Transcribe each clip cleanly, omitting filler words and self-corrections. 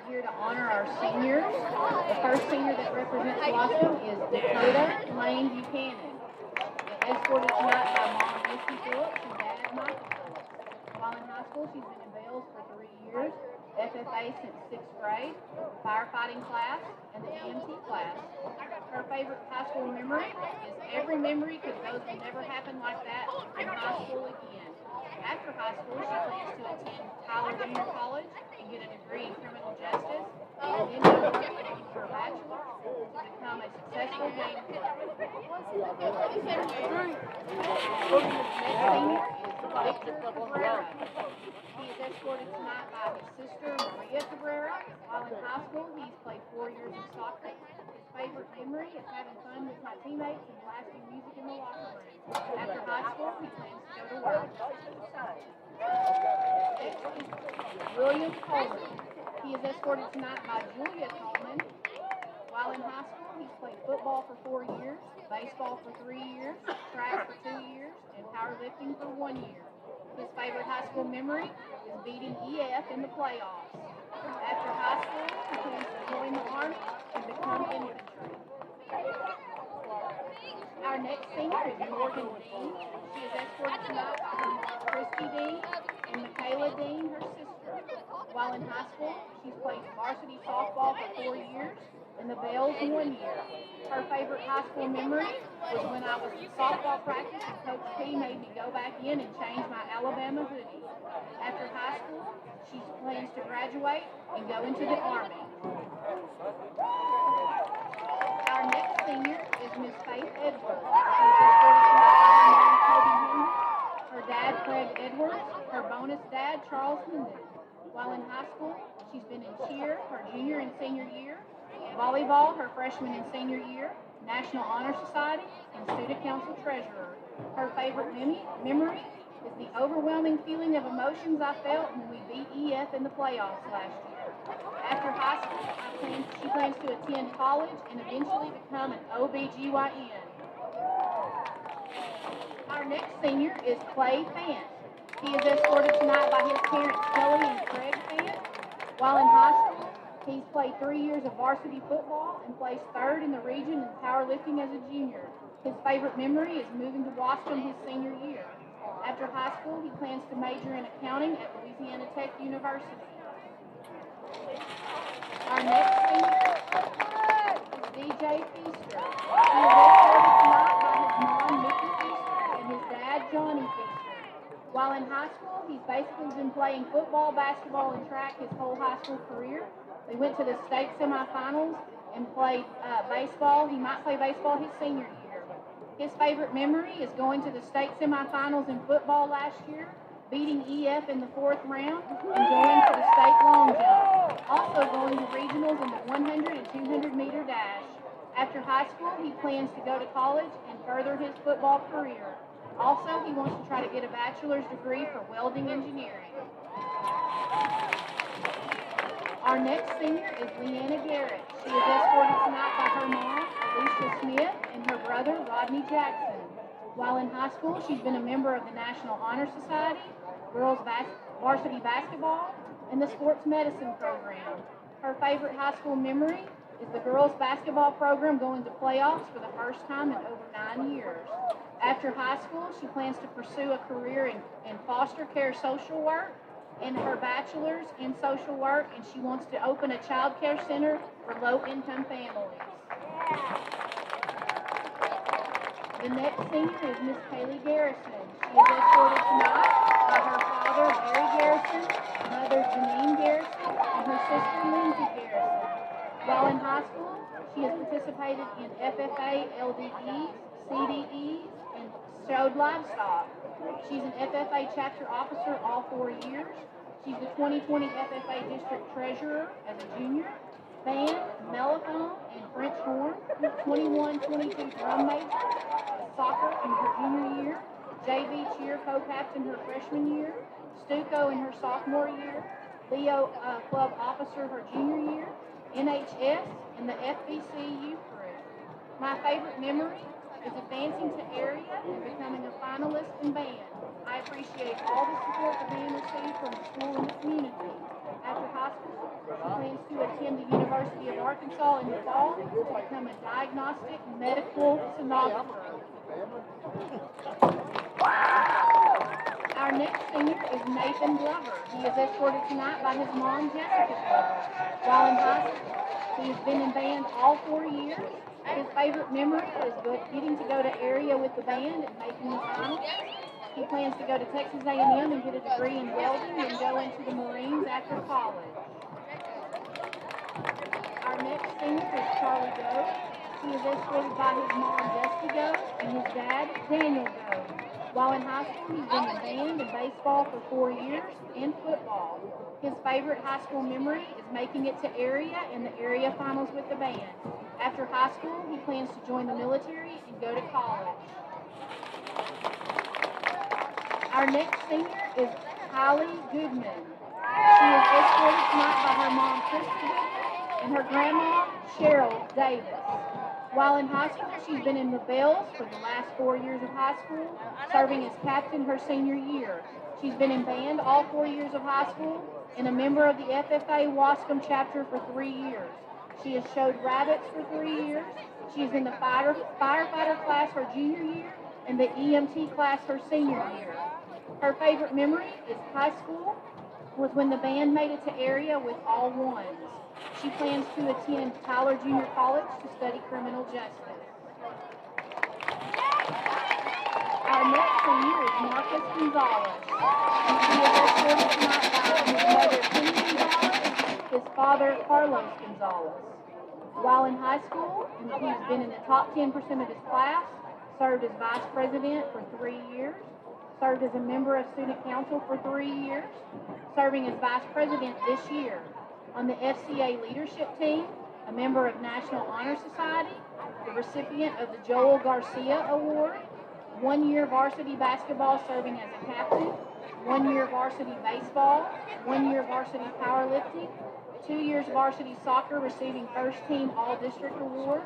are here to honor our seniors. The first senior that represents Waskom is Dakota Lane Buchanan. Escorted tonight by Mom Misty Phillips and Dad Michael Phillips. While in high school, she's been in Bells for 3 years, FFA since 6th grade, firefighting class, and the EMT class. Her favorite high school memory is every memory because those will never happen like that in high school again. After high school, she plans to attend Tyler Junior College and get a degree in criminal justice, and then go work on her bachelor's to become a successful game player. Next senior is Victor Cabrera. He is escorted tonight by his sister Maria Cabrera. While in high school, he's played 4 years of soccer. His favorite memory is having fun with my teammates and blasting music in the locker room. After high school, he plans to go to work. Next is William Coleman. He is escorted tonight by Julia Coleman. While in high school, he's played football for 4 years, baseball for 3 years, track for 2 years, and powerlifting for 1 year. His favorite high school memory is beating EF in the playoffs. After high school, he plans to join the Army and become infantry. Our next senior is Morgan Dean. She is escorted tonight by her mom, Christy Dean, and Michaela Dean, her sister. While in high school, she's played varsity softball for 4 years and the Bells 1 year. Her favorite high school memory was when I was in softball practice and Coach P made me go back in and change my Alabama hoodie. After high school, she plans to graduate and go into the Army. Our next senior is Miss Faith Edwards. She is escorted tonight by her mom, Toby Hendon, her dad, Craig Edwards, her bonus dad, Charles Hendon. While in high school, she's been in cheer her junior and senior year, volleyball her freshman and senior year, National Honor Society, and Student Council Treasurer. Her favorite memory is the overwhelming feeling of emotions I felt when we beat EF in the playoffs last year. After high school, she plans to attend college and eventually become an OBGYN. Our next senior is Clay Fant. He is escorted tonight by his parents Kelly and Craig Fant. While in high school, he's played 3 years of varsity football and placed 3rd in the region in powerlifting as a junior. His favorite memory is moving to Waskom his senior year. After high school, he plans to major in accounting at Louisiana Tech University. Our next senior is DJ Feaster. He is escorted tonight by his mom, Mickey Feaster, and his dad, Johnny Feaster. While in high school, he's basically been playing football, basketball, and track his whole high school career. They went to the state semifinals and played baseball. He might play baseball his senior year. His favorite memory is going to the state semifinals in football last year, beating EF in the 4th round, and going to the state long jump. Also going to regionals in the 100 and 200 meter dash. After high school, he plans to go to college and further his football career. Also, he wants to try to get a bachelor's degree for welding engineering. Our next senior is Leanna Garrett. She is escorted tonight by her mom, Alicia Smith, and her brother, Rodney Jackson. While in high school, she's been a member of the National Honor Society, girls varsity basketball, and the sports medicine program. Her favorite high school memory is the girls basketball program going to playoffs for the first time in over 9 years. After high school, she plans to pursue a career in foster care social work and her bachelor's in social work, and she wants to open a child care center for low-income families. The next senior is Miss Kaylee Garrison. She is escorted tonight by her father, Barry Garrison, mother, Janine Garrison, and her sister, Lindsay Garrison. While in high school, she has participated in FFA, LDEs, CDEs, and showed livestock. She's an FFA chapter officer all 4 years. She's the 2020 FFA district treasurer as a junior, band, mellophone, and French horn, 21-22 drum major, soccer in her junior year, JV cheer co-captain her freshman year, Stuco in her sophomore year, Leo club officer her junior year, NHS, and the FBC youth group. My favorite memory is advancing to area and becoming a finalist in band. I appreciate all the support the band received from the school and the community. After high school, she plans to attend the University of Arkansas in the fall to become a diagnostic medical sonographer. Our next senior is Nathan Glover. He is escorted tonight by his mom, Jessica Glover. While in high school, he has been in band all 4 years. His favorite memory is getting to go to area with the band and making the finals. He plans to go to Texas A&M and get a degree in welding and go into the Marines after college. Our next senior is Charlie Doe. He is escorted by his mom, Dusty Doe, and his dad, Daniel Doe. While in high school, he's been in band and baseball for 4 years and football. His favorite high school memory is making it to area and the area finals with the band. After high school, he plans to join the military and go to college. Our next senior is Kylie Goodman. She is escorted tonight by her mom, Krista Goodman, and her grandma, Cheryl Davis. While in high school, she's been in the Bells for the last 4 years of high school, serving as captain her senior year. She's been in band all 4 years of high school and a member of the FFA Waskom chapter for 3 years. She has showed rabbits for 3 years. She is in the firefighter class her junior year and the EMT class her senior year. Her favorite memory is high school was when the band made it to area with all ones. She plans to attend Tyler Junior College to study criminal justice. Our next senior is Marcus Gonzalez. He is escorted tonight by his mother, Penny Gonzalez, his father, Carlos Gonzalez. While in high school, he's been in the top 10% of his class, served as vice president for 3 years, served as a member of student council for 3 years, serving as vice president this year. On the FCA leadership team, a member of National Honor Society, the recipient of the Joel Garcia Award, 1 year varsity basketball serving as a captain, 1 year varsity baseball, 1 year varsity powerlifting, 2 years varsity soccer receiving first team all-district award,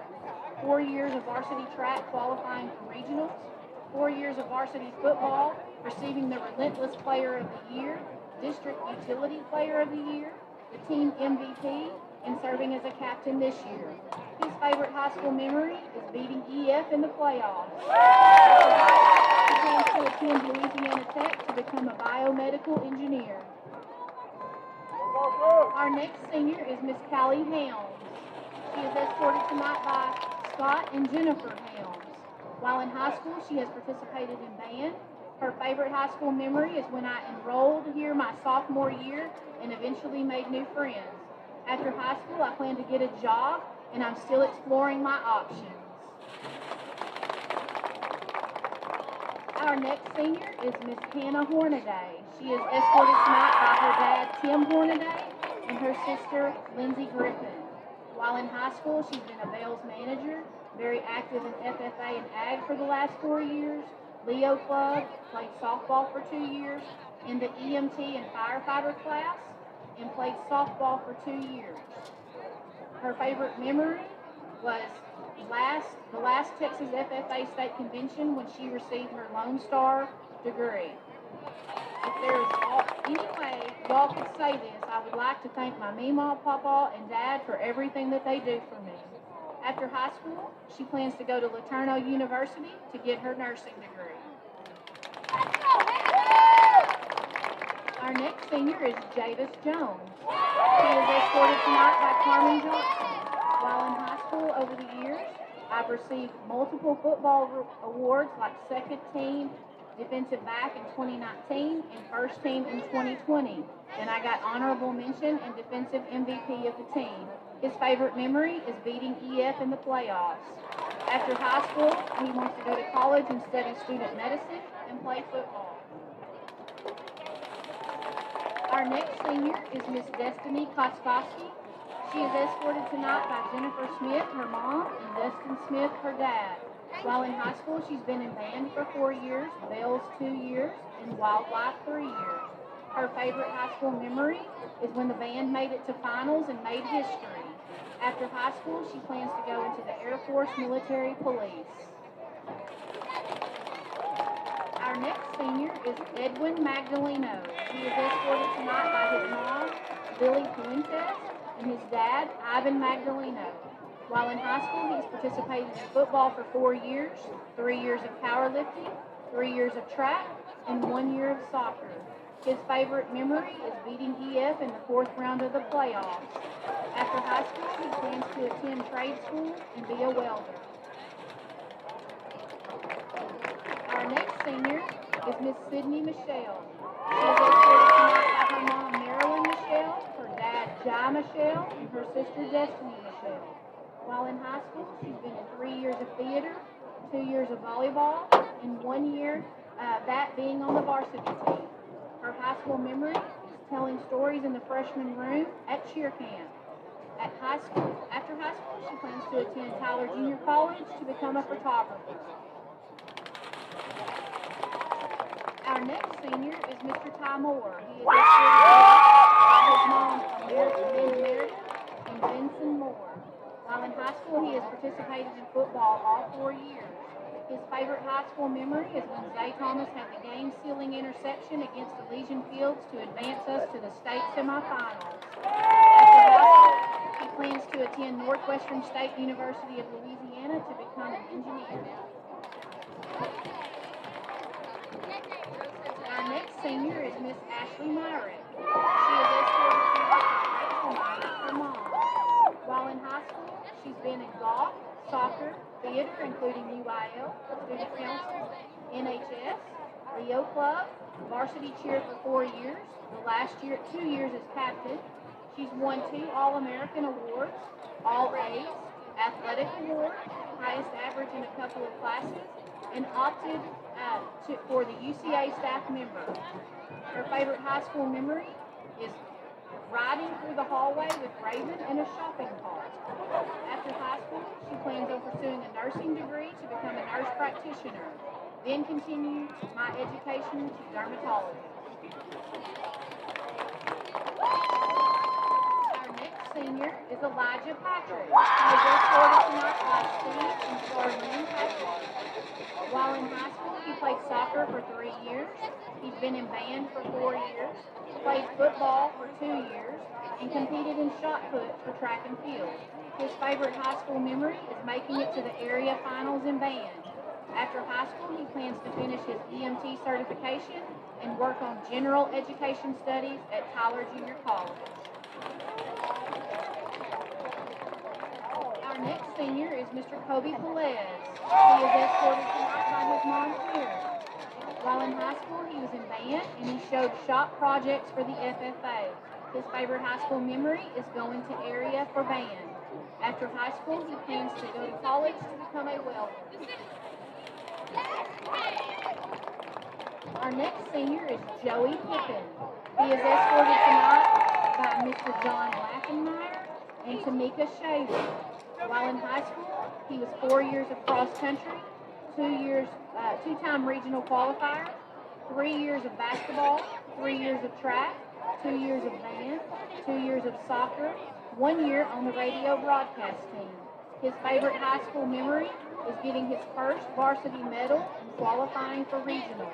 4 years of varsity track qualifying for regionals, 4 years of varsity football receiving the Relentless Player of the Year, District Utility Player of the Year, the team MVP, and serving as a captain this year. His favorite high school memory is beating EF in the playoffs. He plans to attend Louisiana Tech to become a biomedical engineer. Our next senior is Miss Callie Helms. She is escorted tonight by Scott and Jennifer Helms. While in high school, she has participated in band. Her favorite high school memory is when I enrolled here my sophomore year and eventually made new friends. After high school, I plan to get a job, and I'm still exploring my options. Our next senior is Miss Hannah Hornaday. She is escorted tonight by her dad, Tim Hornaday, and her sister, Lindsay Griffin. While in high school, she's been a Bells manager, very active in FFA and AG for the last 4 years, Leo Club, played softball for 2 years, in the EMT and firefighter class, and played softball for 2 years. Her favorite memory was the last Texas FFA State Convention when she received her Lone Star degree. If there's any way y'all could say this, I would like to thank my Meemaw, Papa, and Dad for everything that they do for me. After high school, she plans to go to Laterno University to get her nursing degree. Our next senior is Javis Jones. She is escorted tonight by Carmen Johnson. While in high school over the years, I've received multiple football awards like second team defensive back in 2019 and first team in 2020. Then I got honorable mention and defensive MVP of the team. His favorite memory is beating EF in the playoffs. After high school, he wants to go to college and study student medicine and play football. Our next senior is Miss Destiny Koskowski. She is escorted tonight by Jennifer Smith, her mom, and Dustin Smith, her dad. While in high school, she's been in band for 4 years, Bells 2 years, and Wildlife 3 years. Her favorite high school memory is when the band made it to finals and made history. After high school, she plans to go into the Air Force Military Police. Our next senior is Edwin Magdaleno. He is escorted tonight by his mom, Billy Fuentes, and and his dad, Edwin Magdaleno. While in high school, he's participated in football for 4 years, 3 years of powerlifting, 3 years of track, and 1 year of soccer. His favorite memory is beating EF in the 4th round of the playoffs. After high school, he plans to attend trade school and be a welder. Our next senior is Miss Sydney Michelle. She is escorted tonight by her mom, Marilyn Michelle, her dad, Jai Michelle, and her sister, Destiny Michelle. While in high school, she's been in 3 years of theater, 2 years of volleyball, and 1 year that being on the varsity team. Her high school memory is telling stories in the freshman room at cheer camp. After high school, she plans to attend Tyler Junior College to become a photographer. Our next senior is Mr. Ty Moore. He is escorted by his mom, Linda Meredith, and Benson Moore. While in high school, he has participated in football all 4 years. His favorite high school memory is when Zay Thomas had the game-sealing interception against Elysian Fields to advance us to the state semifinals. After high school, he plans to attend Northwestern State University of Louisiana to become an engineer. Our next senior is Miss Ashley Myrick. She is escorted tonight by Rachel Myrick, her mom. While in high school, she's been in golf, soccer, theater, including UIL, student council, NHS, Leo Club, varsity cheer for 4 years, the last year, 2 years as captain. She's won 2 All-American awards, All A's, athletic award, highest average in a couple of classes, and opted for the UCA staff member. Her favorite high school memory is riding through the hallway with Raven in a shopping cart. After high school, she plans on pursuing a nursing degree to become a nurse practitioner, then continue my education to dermatology. Our next senior is Elijah Patrick. He is escorted tonight by Steve and Charlene Patrick. While in high school, he played soccer for 3 years. He's been in band for 4 years, played football for 2 years, and competed in shot put for track and field. His favorite high school memory is making it to the area finals in band. After high school, he plans to finish his EMT certification and work on general education studies at Tyler Junior College. Our next senior is Mr. Kobe Pelez. He is escorted tonight by his mom, Karen. While in high school, he was in band and he showed shop projects for the FFA. His favorite high school memory is going to area for band. After high school, he plans to go to college to become a welder. Our next senior is Joey Pippin. He is escorted tonight by Mr. John Lackenmeyer and Tamika Shaver. While in high school, he was 4 years of cross country, 2-time regional qualifier, 3 years of basketball, 3 years of track, 2 years of band, 2 years of soccer, 1 year on the radio broadcast team. His favorite high school memory is getting his first varsity medal and qualifying for regionals.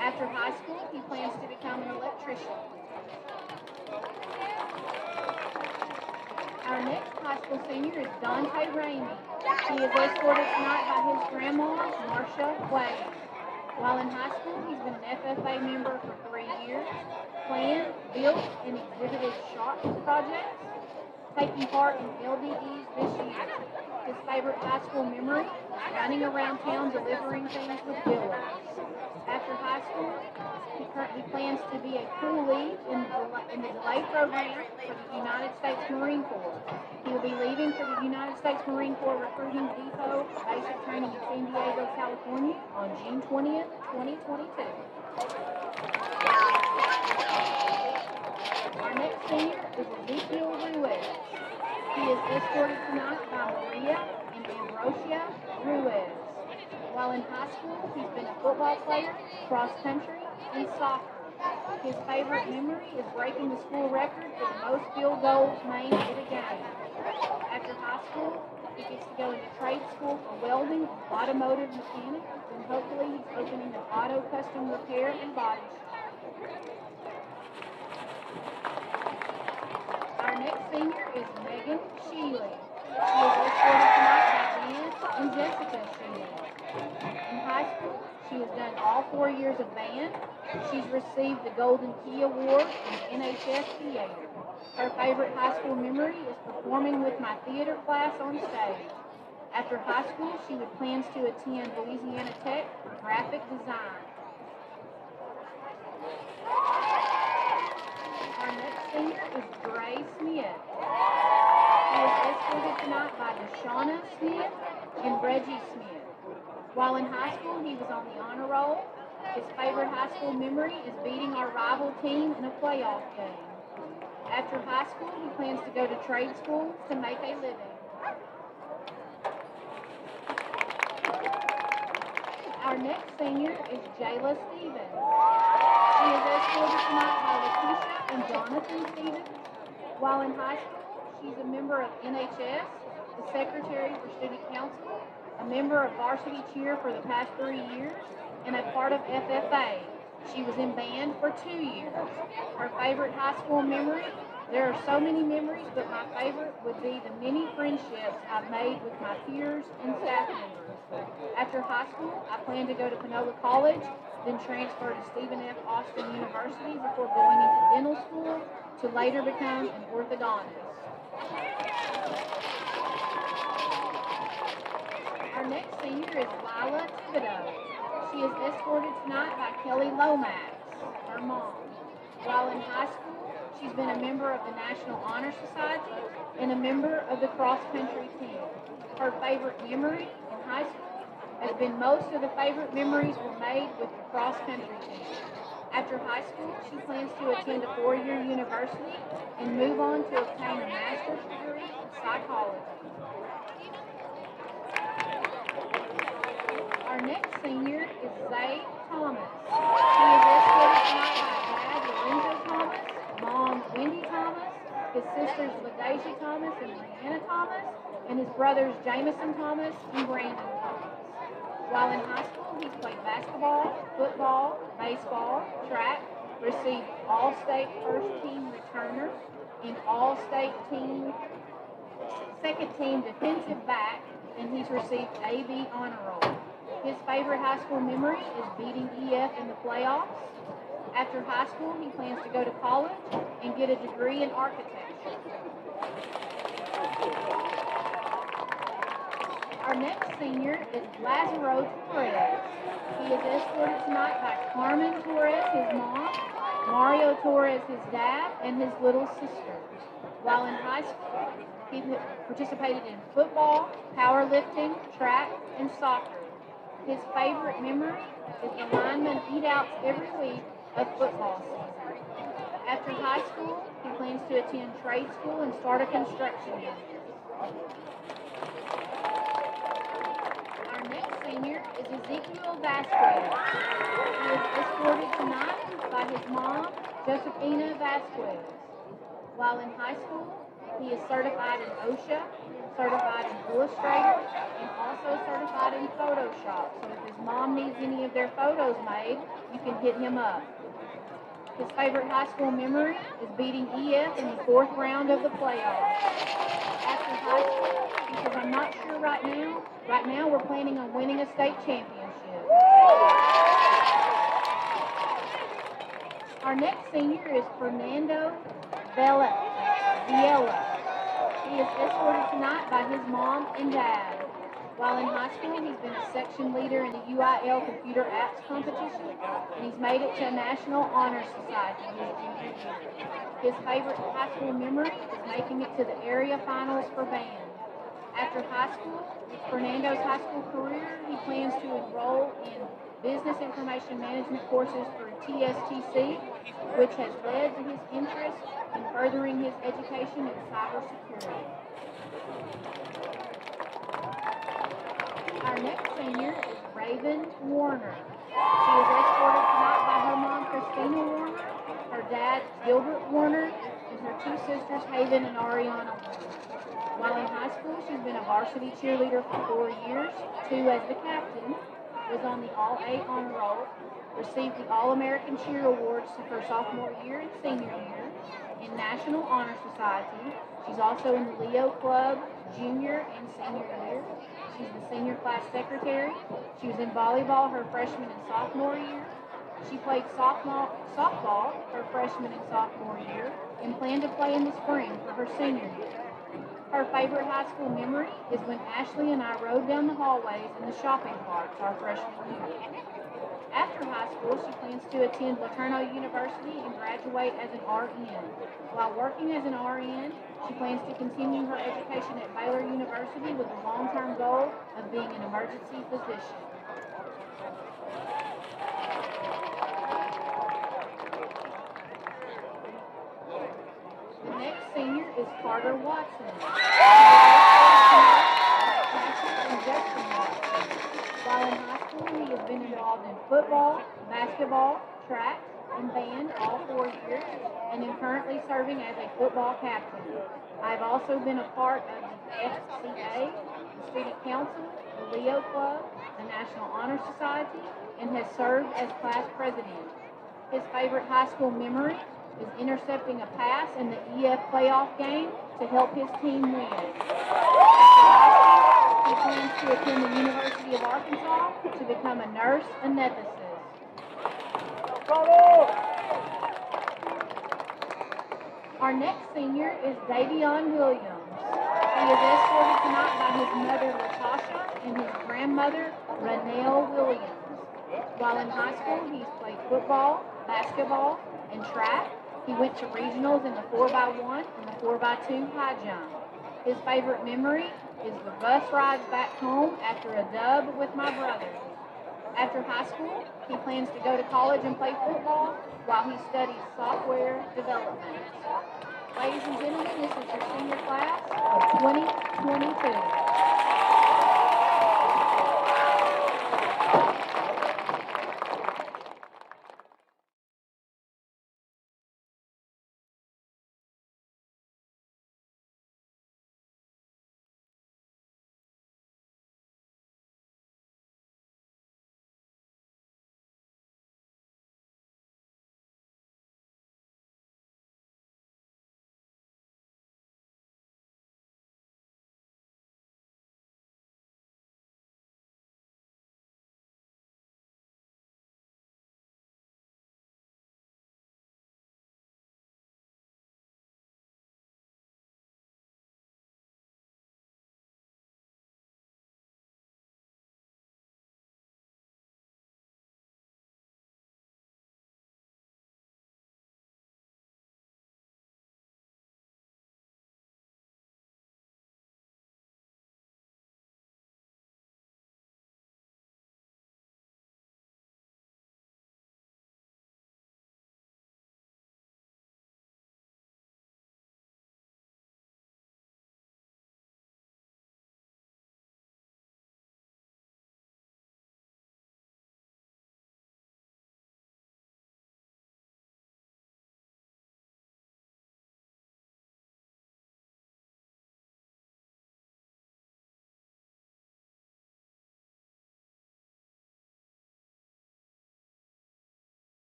After high school, he plans to become an electrician. Our next high school senior is Dante Raymond. He is escorted tonight by his grandma, Marcia Wade. While in high school, he's been an FFA member for 3 years, planned, built, and exhibited shop projects, taking part in LDEs this year. His favorite high school memory is running around town delivering things with Willows. After high school, he plans to be a crew lead in the delay program for the United States Marine Corps. He will be leaving for the United States Marine Corps Recruiting Depot basic training in San Diego, California on June 20th, 2022. Our next senior is Ezekiel Ruiz. He is escorted tonight by Maria and Ambrosia Ruiz. While in high school, he's been a football player, cross country, and soccer. His favorite memory is breaking the school record for the most field goals made in a game. After high school, he gets to go into trade school for welding and automotive mechanics, and hopefully he's opening an auto custom repair and body shop. Our next senior Megan Sheely. She is escorted tonight by Dan and Jessica Sheely. In high school, she has done all 4 years of band. She's received the Golden Key Award in NHS Theater. Her favorite high school memory is performing with my theater class on stage. After high school, she plans to attend Louisiana Tech for graphic design. Our next senior is Gray Smith. She is escorted tonight by Deshauna Smith and Reggie Smith. While in high school, he was on the honor roll. His favorite high school memory is beating our rival team in a playoff game. After high school, he plans to go to trade school to make a living. Our next senior is Jayla Stevens. She is escorted tonight by Lakeisha and Jonathan Stevens. While in high school, she's a member of NHS, the secretary for student council, a member of varsity cheer for the past 3 years, and a part of FFA. She was in band for 2 years. Her favorite high school memory? There are so many memories, but my favorite would be the many friendships I've made with my peers and staff members. After high school, I plan to go to Panola College, then transfer to Stephen F. Austin University before going into dental school to later become an orthodontist. Our next senior is Lila Thibodeau. She is escorted tonight by Kelly Lomax, her mom. While in high school, she's been a member of the National Honor Society and a member of the cross-country team. Her favorite memory in high school has been most of the favorite memories were made with the cross-country team. After high school, she plans to attend a 4-year university and move on to obtain a master's degree in psychology. Our next senior is Zay Thomas. He is escorted tonight by Dad Lorenzo Thomas, Mom Wendy Thomas, his sisters LaDaisha Thomas and Leanna Thomas, and his brothers Jameson Thomas and Brandon Thomas. While in high school, he's played basketball, football, baseball, track, received All-State First Team Returner, and All-State Team Second Team Defensive Back, and he's received AB Honor Roll. His favorite high school memory is beating EF in the playoffs. After high school, he plans to go to college and get a degree in architecture. Our next senior is Lazaro Torres. He is escorted tonight by Carmen Torres, his mom, Mario Torres, his dad, and his little sister. While in high school, he participated in football, powerlifting, track, and soccer. His favorite memory is the lineman eat-outs every week of football season. After high school, he plans to attend trade school and start a construction business. Our next senior is Ezekiel Vasquez. He is escorted tonight by his mom, Josephina Vasquez. While in high school, he is certified in OSHA, certified in Illustrator, and also certified in Photoshop. So if his mom needs any of their photos made, you can hit him up. His favorite high school memory is beating EF in the 4th round of the playoffs. After high school, because I'm not sure right now we're planning on winning a state championship. Our next senior is Fernando Vela. He is escorted tonight by his mom and dad. While in high school, he's been a section leader in the UIL Computer Apps Competition, and he's made it to a National Honor Society his junior year. His favorite high school memory is making it to the area finals for band. After high school, Fernando's high school career, he plans to enroll in Business Information Management courses for TSTC, which has led to his interest in furthering his education in cybersecurity. Our next senior is Raven Warner. She is escorted tonight by her mom, Christina Warner, her dad, Gilbert Warner, and her 2 sisters, Haven and Ariana Warner. While in high school, she's been a varsity cheerleader for 4 years, 2 as the captain. was on the All-A honor roll, received the All-American Cheer Awards for sophomore year and senior year in National Honor Society. She's also in the Leo Club junior and senior year. She's the senior class secretary. She was in volleyball her freshman and sophomore year. She played softball her freshman and sophomore year and planned to play in the spring for her senior year. Her favorite high school memory is when Ashley and I rode down the hallways in the shopping carts our freshman year. After high school, she plans to attend LeTourneau University and graduate as an RN. While working as an RN, she plans to continue her education at Baylor University with the long-term goal of being an emergency physician. The next senior is Carter Watson. While in high school, he has been involved in football, basketball, track, and band all 4 years, and is currently serving as a football captain. I've also been a part of the FCA, the Student Council, the Leo Club, the National Honor Society, and has served as class president. His favorite high school memory is intercepting a pass in the EF playoff game to help his team win. He plans to attend the University of Arkansas to become a nurse anesthetist. Our next senior is Davion Williams. He is escorted tonight by his mother, Latasha, and his grandmother, Renelle Williams. While in high school, he's played football, basketball, and track. He went to regionals in the 4x1 and the 4x2 high jump. His favorite memory is the bus rides back home after a dub with my brothers. After high school, he plans to go to college and play football while he studies software development. Ladies and gentlemen, this is your senior class of 2022.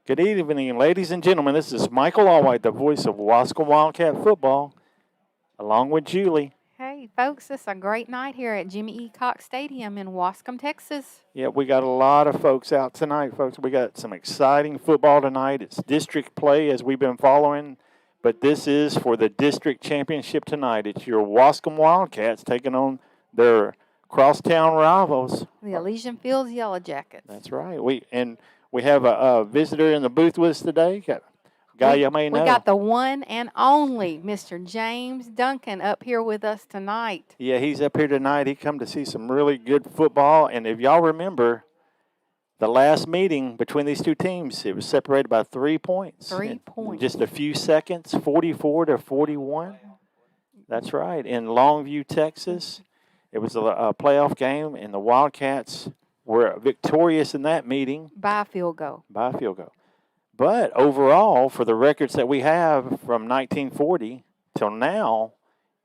Good evening, ladies and gentlemen. This is Michael Allwhite, the voice of Waskom Wildcat Football, along with Julie. Hey, folks, it's a great night here at Jimmy E Cox Stadium in Waskom, Texas. Yeah, we got a lot of folks out tonight, folks. We got some exciting football tonight. It's district play as we've been following, but this is for the district championship tonight. It's your Waskom Wildcats taking on their crosstown rivals. The Elysian Fields Yellow Jackets. That's right. We have a visitor in the booth with us today. Got guy you may know. We got the one and only Mr. James Duncan up here with us tonight. Yeah, he's up here tonight. He come to see some really good football. And if y'all remember, the last meeting between these two teams, it was separated by 3 points. 3 points. In just a few seconds, 44-41. That's right. In Longview, Texas, it was a playoff game, and the Wildcats were victorious in that meeting. By a field goal. But overall, for the records that we have from 1940 till now,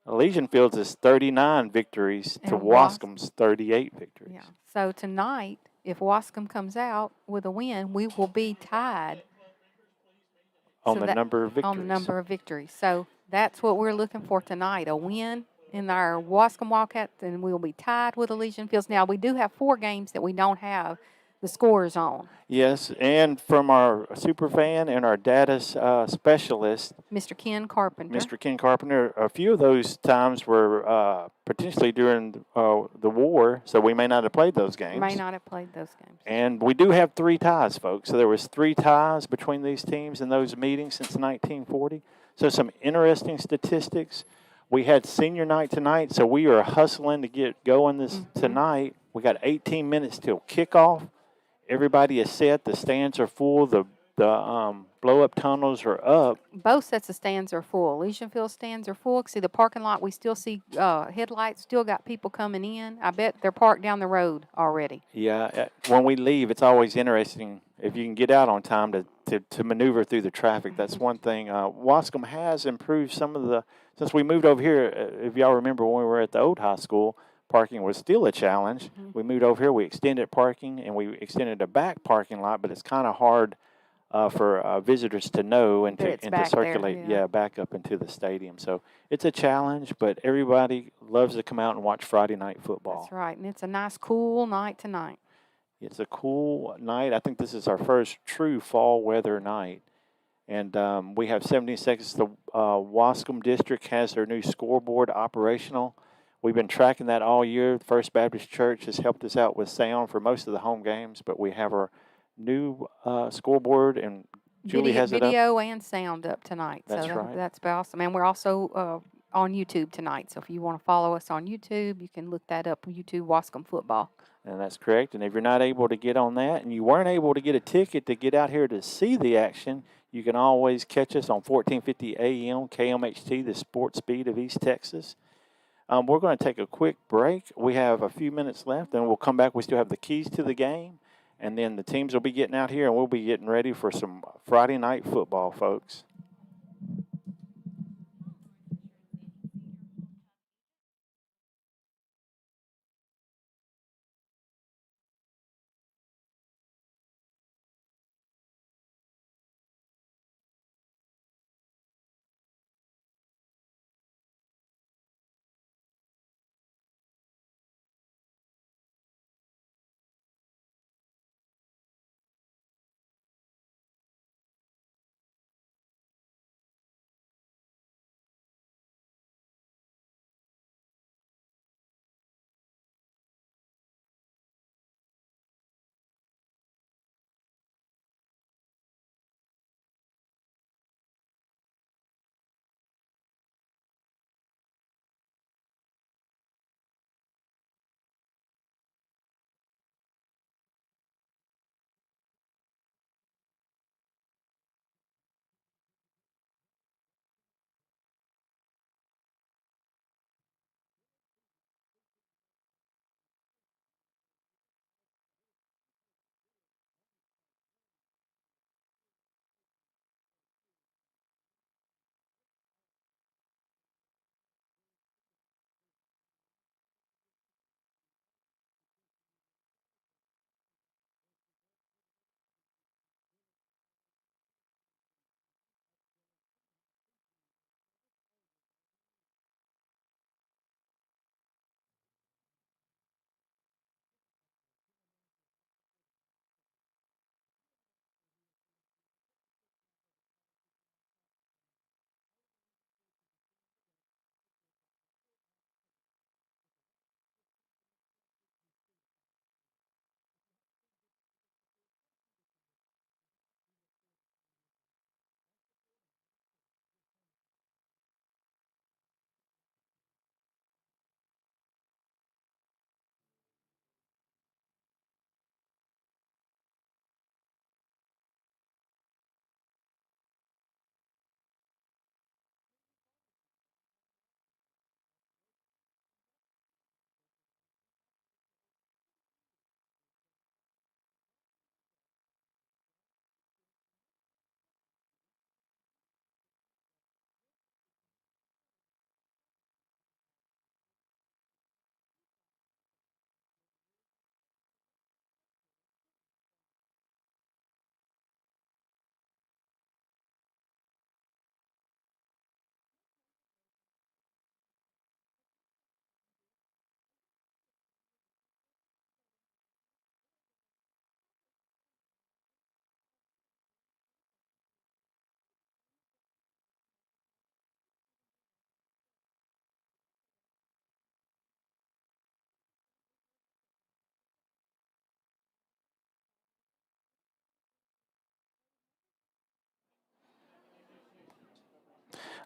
Elysian Fields is 39 victories to Waskom's 38 victories. Yeah. So tonight, if Waskom comes out with a win, we will be tied On the number of victories. So that's what we're looking for tonight, a win in our Waskom Wildcats, and we'll be tied with Elysian Fields. Now, we do have 4 games that we don't have the scores on. Yes, and from our super fan and our data specialist, Mr. Ken Carpenter. A few of those times were potentially during the war, so we may not have played those games. And we do have 3 ties, folks. So there was 3 ties between these teams in those meetings since 1940. So some interesting statistics. We had senior night tonight, so we are hustling to get going tonight. We got 18 minutes till kickoff. Everybody is set. The stands are full. The blow-up tunnels are up. Both sets of stands are full. Elysian Field stands are full. See the parking lot. We still see headlights. Still got people coming in. I bet they're parked down the road already. Yeah. When we leave, it's always interesting if you can get out on time to maneuver through the traffic. That's one thing. Waskom has improved some of the – since we moved over here, if y'all remember when we were at the old high school, parking was still a challenge. Mm-hmm. We moved over here. We extended parking, and we extended a back parking lot, but it's kind of hard for visitors to know and to circulate, back up into the stadium. So it's a challenge, but everybody loves to come out and watch Friday night football. That's right, and it's a nice, cool night tonight. It's a cool night. I think this is our first true fall weather night. And we have 70 seconds. The Waskom District has their new scoreboard operational. We've been tracking that all year. The First Baptist Church has helped us out with sound for most of the home games, but we have our new scoreboard, and Julie has it up. Video and sound up tonight. That's right. That's awesome. And we're also on YouTube tonight. So if you want to follow us on YouTube, you can look that up, YouTube Waskom Football. And that's correct. And if you're not able to get on that and you weren't able to get a ticket to get out here to see the action, you can always catch us on 1450 AM, KMHT, the sports speed of East Texas. We're going to take a quick break. We have a few minutes left, and we'll come back. We still have the keys to the game, and then the teams will be getting out here, and we'll be getting ready for some Friday night football, folks.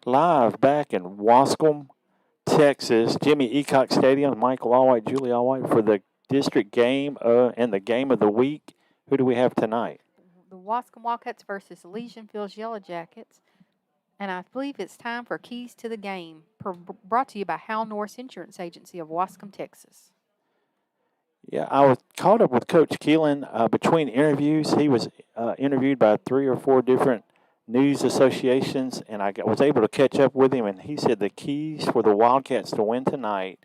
live back in Waskom, Texas, Jimmy E Cox Stadium, Michael Allwhite, Julie Allwhite for the district game and the game of the week. Who do we have tonight? The Waskom Wildcats versus Elysian Yellow Jackets. And I believe it's time for Keys to the Game, brought to you by Hal Norris Insurance Agency of Waskom, Texas. Yeah, I was caught up with Coach Keelan between interviews. He was interviewed by 3 or 4 different news associations, and I was able to catch up with him, and he said the keys for the Wildcats to win tonight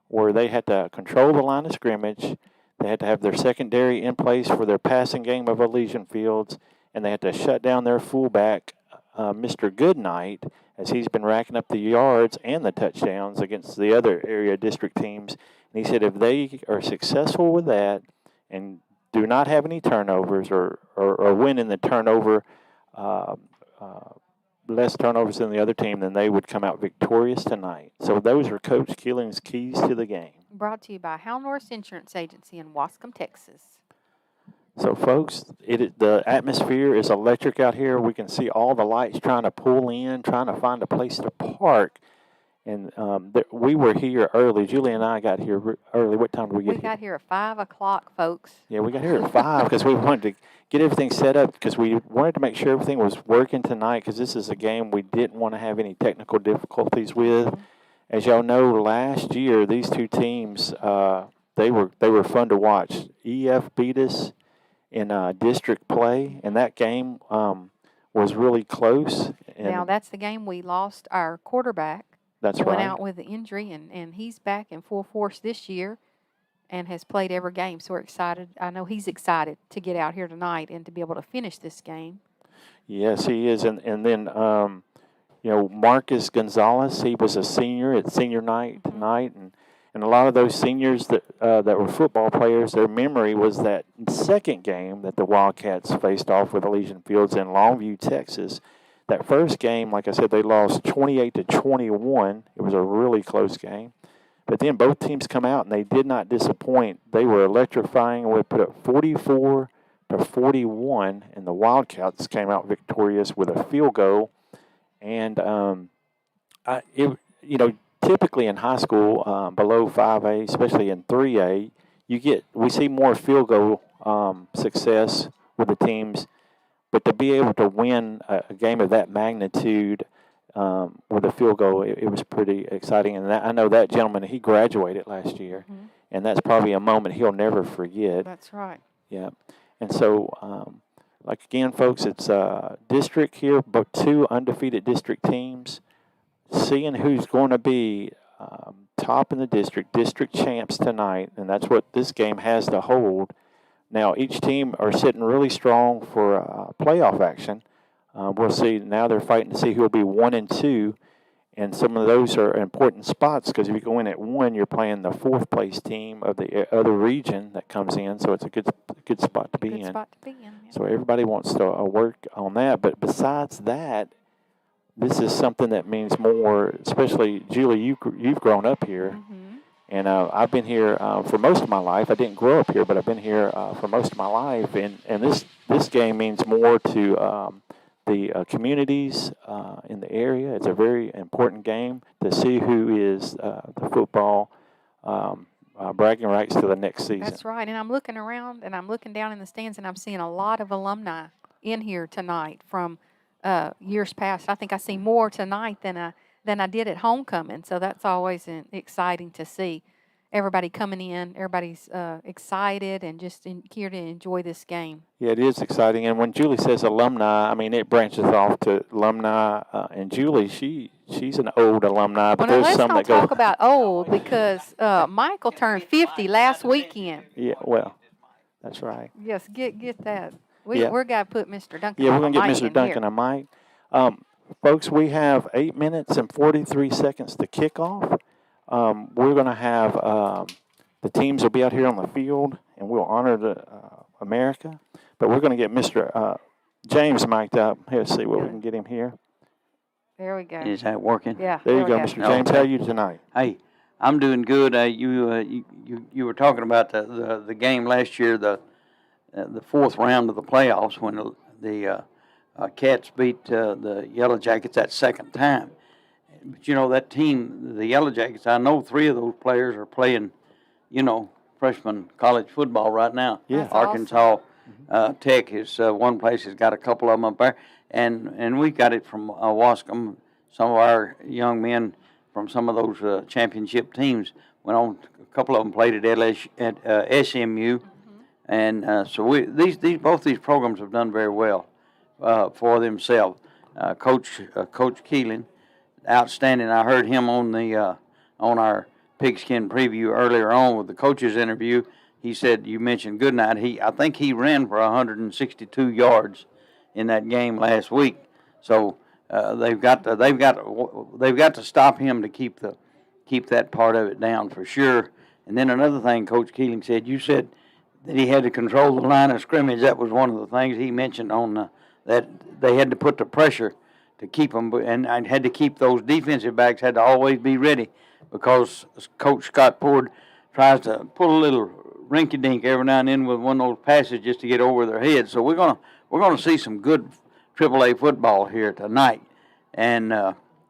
were they had to control the line of scrimmage, they had to have their secondary in place for their passing game of Elysian Fields, and they had to shut down their fullback, Mr. Goodnight, as he's been racking up the yards and the touchdowns against the other area district teams. And he said if they are successful with that and do not have any turnovers or win in the turnover, less turnovers than the other team, then they would come out victorious tonight. So those are Coach Keelan's keys to the game. Brought to you by Hal Norris Insurance Agency in Waskom, Texas. So, folks, the atmosphere is electric out here. We can see all the lights trying to pull in, trying to find a place to park. And we were here early. Julie and I got here early. What time did we get here? We got here at 5 o'clock, folks. Yeah, we got here at 5 because we wanted to get everything set up because we wanted to make sure everything was working tonight because this is a game we didn't want to have any technical difficulties with. Mm-hmm. As y'all know, last year, these two teams, they were fun to watch. EF beat us in district play, and that game was really close. And now, that's the game we lost our quarterback. That's right. Went out with the injury, and he's back in full force this year and has played every game. So we're excited. I know he's excited to get out here tonight and to be able to finish this game. Yes, he is. And then, Marcus Gonzalez, he was a senior at senior night tonight, and a lot of those seniors that were football players, their memory was that second game that the Wildcats faced off with Elysian Fields in Longview, Texas. That first game, like I said, they lost 28-21. It was a really close game. But then both teams come out, and they did not disappoint. They were electrifying. We put up 44-41, and the Wildcats came out victorious with a field goal. And, typically in high school, below 5A, especially in 3A, we see more field goal success with the teams. But to be able to win a game of that magnitude with a field goal, it was pretty exciting. And I know that gentleman, he graduated last year, and that's probably a moment he'll never forget. That's right. Yeah. And so, again, folks, it's district here, but 2 undefeated district teams. Seeing who's going to be top in the district champs tonight, and that's what this game has to hold. Now, each team are sitting really strong for playoff action. We'll see. Now they're fighting to see who will be 1 and 2, and some of those are important spots because if you go in at 1, you're playing the 4th place team of the other region that comes in, so it's a good spot to be in. Spot to be in. Yeah. So everybody wants to work on that. But besides that, this is something that means more. Especially Julie, you've grown up here. Mm-hmm. And I've been here for most of my life. I didn't grow up here, but I've been here for most of my life. And this game means more to the communities in the area. It's a very important game to see who is the football bragging rights to the next season. That's right. And I'm looking around, and I'm looking down in the stands, and I'm seeing a lot of alumni in here tonight from years past. I think I see more tonight than I did at homecoming. So that's always exciting to see everybody coming in. Everybody's excited and just here to enjoy this game. Yeah, it is exciting. And when Julie says alumni, I mean, it branches off to alumni. And Julie, she's an old alumni. But there's some that go. Let's not talk about old because Michael turned 50 last weekend. Yeah, well, that's right. Yes, get that. We're got to put Mr. Duncan Yeah, on we're going to get Mr. Duncan here. a mic. Folks, we have 8 minutes and 43 seconds to kick off. We're going to have the teams will be out here on the field, and we'll honor America. But we're going to get Mr. James mic'd up. Let's see what we can get him here. There we go. Is that working? Yeah. There you go, Mr. James. Okay. How are you tonight? Hey, I'm doing good. You were talking about the game last year, the 4th round of the playoffs when the Cats beat the Yellow Jackets that second time. but you know, that team, the Yellow Jackets, I know 3 of those players are playing, you know, freshman college football right now. Yeah. That's Arkansas Tech is one place has got a couple of them up there, and we got it from Waskom. Some of our young men from some of those championship teams went on. A couple of them played at SMU, and so both these programs have done very well for themselves. Coach Keelan, outstanding. I heard him on our Pigskin preview earlier on with the coaches interview. He said, you mentioned Goodnight. I think he ran for 162 yards in that game last week. So they've got to stop him to keep that part of it down for sure. And then another thing, Coach Keeling said, you said that he had to control the line of scrimmage. That was one of the things he mentioned on that they had to put the pressure to keep them, and I had to keep those defensive backs had to always be ready, because Coach Scott Ford tries to pull a little rinky-dink every now and then with one of those passes just to get over their heads. So we're gonna see some good AAA football here tonight, and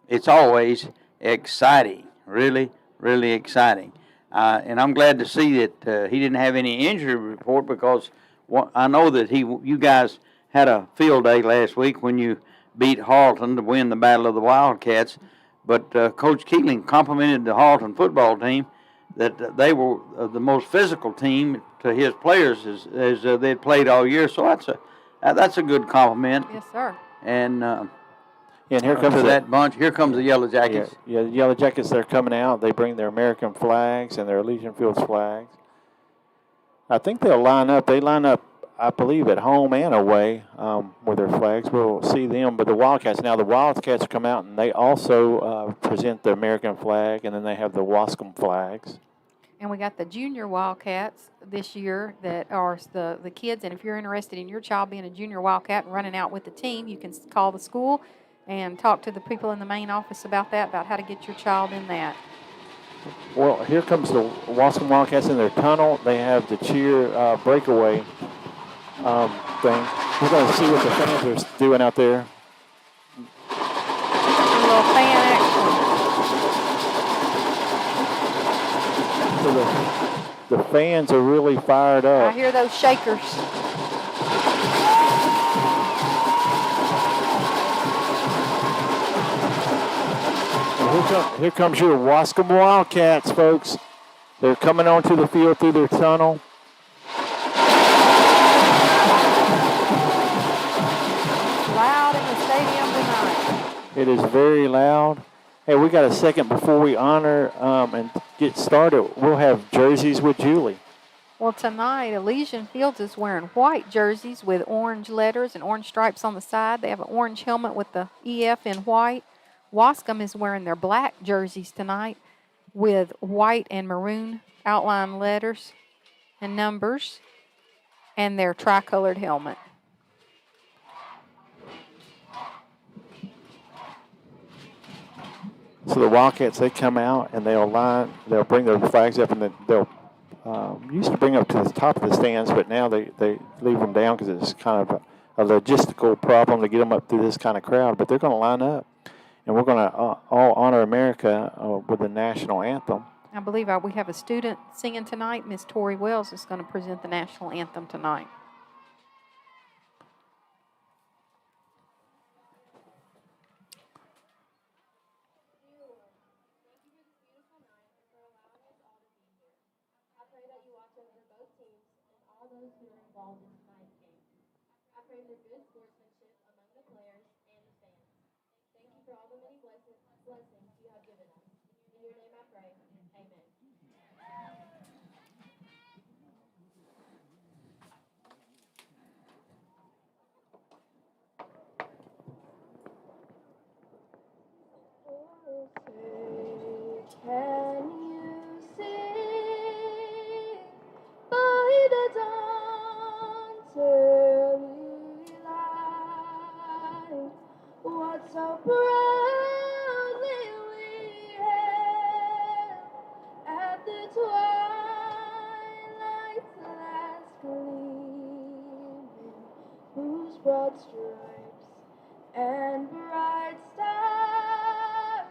it's always exciting, really, really exciting. And I'm glad to see that he didn't have any injury report, because I know that you guys had a field day last week when you beat Harleton to win the Battle of the Wildcats. But Coach Keeling complimented the Harleton football team that they were the most physical team to his players as they'd played all year. So that's a good compliment. Yes, sir. And And here comes that bunch. Here comes the Yellow Jackets. Yeah, the Yellow Jackets, they're coming out. They bring their American flags and their Elysian Fields flags. I think they'll line up. They line up, I believe, at home and away with their flags. We'll see them. But the Wildcats come out, and they also present the American flag, and then they have the Waskom flags. And we got the junior Wildcats this year that are the kids. And if you're interested in your child being a junior Wildcat and running out with the team, you can call the school and talk to the people in the main office about how to get your child in that. Well, here comes the Waskom Wildcats in their tunnel. They have the cheer breakaway thing. We're going to see what the fans are doing out there. A little fan action. So the fans are really fired up. I hear those shakers. Here comes your Waskom Wildcats, folks. They're coming onto the field through their tunnel. Loud in the stadium tonight. It is very loud. Hey, we got a second before we honor and get started. We'll have jerseys with Julie. Well, tonight, Elysian Fields is wearing white jerseys with orange letters and orange stripes on the side. They have an orange helmet with the EF in white. Waskom is wearing their black jerseys tonight with white and maroon outline letters and numbers, and their tricolored helmet. So the Wildcats, they come out and they'll bring their flags up, and they'll used to bring up to the top of the stands, but now they leave them down because it's kind of a logistical problem to get them up through this kind of crowd. But they're going to line up, and we're going to all honor America with the national anthem. I believe we have a student singing tonight. Miss Tori Wells is going to present the national anthem tonight. Can you see by the dawn's early light what so proudly we hailed at the twilight's last gleaming, whose broad stripes and bright stars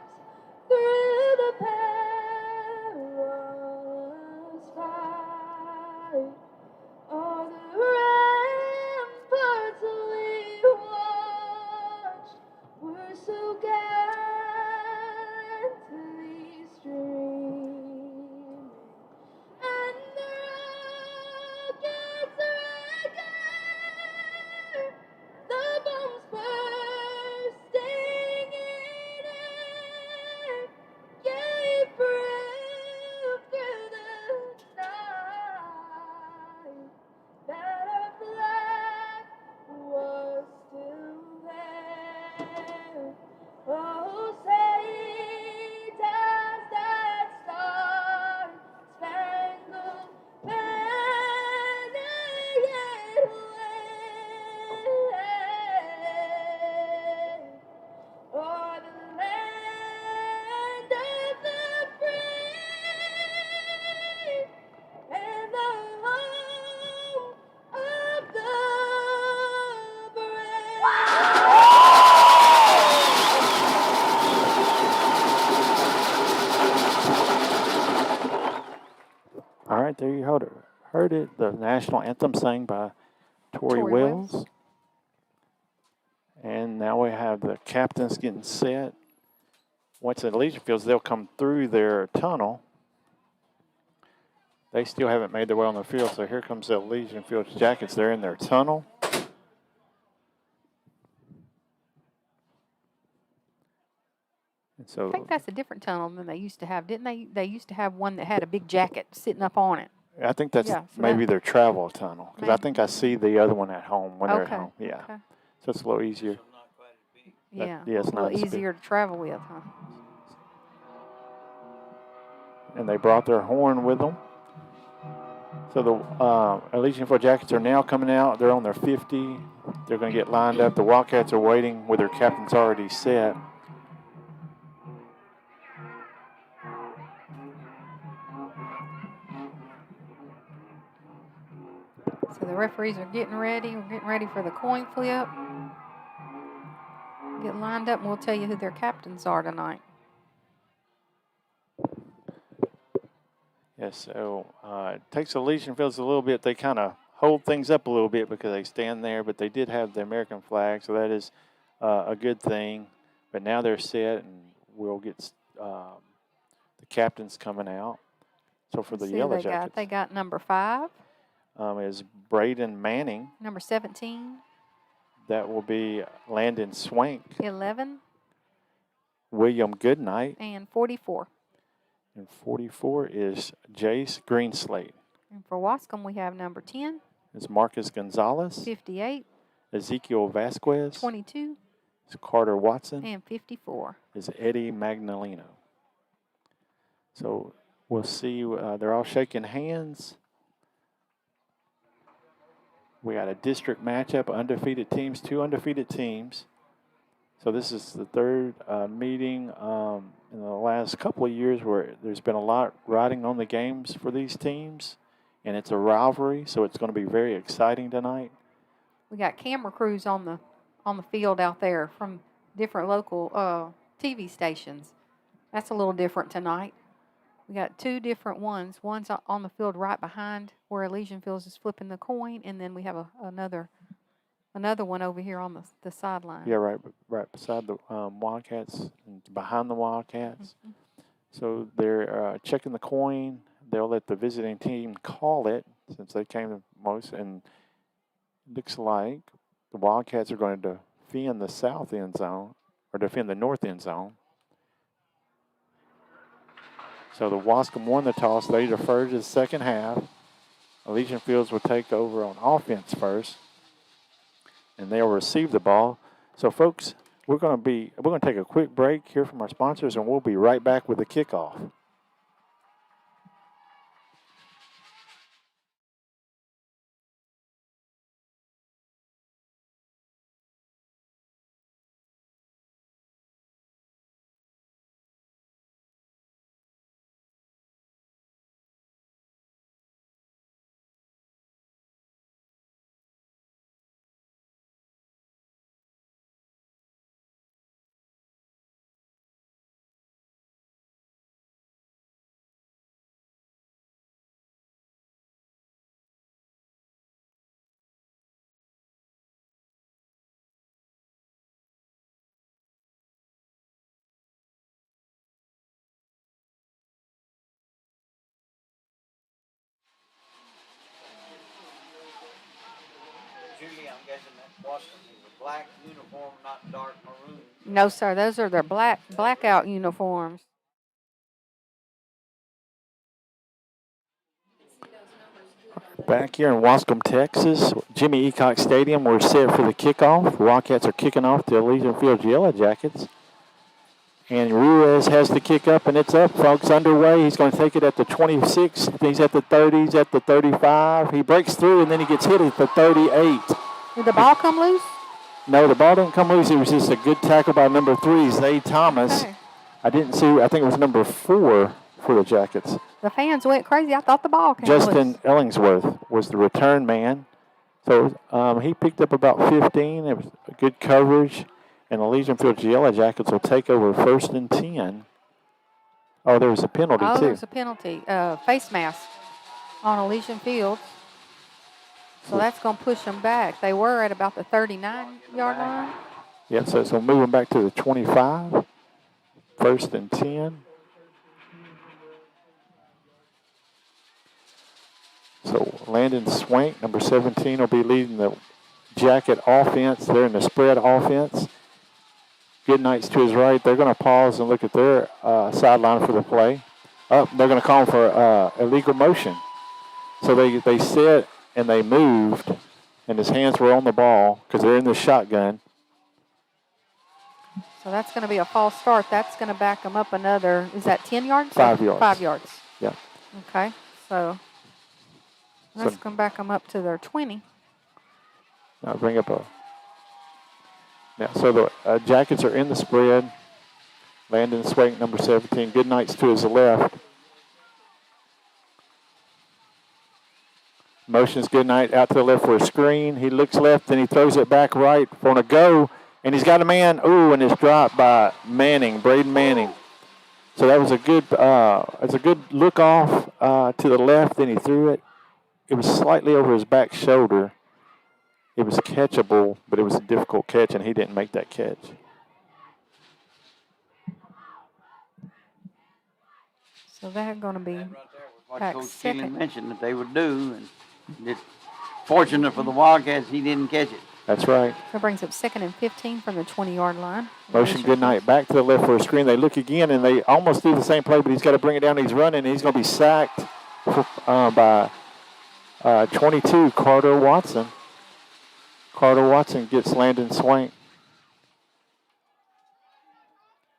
heard it, the national anthem sang by Tori Tori Wells. Wells. And now we have the captains getting set. Once the Elysian Fields, they'll come through their tunnel. They still haven't made their way on the field, so here comes the Elysian Fields Jackets. They're in their tunnel. And so I think that's a different tunnel than they used to have, didn't they? They used to have one that had a big jacket sitting up on it. I think that's Yeah, so maybe that- their travel tunnel, because I Maybe. think I see the other one at home when they're at Okay, home. Yeah, okay. so it's a little easier. Yeah, yeah, it's a little not as big. easier to travel with, huh? And they brought their horn with them. So the Elysian Field Jackets are now coming out. They're on their 50. They're going to get lined up. The Wildcats are waiting with their captains already set. So the referees are getting ready. We're getting ready for the coin flip. Get lined up, and we'll tell you who their captains are tonight. Yes, so it takes the Elysian Fields a little bit. They kind of hold things up a little bit because they stand there, but they did have the American flag, so that is a good thing. But now they're set, and we'll get the captains coming out. So for the See who Yellow they Jackets, they got number 5, is Braden Manning. number 17, That will be Landon Swank, 11, William Goodnight, and 44. and 44 is Jace Greenslade. And for Waskom, we have number 10, It's Marcus Gonzalez, 58, Ezekiel Vasquez, 22, is Carter Watson, and 54. is Eddie Magdaleno. So we'll see. They're all shaking hands. We got a district matchup, undefeated teams, 2 undefeated teams. So this is the third meeting in the last couple of years where there's been a lot riding on the games for these teams, and it's a rivalry, so it's going to be very exciting tonight. We got camera crews on the field out there from different local TV stations. That's a little different tonight. We got 2 different ones. One's on the field right behind where Elysian Fields is flipping the coin, and then we have another one over here on the sideline. Yeah, right beside the Wildcats, and behind the Wildcats. Mhm. So they're checking the coin. They'll let the visiting team call it since they came the most, and it looks like the Wildcats are going to defend the south end zone or defend the north end zone. So the Waskom won the toss. They defer to the second half. Elysian Fields will take over on offense first, and they'll receive the ball. So, folks, we're going to take a quick break here from our sponsors, and we'll be right back with the kickoff. Julie, I'm guessing that Waskom is a black uniform, not dark maroon. No, sir. Those are their blackout uniforms. Back here in Waskom, Texas, Jimmy E Cox Stadium, we're set for the kickoff. The Wildcats are kicking off the Elysian Fields Yellow Jackets. And Ruiz has the kick up, and it's up, folks, underway. He's going to take it at the 26. He's at the 30. He's at the 35. He breaks through, and then he gets hit at the 38. Did the ball come loose? No, the ball didn't come loose. It was just a good tackle by number 3, Zay Thomas. Okay. I didn't see, I think it was number 4 for the Jackets. The fans went crazy. I thought the ball came Justin loose. Ellingsworth was the return man. So he picked up about 15. It was a good coverage. And the Elysian Fields Yellow Jackets will take over 1st and 10. Oh, there was a penalty, Oh, too. there's a penalty. Face mask. on Elysian Fields. So that's going to push them back. They were at about the 39-yard line. Yeah, so it's going to move them back to the 25. First and 10. So Landon Swank, number 17, will be leading the Jacket offense. They're in the spread offense. Goodnight's to his right. They're going to pause and look at their sideline for the play. They're going to call for illegal motion. So they sit and they moved, and his hands were on the ball because they're in the shotgun. So that's going to be a false start. That's going to back them up another, is that 10 yards? 5 yards. 5 yards. Yeah. Okay, so that's going to back them up to their 20. Now bring up a. Now, so the Jackets are in the spread. Landon Swank, number 17. Goodnight's to his left. Motions Goodnight out to the left for a screen. He looks left, then he throws it back right for a go. And he's got a man. Ooh, and it's dropped by Manning, Braden Manning. So that was a good look off to the left. Then he threw it. It was slightly over his back shoulder. It was catchable, but it was a difficult catch, and he didn't make that catch. So they're going to be What back Coach second. Keelan mentioned that they would do, and it's fortunate for the Wildcats he didn't catch it. That's right. That brings up 2nd and 15 from the 20-yard line. Motion Goodnight back to the left for a screen. They look again, and they almost do the same play, but he's got to bring it down. He's running, and he's going to be sacked by 22, Carter Watson. Carter Watson gets Landon Swank.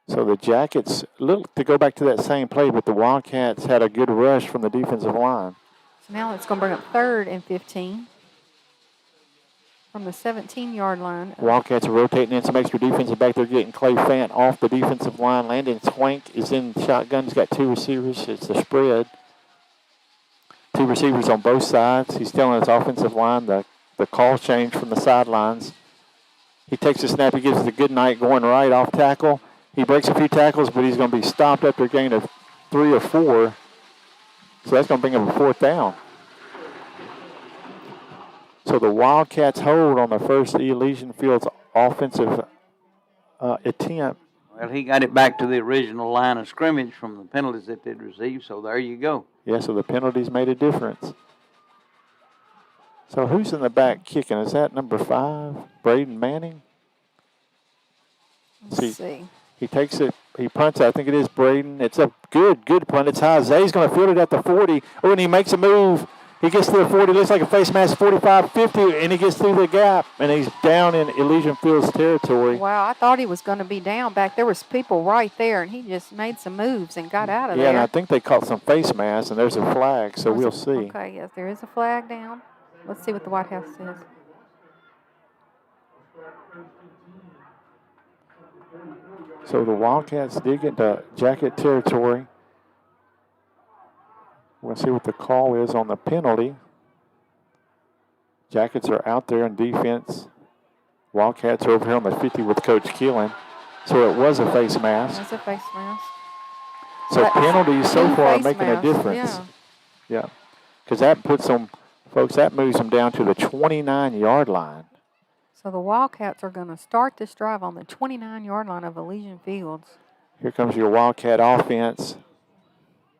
So the Jackets, look to go back to that same play, but the Wildcats had a good rush from the defensive line. So now it's going to bring up 3rd and 15 from the 17-yard line. Wildcats are rotating in some extra defensive back. They're getting Clay Fant off the defensive line. Landon Swank is in shotgun. He's got 2 receivers. It's the spread. 2 receivers on both sides. He's telling his offensive line the call change from the sidelines. He takes the snap. He gives it a good night going right off tackle. He breaks a few tackles, but he's going to be stopped after a gain of 3 or 4. So that's going to bring him a 4th down. So the Wildcats hold on the first Elysian Fields offensive attempt. Well, he got it back to the original line of scrimmage from the penalties that they'd received, so there you go. Yeah, so the penalties made a difference. So who's in the back kicking? Is that number 5, Braden Manning? Let's see. He takes it. He punts it. I think it is Braden. It's a good punt. It's high. Zay's going to field it at the 40. Oh, and he makes a move. He gets to the 40. Looks like a face mask, 45, 50, and he gets through the gap, and he's down in Elysian Fields territory. Wow, I thought he was going to be down back. There was people right there, and he just made some moves and got out of there. Yeah, and I think they caught some face masks, and there's a flag, so we'll see. Okay, yes, there is a flag down. Let's see what the White House says. So the Wildcats did get to Jacket territory. We'll see what the call is on the penalty. Jackets are out there in defense. Wildcats are over here on the 50 with Coach Keelan. So it was a face mask. That's a face mask. So penalties so far are making a mask, difference. Yeah. Because that puts them, folks, that moves them down to the 29-yard line. So the Wildcats are going to start this drive on the 29-yard line of Elysian Fields. Here comes your Wildcat offense.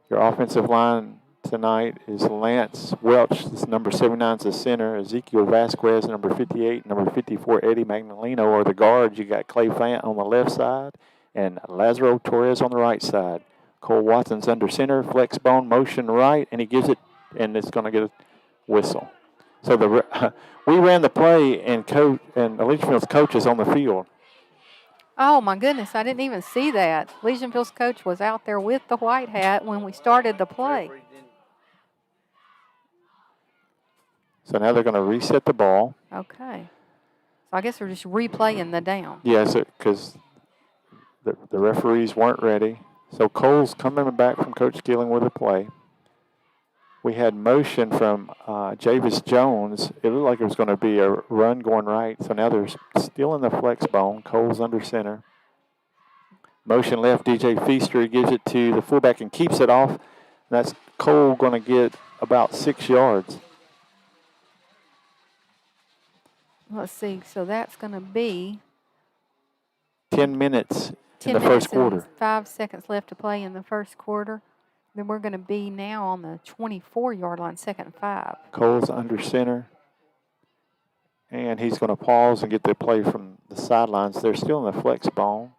Your offensive line tonight is Lance Welch. This number 79 is the center. Ezekiel Vasquez, number 58, number 54, Eddie Magdaleno are the guards. You got Clay Fant on the left side and Lazaro Torres on the right side. Cole Watson's under center, flex bone, motion right, and he gives it, and it's going to get a whistle. So we ran the play, and Elysian Fields coach is on the field. Oh, my goodness, I didn't even see that. Elysian Fields coach was out there with the white hat when we started the play. So now they're going to reset the ball. Okay. So I guess we're just replaying the down. Yes, because the referees weren't ready. So Cole's coming back from Coach Keelan with a play. We had motion from Javis Jones. It looked like it was going to be a run going right. So now they're still in the flex bone. Cole's under center. Motion left, DJ Feaster gives it to the fullback and keeps it off That's Cole going to get about 6 yards. Let's see. So that's going to be 10 minutes in 10 the minutes first quarter. and 5 seconds left to play in the first quarter. Then we're going to be now on the 24-yard line, 2nd and 5. Cole's under center. And he's going to pause and get the play from the sidelines. They're still in the flex ball.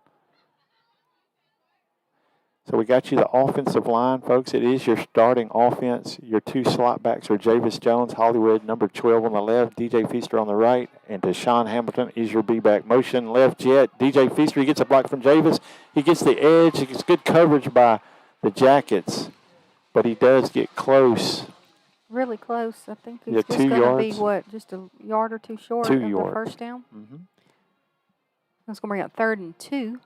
So we got you the offensive line, folks. It is your starting offense. Your 2 slot backs are Javis Jones, Hollywood, number 12 on the left, DJ Feaster on the right, and Deshaun Hamilton is your B-back. Motion left jet. DJ Feaster, he gets a block from Javis. He gets the edge. He gets good coverage by the Jackets, but he does get close. Really close. I think he's Yeah, just 2 going to be, yards. what, just a yard or 2 short 2 of the yards. first down? Mm-hmm. That's going to bring up 3rd and 2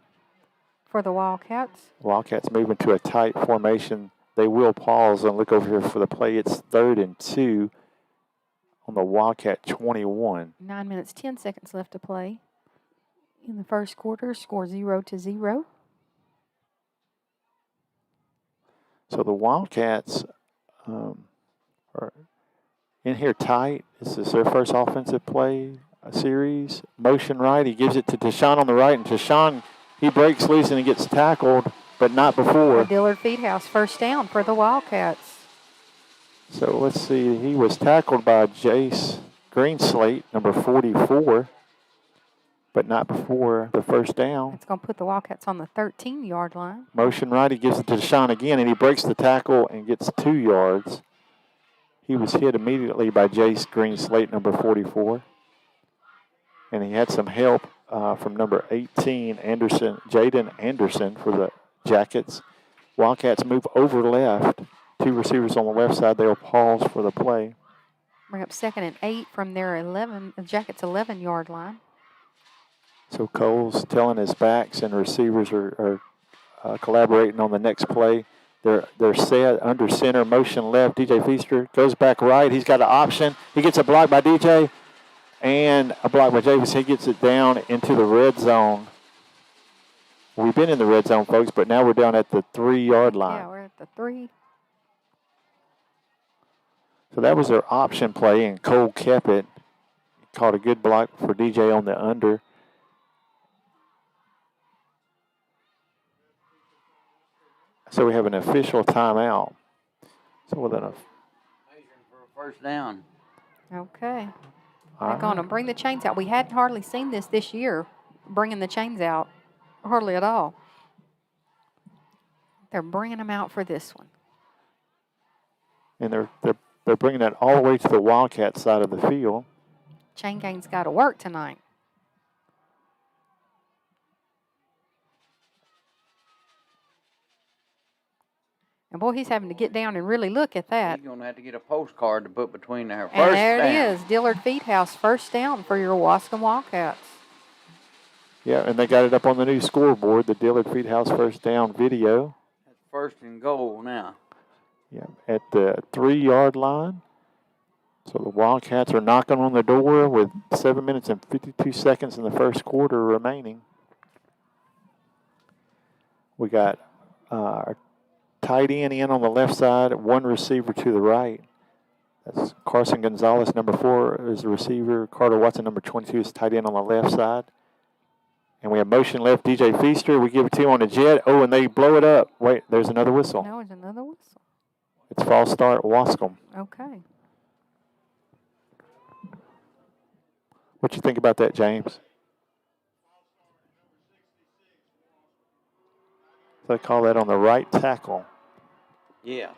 for the Wildcats. Wildcats moving to a tight formation. They will pause and look over here for the play. It's 3rd and 2 on the Wildcat 21. 9 minutes, 10 seconds left to play in the first quarter. Score 0-0. So the Wildcats are in here tight. This is their first offensive play series. Motion right. He gives it to Deshaun on the right, and Deshaun, he breaks loose and he gets tackled, but not before. Dillard Feedhouse, first down for the Wildcats. So let's see. He was tackled by Jace Greenslate, number 44, but not before the first down. It's going to put the Wildcats on the 13-yard line. Motion right. He gives it to Deshaun again, and he breaks the tackle and gets 2 yards. He was hit immediately by Jace Greenslate, number 44. And he had some help from number 18, Jaden Anderson for the Jackets. Wildcats move over left. 2 receivers on the left side. They'll pause for the play. Bring up 2nd and 8 from their Jackets' 11-yard line. So Cole's telling his backs and receivers are collaborating on the next play. They're set under center, motion left. DJ Feaster goes back right. He's got an option. He gets a block by DJ and a block by Javis. He gets it down into the red zone. We've been in the red zone, folks, but now we're down at the 3-yard line. Yeah, we're at the 3. So that was their option play, and Cole kept it. Caught a good block for DJ on the under. So we have an official timeout. So with an First down. Okay. They're going to bring the chains out. We hadn't hardly seen this year, bringing the chains out, hardly at all. They're bringing them out for this one. and they're bringing that all the way to the Wildcat side of the field. Chain gang's got to work tonight. And boy, he's having to get down and really look at that. He's going to have to get a postcard to put between their first And there down. it is, Dillard Feedhouse, first down for your Waskom Wildcats. Yeah, and they got it up on the new scoreboard, the Dillard Feedhouse first down video. That's first and goal now. Yeah, at the 3-yard line. So the Wildcats are knocking on the door with 7 minutes and 52 seconds in the first quarter remaining. We got our tight end in on the left side, one receiver to the right. That's Carson Gonzalez, number 4, is the receiver. Carter Watson, number 22, is tight end on the left side. And we have motion left, DJ Feaster. We give it to him on the jet. Oh, and they blow it up. Wait, there's another whistle. No, there's another whistle. It's false start, Waskom. Okay. What you think about that, James? They call that on the right tackle. Yeah.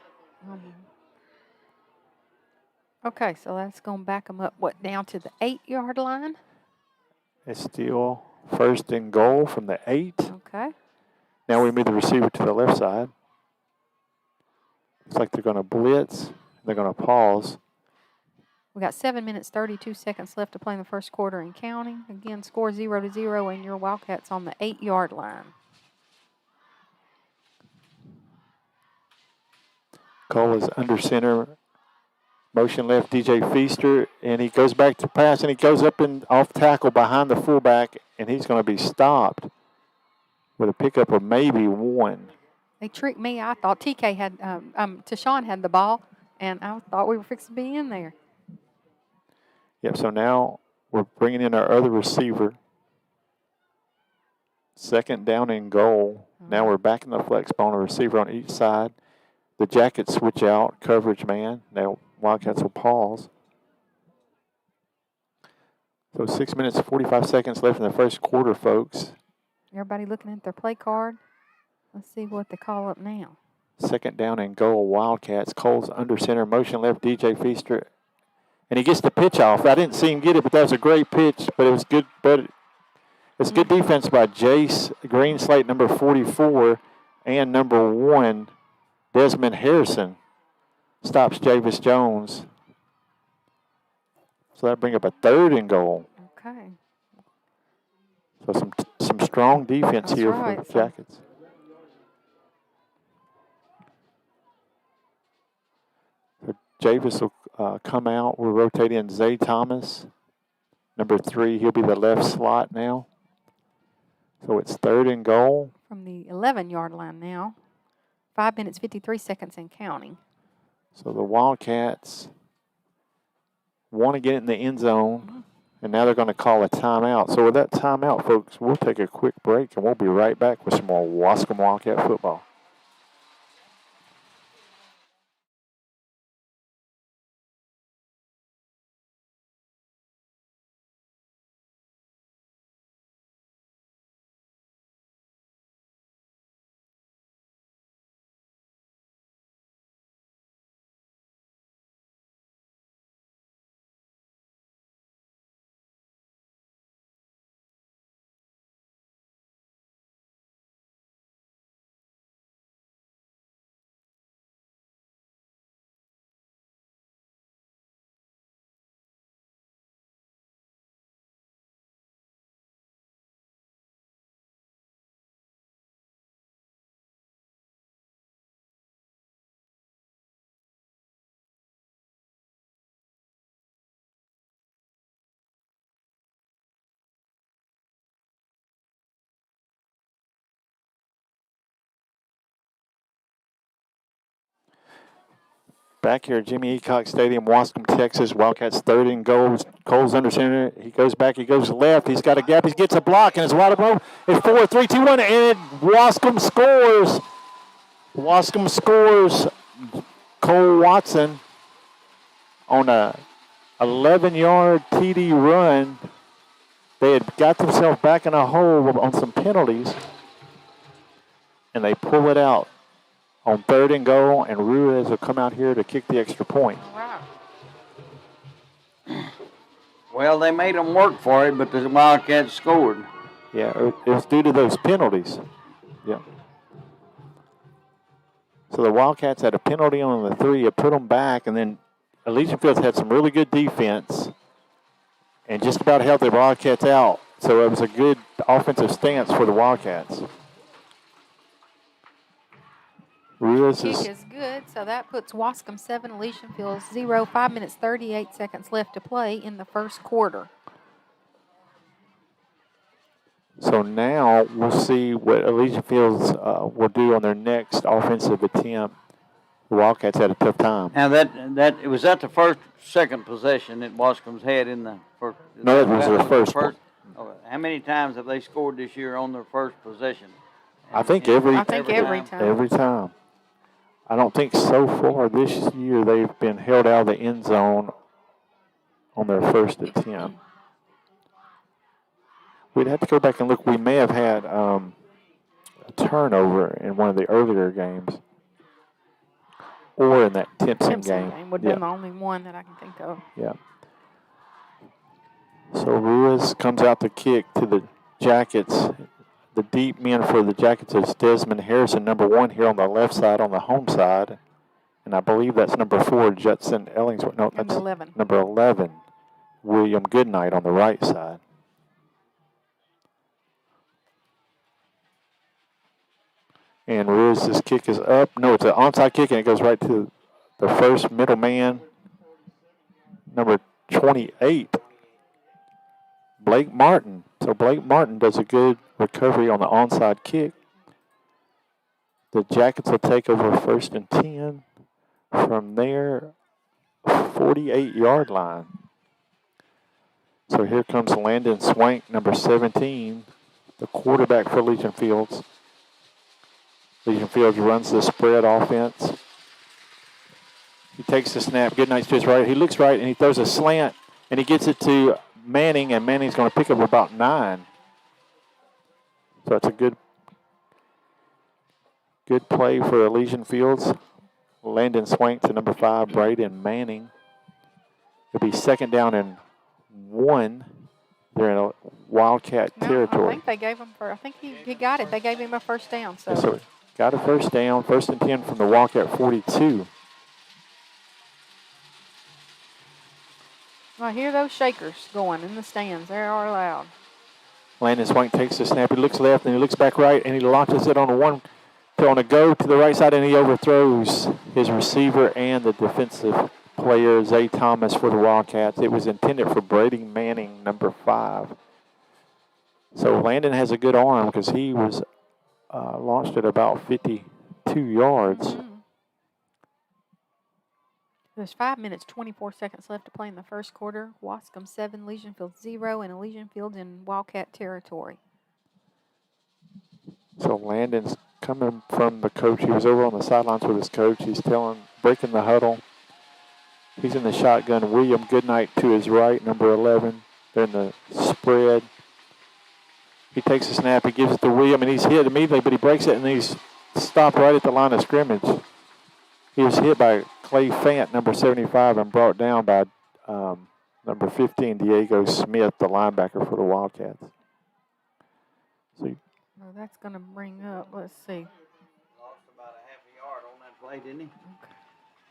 Okay, so that's going to back them up, down to the 8-yard line? It's still first and goal from the 8. Okay. Now we move the receiver to the left side. Looks like they're going to blitz. They're going to pause. We got 7 minutes, 32 seconds left to play in the first quarter and counting. Again, score 0-0, and your Wildcats on the 8-yard line. Cole is under center. Motion left, DJ Feaster, and he goes back to pass, and he goes up and off tackle behind the fullback, and he's going to be stopped with a pickup of maybe 1. They tricked me. I thought TK had, Tashawn had the ball, and I thought we were fixing to be in there. Yep, so now we're bringing in our other receiver. Second down and goal. Now we're back in the flex bone, a receiver on each side. The Jackets switch out, coverage man. Now Wildcats will pause. So 6 minutes, 45 seconds left in the first quarter, folks. Everybody looking at their play card. Let's see what they call up now. Second down and goal, Wildcats. Cole's under center, motion left, DJ Feaster. And he gets the pitch off. I didn't see him get it, but that was a great pitch. But it was good. But it's good defense by Jace Greenslate, number 44, and number 1, Desmond Harrison. Stops Javis Jones. So that brings up a third and goal. Okay. So some strong defense That's here right. for the Jackets. So Javis will come out. We'll rotate in Zay Thomas. Number 3, he'll be the left slot now. So it's third and goal. From the 11-yard line now. 5 minutes, 53 seconds and counting. So the Wildcats want to get in the end zone, and now they're going to call a timeout. So with that timeout, folks, we'll take a quick break, and we'll be right back with some more Waskom Wildcat football. Back here at Jimmy E Cox Stadium, Waskom, Texas. Wildcats third and goal. Cole's under center. He goes back. He goes left. He's got a gap. He gets a block, and it's wide open. It's 4, 3, 2, 1, and Waskom scores. Waskom scores. Cole Watson on a 11-yard TD run. They had got themselves back in a hole on some penalties, and they pull it out on third and goal, and Ruiz will come out here to kick the extra point. Wow. Well, they made them work for it, but the Wildcats scored. Yeah, it was due to those penalties. Yeah. So the Wildcats had a penalty on the 3. It put them back, and then Elysian Fields had some really good defense and just about held the Wildcats out. So it was a good offensive stance for the Wildcats. Ruiz Kick is good, so that puts Waskom 7, Elysian Fields 0. 5 minutes, 38 seconds left to play in the first quarter. So now we'll see what Elysian Fields will do on their next offensive attempt. The Wildcats had a tough time. Now that was that the second possession that Waskom's had in the first. No, it was their first one. Okay. How many times have they scored this year on their first possession? I think every time. Every time. I don't think so far this year they've been held out of the end zone on their first attempt. We'd have to go back and look. We may have had a turnover in one of the earlier games, or in that Timpson game. Would be the only one that I can think of. Yeah. So Ruiz comes out to kick to the Jackets. The deep men for the Jackets is Desmond Harrison, number 1 here on the left side, on the home side. And I believe that's number 4, Judson Ellingsworth. No, that's number 11, William Goodnight on the right side. And Ruiz's kick is up. No, it's an onside kick, and it goes right to the first middle man, number 28, Blake Martin. So Blake Martin does a good recovery on the onside kick. The Jackets will take over 1st and 10 from their 48-yard line. So here comes Landon Swank, number 17, the quarterback for Elysian Fields. Elysian Fields runs the spread offense. He takes the snap. Goodnight's to his right. He looks right, and he throws a slant, and he gets it to Manning, and Manning's going to pick up about 9. So that's a good play for Elysian Fields. Landon Swank to number 5, Braden Manning. It'll be 2nd down and 1. They're in a Wildcat territory. I think they gave him I think he got it. They gave him a 1st down. So, so got a 1st down, 1st and 10 from the Wildcat 42. I hear those shakers going in the stands. They are loud. Landon Swank takes the snap. He looks left and he looks back right, and he launches it on a go to the right side, and he overthrows his receiver and the defensive player, Zay Thomas, for the Wildcats. It was intended for Brady Manning, number 5. So Landon has a good arm because he was launched at about 52 yards. Mm-hmm. There's 5 minutes, 24 seconds left to play in the first quarter. Waskom 7, Elysian Fields 0, and Elysian Fields in Wildcat territory. So Landon's coming from the coach. He was over on the sidelines with his coach. He's breaking the huddle. He's in the shotgun. William Goodnight to his right, number 11. They're in the spread. He takes the snap. He gives it to William, and he's hit immediately, but he breaks it, and he's stopped right at the line of scrimmage. He was hit by Clay Fant, number 75, and brought down by number 15, Diego Smith, the linebacker for the Wildcats. So well, that's going to bring up, let's see. Lost about a half a yard on that play, didn't he?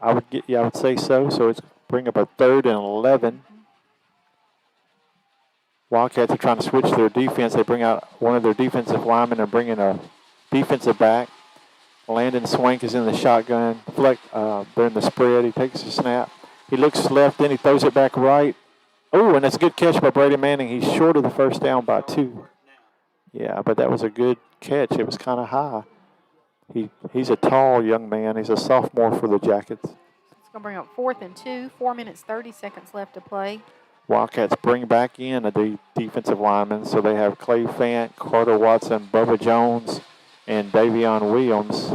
Okay. I would say so. So it's bring up a 3rd and 11. Wildcats are trying to switch their defense. They bring out one of their defensive linemen and bring in a defensive back. Landon Swank is in the shotgun. They're in the spread. He takes the snap. He looks left, then he throws it back right. Oh, and that's a good catch by Brady Manning. He's short of the 1st down by 2. Yeah, but that was a good catch. It was kind of high. He's a tall young man. He's a sophomore for the Jackets. It's going to bring up 4th and 2. 4 minutes, 30 seconds left to play. Wildcats bring back in a defensive lineman. So they have Clay Fant, Carter Watson, Bubba Jones, and Davion Williams.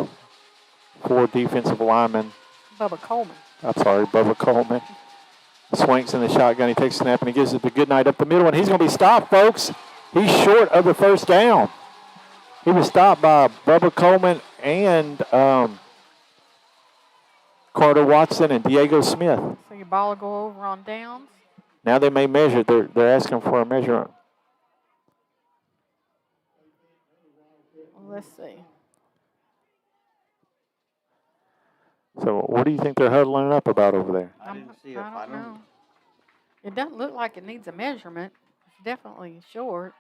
4 defensive linemen. Bubba Coleman. Swank's in the shotgun. He takes a snap, and he gives it to Goodnight up the middle, and he's going to be stopped, folks. He's short of the 1st down. He was stopped by Bubba Coleman and Carter Watson and Diego Smith. So your ball will go over on downs. Now they may measure. They're asking for a measurement. Let's see. So what do you think they're huddling up about over there? I didn't see it. I don't know. It doesn't look like it needs a measurement. It's definitely short.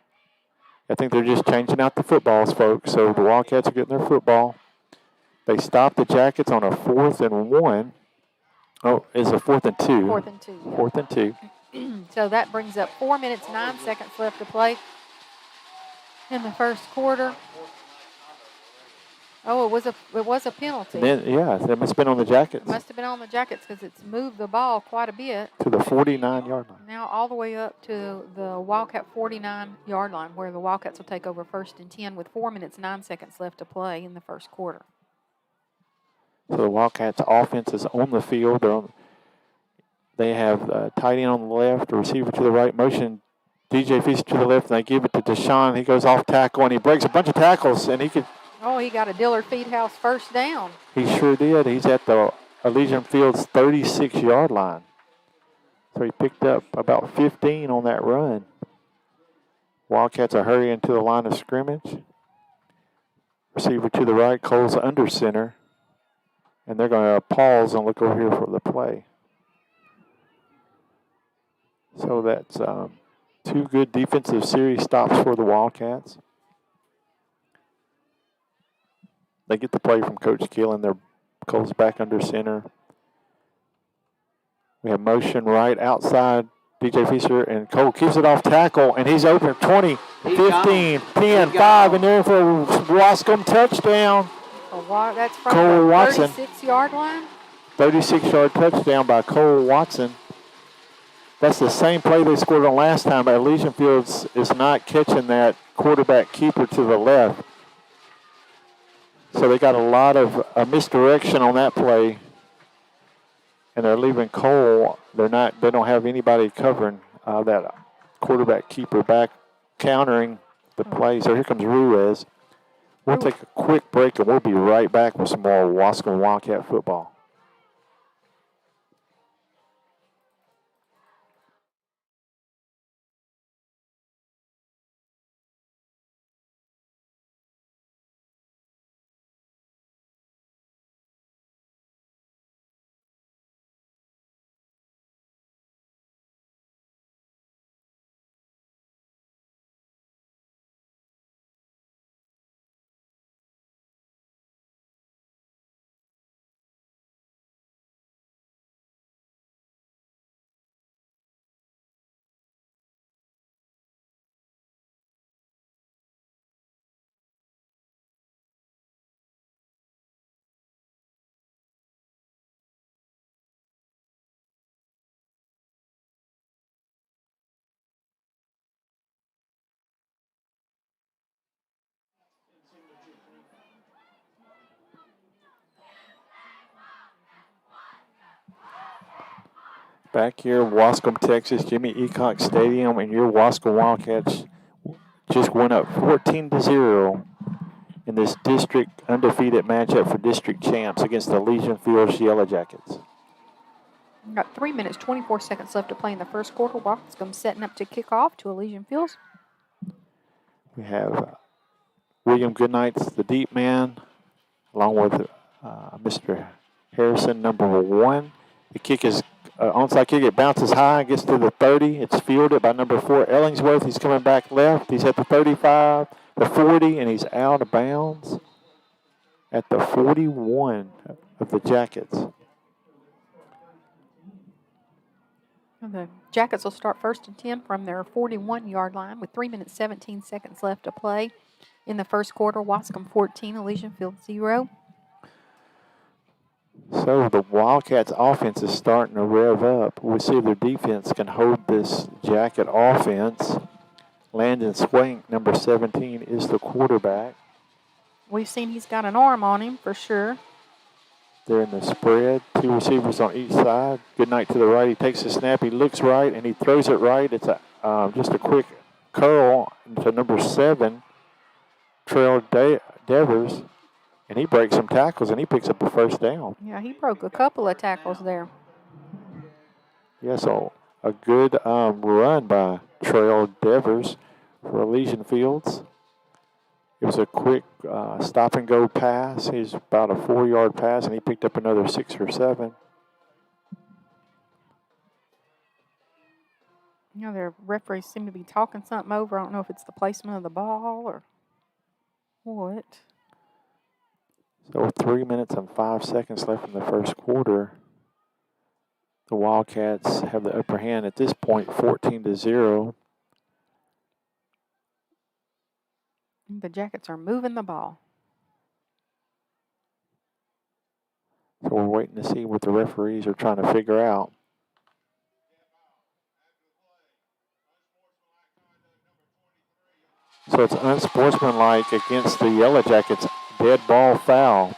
I think they're just changing out the footballs, folks. So the Wildcats are getting their football. They stopped the Jackets on a 4th and 1. Oh, it's a 4th and 2. 4th and 2. Yeah. 4th and 2. So that brings up 4 minutes, 9 seconds left to play in the first quarter. Oh, it was a penalty. Then, yeah, that must have been on the Jackets. It must have been on the Jackets because it's moved the ball quite a bit. To the 49-yard line. Now all the way up to the Wildcat 49-yard line where the Wildcats will take over 1st and 10 with 4 minutes, 9 seconds left to play in the first quarter. So the Wildcats offense is on the field. They have tight end on the left, a receiver to the right, motion DJ Fisher to the left, and they give it to Deshaun. He goes off tackle, and he breaks a bunch of tackles, and he could. Oh, he got a Dillard Feedhouse 1st down. He sure did. He's at the Elysian Fields 36-yard line. So he picked up about 15 on that run. Wildcats are hurrying to the line of scrimmage. Receiver to the right, Cole's under center. And they're going to pause and look over here for the play. So that's 2 good defensive series stops for the Wildcats. They get the play from Coach Keelan. Their Cole's back under center. We have motion right outside DJ Fisher, and Cole keeps it off tackle, and he's open 20, 15, 10, 5, and there for Waskom touchdown. That's from Cole the Watson. 36-yard line. 36-yard touchdown by Cole Watson. That's the same play they scored on last time. Elysian Fields is not catching that quarterback keeper to the left. So they got a lot of misdirection on that play. And they're leaving Cole. They don't have anybody covering that quarterback keeper back, countering the play. So here comes Ruiz. We'll take a quick break, and we'll be right back with some more Waskom Wildcat football. Back here, Waskom, Texas, Jimmy E Cox Stadium, and your Waskom Wildcats just went up 14-0 in this district undefeated matchup for district champs against the Elysian Fields Yellow Jackets. We've got 3 minutes, 24 seconds left to play in the first quarter. Waskom setting up to kick off to Elysian Fields. We have William Goodnight's the deep man, along with Mr. Harrison, number 1. The kick is onside kick. It bounces high, gets to the 30. It's fielded by number 4, Ellingsworth. He's coming back left. He's at the 35, the 40, and he's out of bounds at the 41 of the Jackets. The Jackets will start first and 10 from their 41-yard line with 3 minutes, 17 seconds left to play in the first quarter. Waskom 14, Elysian Fields 0. So the Wildcats offense is starting to rev up. We'll see if their defense can hold this Jacket offense. Landon Swank, number 17, is the quarterback. We've seen he's got an arm on him for sure. They're in the spread. 2 receivers on each side. Goodnight to the right. He takes the snap. He looks right, and he throws it right. It's just a quick curl to number 7, Trail Devers. And he breaks some tackles, and he picks up a first down. Yeah, he broke a couple of tackles there. Yeah, so a good run by Trail Devers for Elysian Fields. It was a quick stop-and-go pass. He's about a 4-yard pass, and he picked up another 6 or 7. You know, their referees seem to be talking something over. I don't know if it's the placement of the ball or what. So 3 minutes and 5 seconds left in the first quarter. The Wildcats have the upper hand at this point, 14-0. The Jackets are moving the ball. So we're waiting to see what the referees are trying to figure out. So it's unsportsmanlike against the Yellow Jackets. Dead ball foul.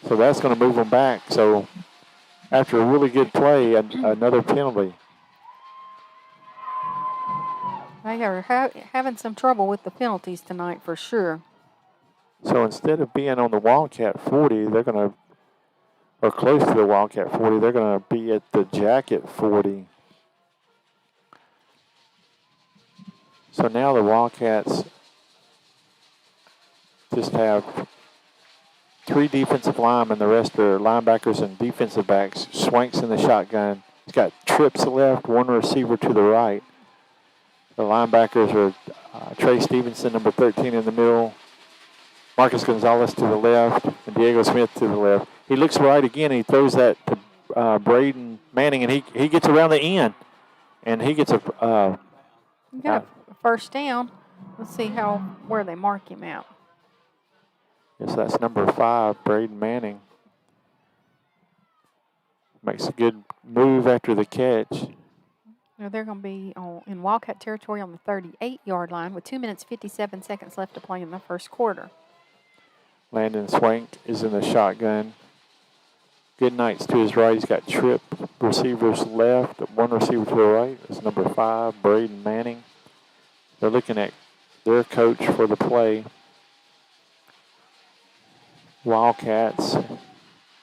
So that's going to move them back. So after a really good play, another penalty. They are having some trouble with the penalties tonight for sure. So instead of being on the Wildcat 40, they're going to, or close to the Wildcat 40, they're going to be at the Jacket 40. So now the Wildcats just have 3 defensive linemen. The rest are linebackers and defensive backs. Swank's in the shotgun. He's got trips left, 1 receiver to the right. The linebackers are Trey Stevenson, number 13, in the middle. Marcus Gonzalez to the left, and Diego Smith to the left. He looks right again, and he throws that to Braden Manning, and he gets around the end, and he gets a You got a first down. Let's see where they mark him out. Yes, that's number 5, Braden Manning. Makes a good move after the catch. Now they're going to be in Wildcat territory on the 38-yard line with 2 minutes 57 seconds left to play in the first quarter. Landon Swank is in the shotgun. Goodnight's to his right. He's got trip receivers left, 1 receiver to the right. It's number 5, Braden Manning. They're looking at their coach for the play. Wildcats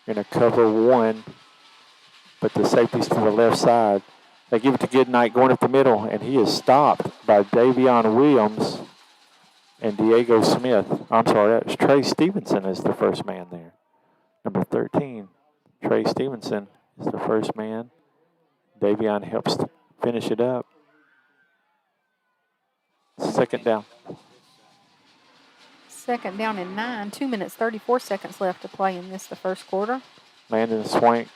in a cover 1, but the safety's to the left side. They give it to Goodnight going up the middle, and he is stopped by Davion Williams and Diego Smith. I'm sorry, that was Trey Stevenson is the first man there. Number 13, Trey Stevenson is the first man. Davion helps to finish it up. Second down. Second down and 9, 2 minutes 34 seconds left to play in the first quarter. Landon Swank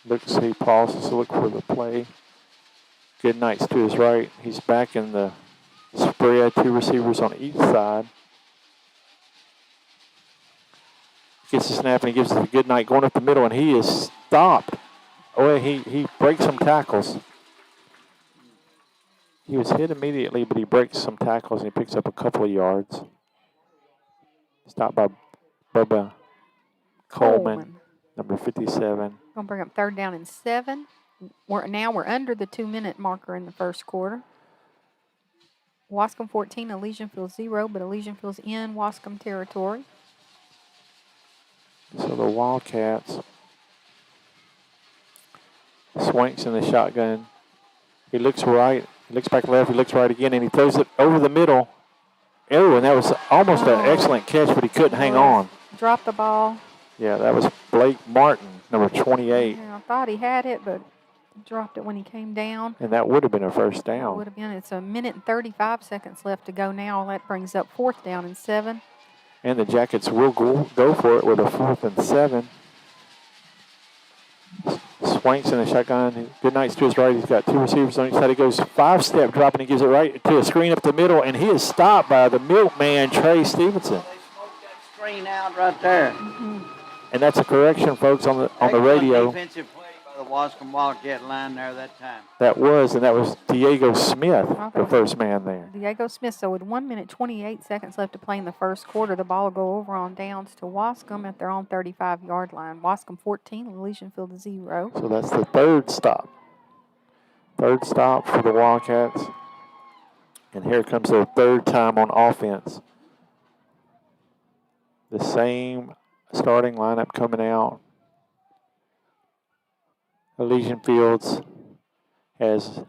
looks, he pauses to look for the play. Goodnight's to his right. He's back in the spread, 2 receivers on each side. Gets the snap and he gives it to Goodnight going up the middle, and he is stopped. Oh, he breaks some tackles. He was hit immediately, but he breaks some tackles and he picks up a couple of yards. Stopped by Bubba Coleman, number 57. Going to bring up third down and 7. We're under the 2-minute marker in the first quarter. Waskom 14, Elysian Field 0, but Elysian Field's in Waskom territory. So the Wildcats. Swank's in the shotgun. He looks right, he looks back left, he looks right again, and he throws it over the middle. Oh, and that was almost an excellent catch, but he couldn't hang on. Dropped the ball. Yeah, that was Blake Martin, number 28. Yeah, I thought he had it, but dropped it when he came down. And that would have been a first down. It would have been. It's 1 minute and 35 seconds left to go now. That brings up 4th down and 7. And the Jackets will go for it with a 4th and 7. Swank's in the shotgun. Goodnight's to his right. He's got 2 receivers on each side. He goes 5-step drop, and he gives it right to a screen up the middle, and he is stopped by the milkman, Trey Stevenson. They smoked that screen out right there. Mm-hmm. And that's a correction, folks, on the radio. Defensive play by the Waskom Wildcat line there that time. That was Diego Smith, the first man there. Diego Smith. So with 1 minute 28 seconds left to play in the first quarter, the ball will go over on downs to Waskom at their own 35-yard line. Waskom 14, Elysian Field 0. So that's the third stop. Third stop for the Wildcats. And here comes their third time on offense. The same starting lineup coming out. Elysian Fields has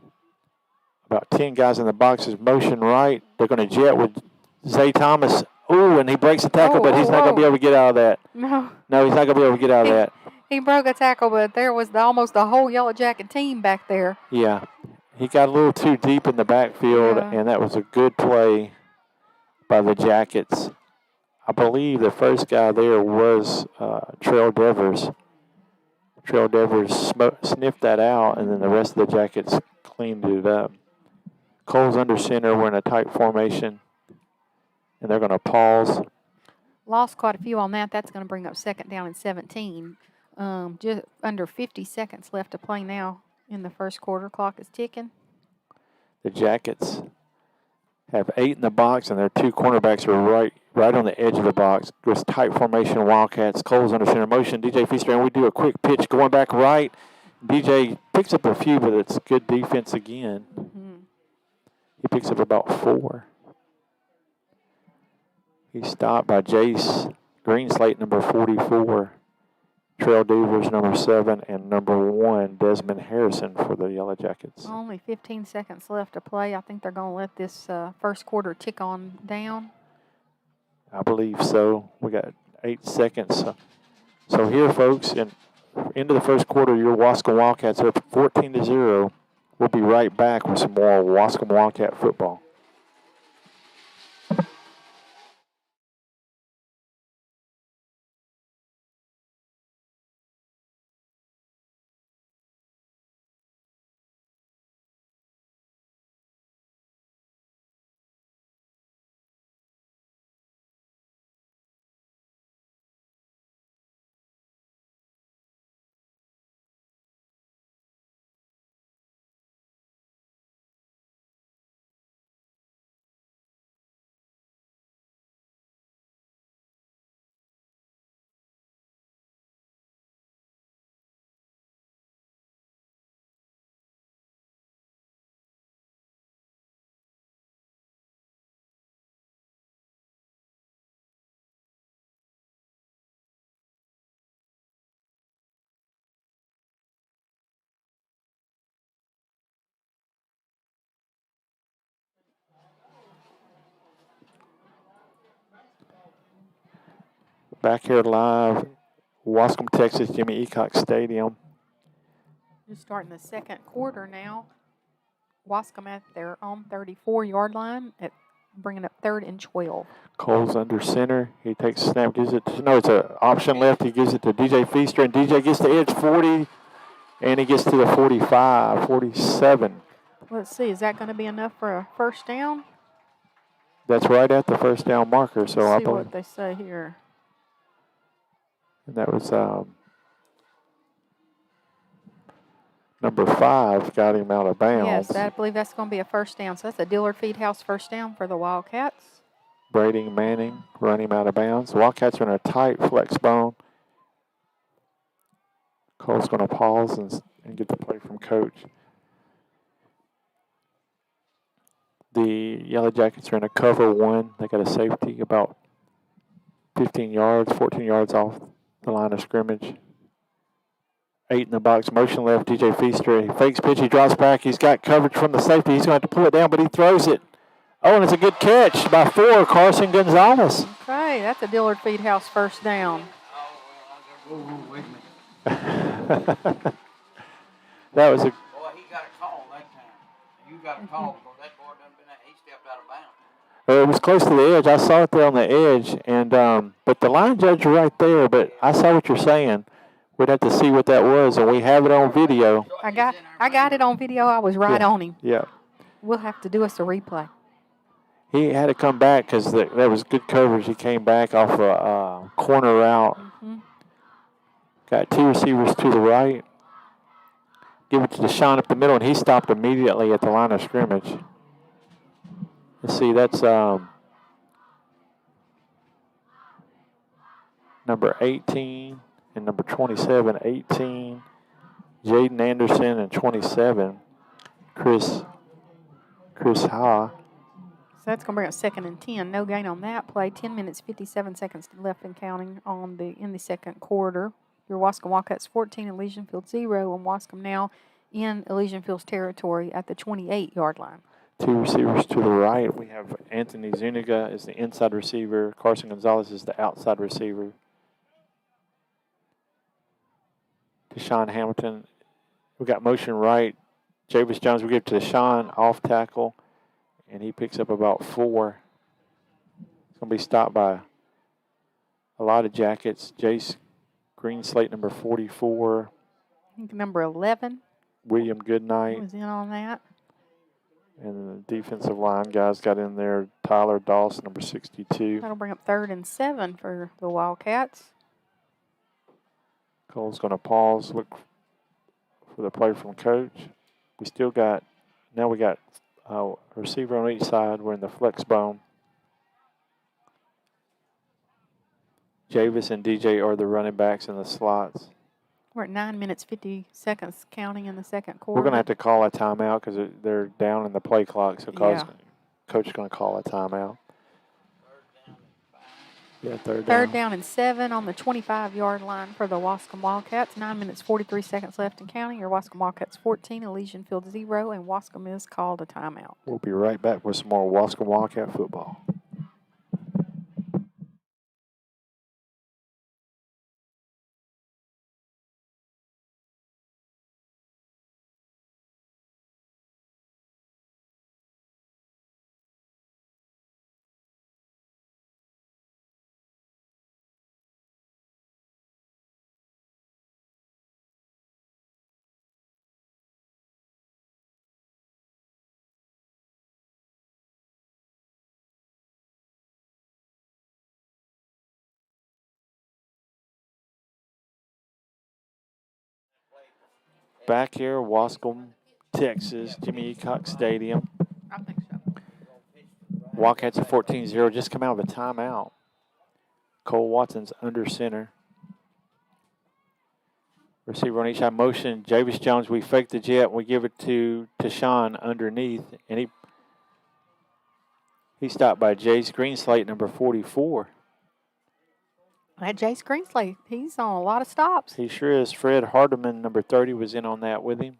about 10 guys in the boxes. Motion right. They're going to jet with Zay Thomas. Ooh, and he breaks the tackle, but he's not going to be able to get out of that. No, No, he's not going to be able to get out of that. he broke a tackle, but there was almost the whole Yellow Jacket team back there. Yeah. He got a little too deep in the backfield, and that was a good play by the Jackets. I believe the first guy there was Trail Devers. Trail Devers sniffed that out, and then the rest of the Jackets cleaned it up. Cole's under center. We're in a tight formation, and they're going to pause. Lost quite a few on that. That's going to bring up 2nd down and 17. Just under 50 seconds left to play now in the first quarter. Clock is ticking. The Jackets have 8 in the box, and their 2 cornerbacks are right on the edge of the box. Goes tight formation, Wildcats. Cole's under center motion. DJ Feaster, and we do a quick pitch going back right. DJ picks up a few, but it's good defense again. Mm-hmm. He picks up about 4. He's stopped by Jace Greenslate, number 44. Trail Devers, number 7, and number 1, Desmond Harrison for the Yellow Jackets. Only 15 seconds left to play. I think they're going to let this first quarter tick on down. I believe so. We got 8 seconds. So here, folks, into the first quarter, your Waskom Wildcats are up 14-0. We'll be right back with some more Waskom Wildcat football. Back here live, Waskom, Texas, Jimmy E Cox Stadium. Just starting the second quarter now. Waskom at their own 34-yard line, at bringing up 3rd and 12. Cole's under center. He takes a snap, gives it to, no, it's an option left. He gives it to DJ Feaster, and DJ gets the edge 40, and he gets to the 45, 47. Let's see, is that going to be enough for a first down? That's right at the first down marker, so I Let's see believe. what they say here. And that was number 5 got him out of bounds. Yes, I believe that's going to be a first down. So that's a Dillard Feedhouse first down for the Wildcats. Brady Manning run him out of bounds. The Wildcats are in a tight flex bone. Cole's going to pause and get the play from Coach. The Yellow Jackets are in a cover 1. They got a safety about 15 yards, 14 yards off the line of scrimmage. 8 in the box, motion left, DJ Feaster. He fakes pitch, he drops back. He's got coverage from the safety. He's going to have to pull it down, but he throws it. Oh, and it's a good catch by 4, Carson Gonzalez. Okay, that's a Dillard Feedhouse first down. That was a. Boy, he got a call that time. You got a call because that boy done been he stepped out of bounds. It was close to the edge. I saw it there on the edge, and but the line judge was right there. But I saw what you're saying. We'd have to see what that was, and we have it on video. I got it on video. I was right on him. Yeah. We'll have to do us a replay. He had to come back because there was good coverage. He came back off a corner route. Mm-hmm. Got 2 receivers to the right. Give it to Deshaun up the middle, and he stopped immediately at the line of scrimmage. Let's see, that's number 18 and number 27. 18, Jaden Anderson, and 27, Chris Ha. So that's going to bring up 2nd and 10. No gain on that play. 10 minutes, 57 seconds left and counting in the second quarter. Your Waskom Wildcats 14, Elysian Field 0, and Waskom now in Elysian Field's territory at the 28-yard line. 2 receivers to the right. We have Anthony Zuniga as the inside receiver. Carson Gonzalez is the outside receiver. Deshaun Hamilton. We got motion right. Javis Jones, we give to Deshaun off tackle, and he picks up about 4. It's going to be stopped by a lot of Jackets. Jace Greenslate, number 44. I think number 11 William Goodnight. was in on that. And the defensive line guys got in there. Tyler Dawson, number 62. That'll bring up 3rd and 7 for the Wildcats. Cole's going to pause, look for the play from Coach. We still got, now we got a receiver on each side. We're in the flex bone. Javis and DJ are the running backs in the slots. We're at 9 minutes, 50 seconds counting in the second quarter. We're going to have to call a timeout because they're down in the play clock. So Coach is going to call a timeout. Yeah, Third down and 7 on the 25-yard line for the Waskom Wildcats. 9 minutes, 43 seconds left and counting. Your Waskom Wildcats 14, Elysian Field 0, and Waskom is called a timeout. We'll be right back with some more Waskom Wildcat football. Back here, Waskom, Texas, Jimmy E Cox Stadium. I think so. Wildcats at 14-0, just come out of a timeout. Cole Watson's under center. Receiver on each side, motion. Javis Jones, we fake the jet. We give it to Tashawn underneath, and he stopped by Jace Greenslate, number 44. That Jace Greensley, he's on a lot of stops. He sure is. Fred Hardeman, number 30, was in on that with him.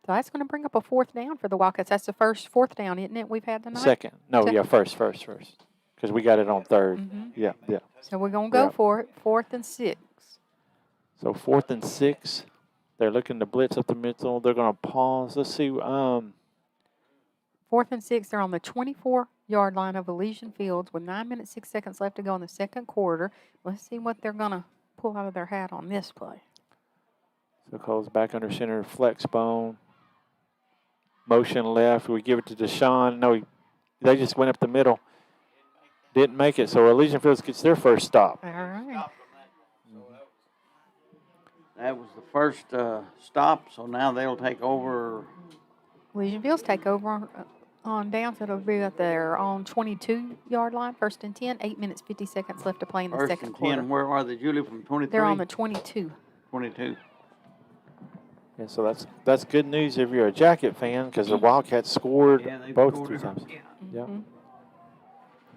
So that's going to bring up a 4th down for the Wildcats. That's the first 4th down, isn't it, we've had tonight? Second. No, yeah, first. because we got it on third. Mhm. Yeah, yeah. So we're going to go Yeah. for it. 4th and 6. So 4th and 6. They're looking to blitz up the middle. They're going to pause. Let's see. 4th and 6. They're on the 24-yard line of Elysian Fields with 9 minutes, 6 seconds left to go in the second quarter. Let's see what they're going to pull out of their hat on this play. So Cole's back under center, flex bone. Motion left. We give it to Deshaun. No, they just went up the middle. Didn't make it. So Elysian Fields gets their first stop. All right. That was the first stop, so now they'll take over. Elysian Fields take over on down, so it'll be at their own 22-yard line, 1st and 10, 8 minutes, 50 seconds left to play in the First second and quarter. 10. Where are they, Julie, from 23? They're on the 22. 22. Yeah, so that's good news if you're a Jacket fan because the Wildcats scored Yeah, they both scored 3 it. times. Yeah. Mhm.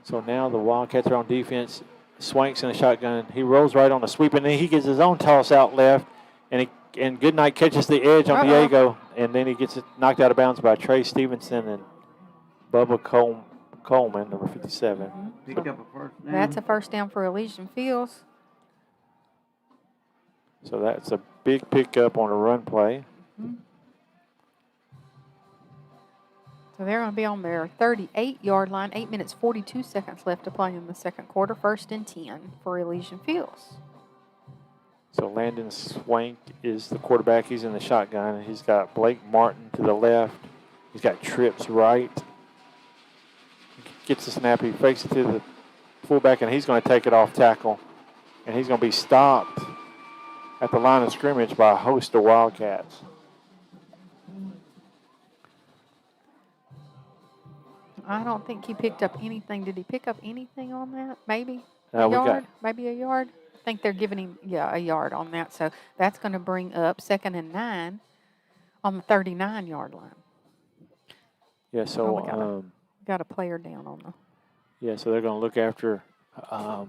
So now the Wildcats are on defense. Swank's in the shotgun. He rolls right on the sweep, and then he gets his own toss out left, and Goodnight catches the edge on Diego, and then he gets it knocked out of bounds by Trey Stevenson and Bubba Coleman, number 57. Picked up a first down. That's a first down for Elysian Fields. So that's a big pickup on a run play. So they're going to be on their 38-yard line, 8 minutes, 42 seconds left to play in the second quarter, 1st and 10 for Elysian Fields. So Landon Swank is the quarterback. He's in the shotgun, and he's got Blake Martin to the left. He's got Trips right. Gets the snap. He fakes it to the fullback, and he's going to take it off tackle. And he's going to be stopped at the line of scrimmage by a host of Wildcats. I don't think he picked up anything. Did he pick up anything on that? Maybe We a got yard? Maybe a yard? I think they're giving him, a yard on that. So that's going to bring up 2nd and 9 on the 39-yard line. yeah. So we got a player down on the. yeah. So they're going to look after a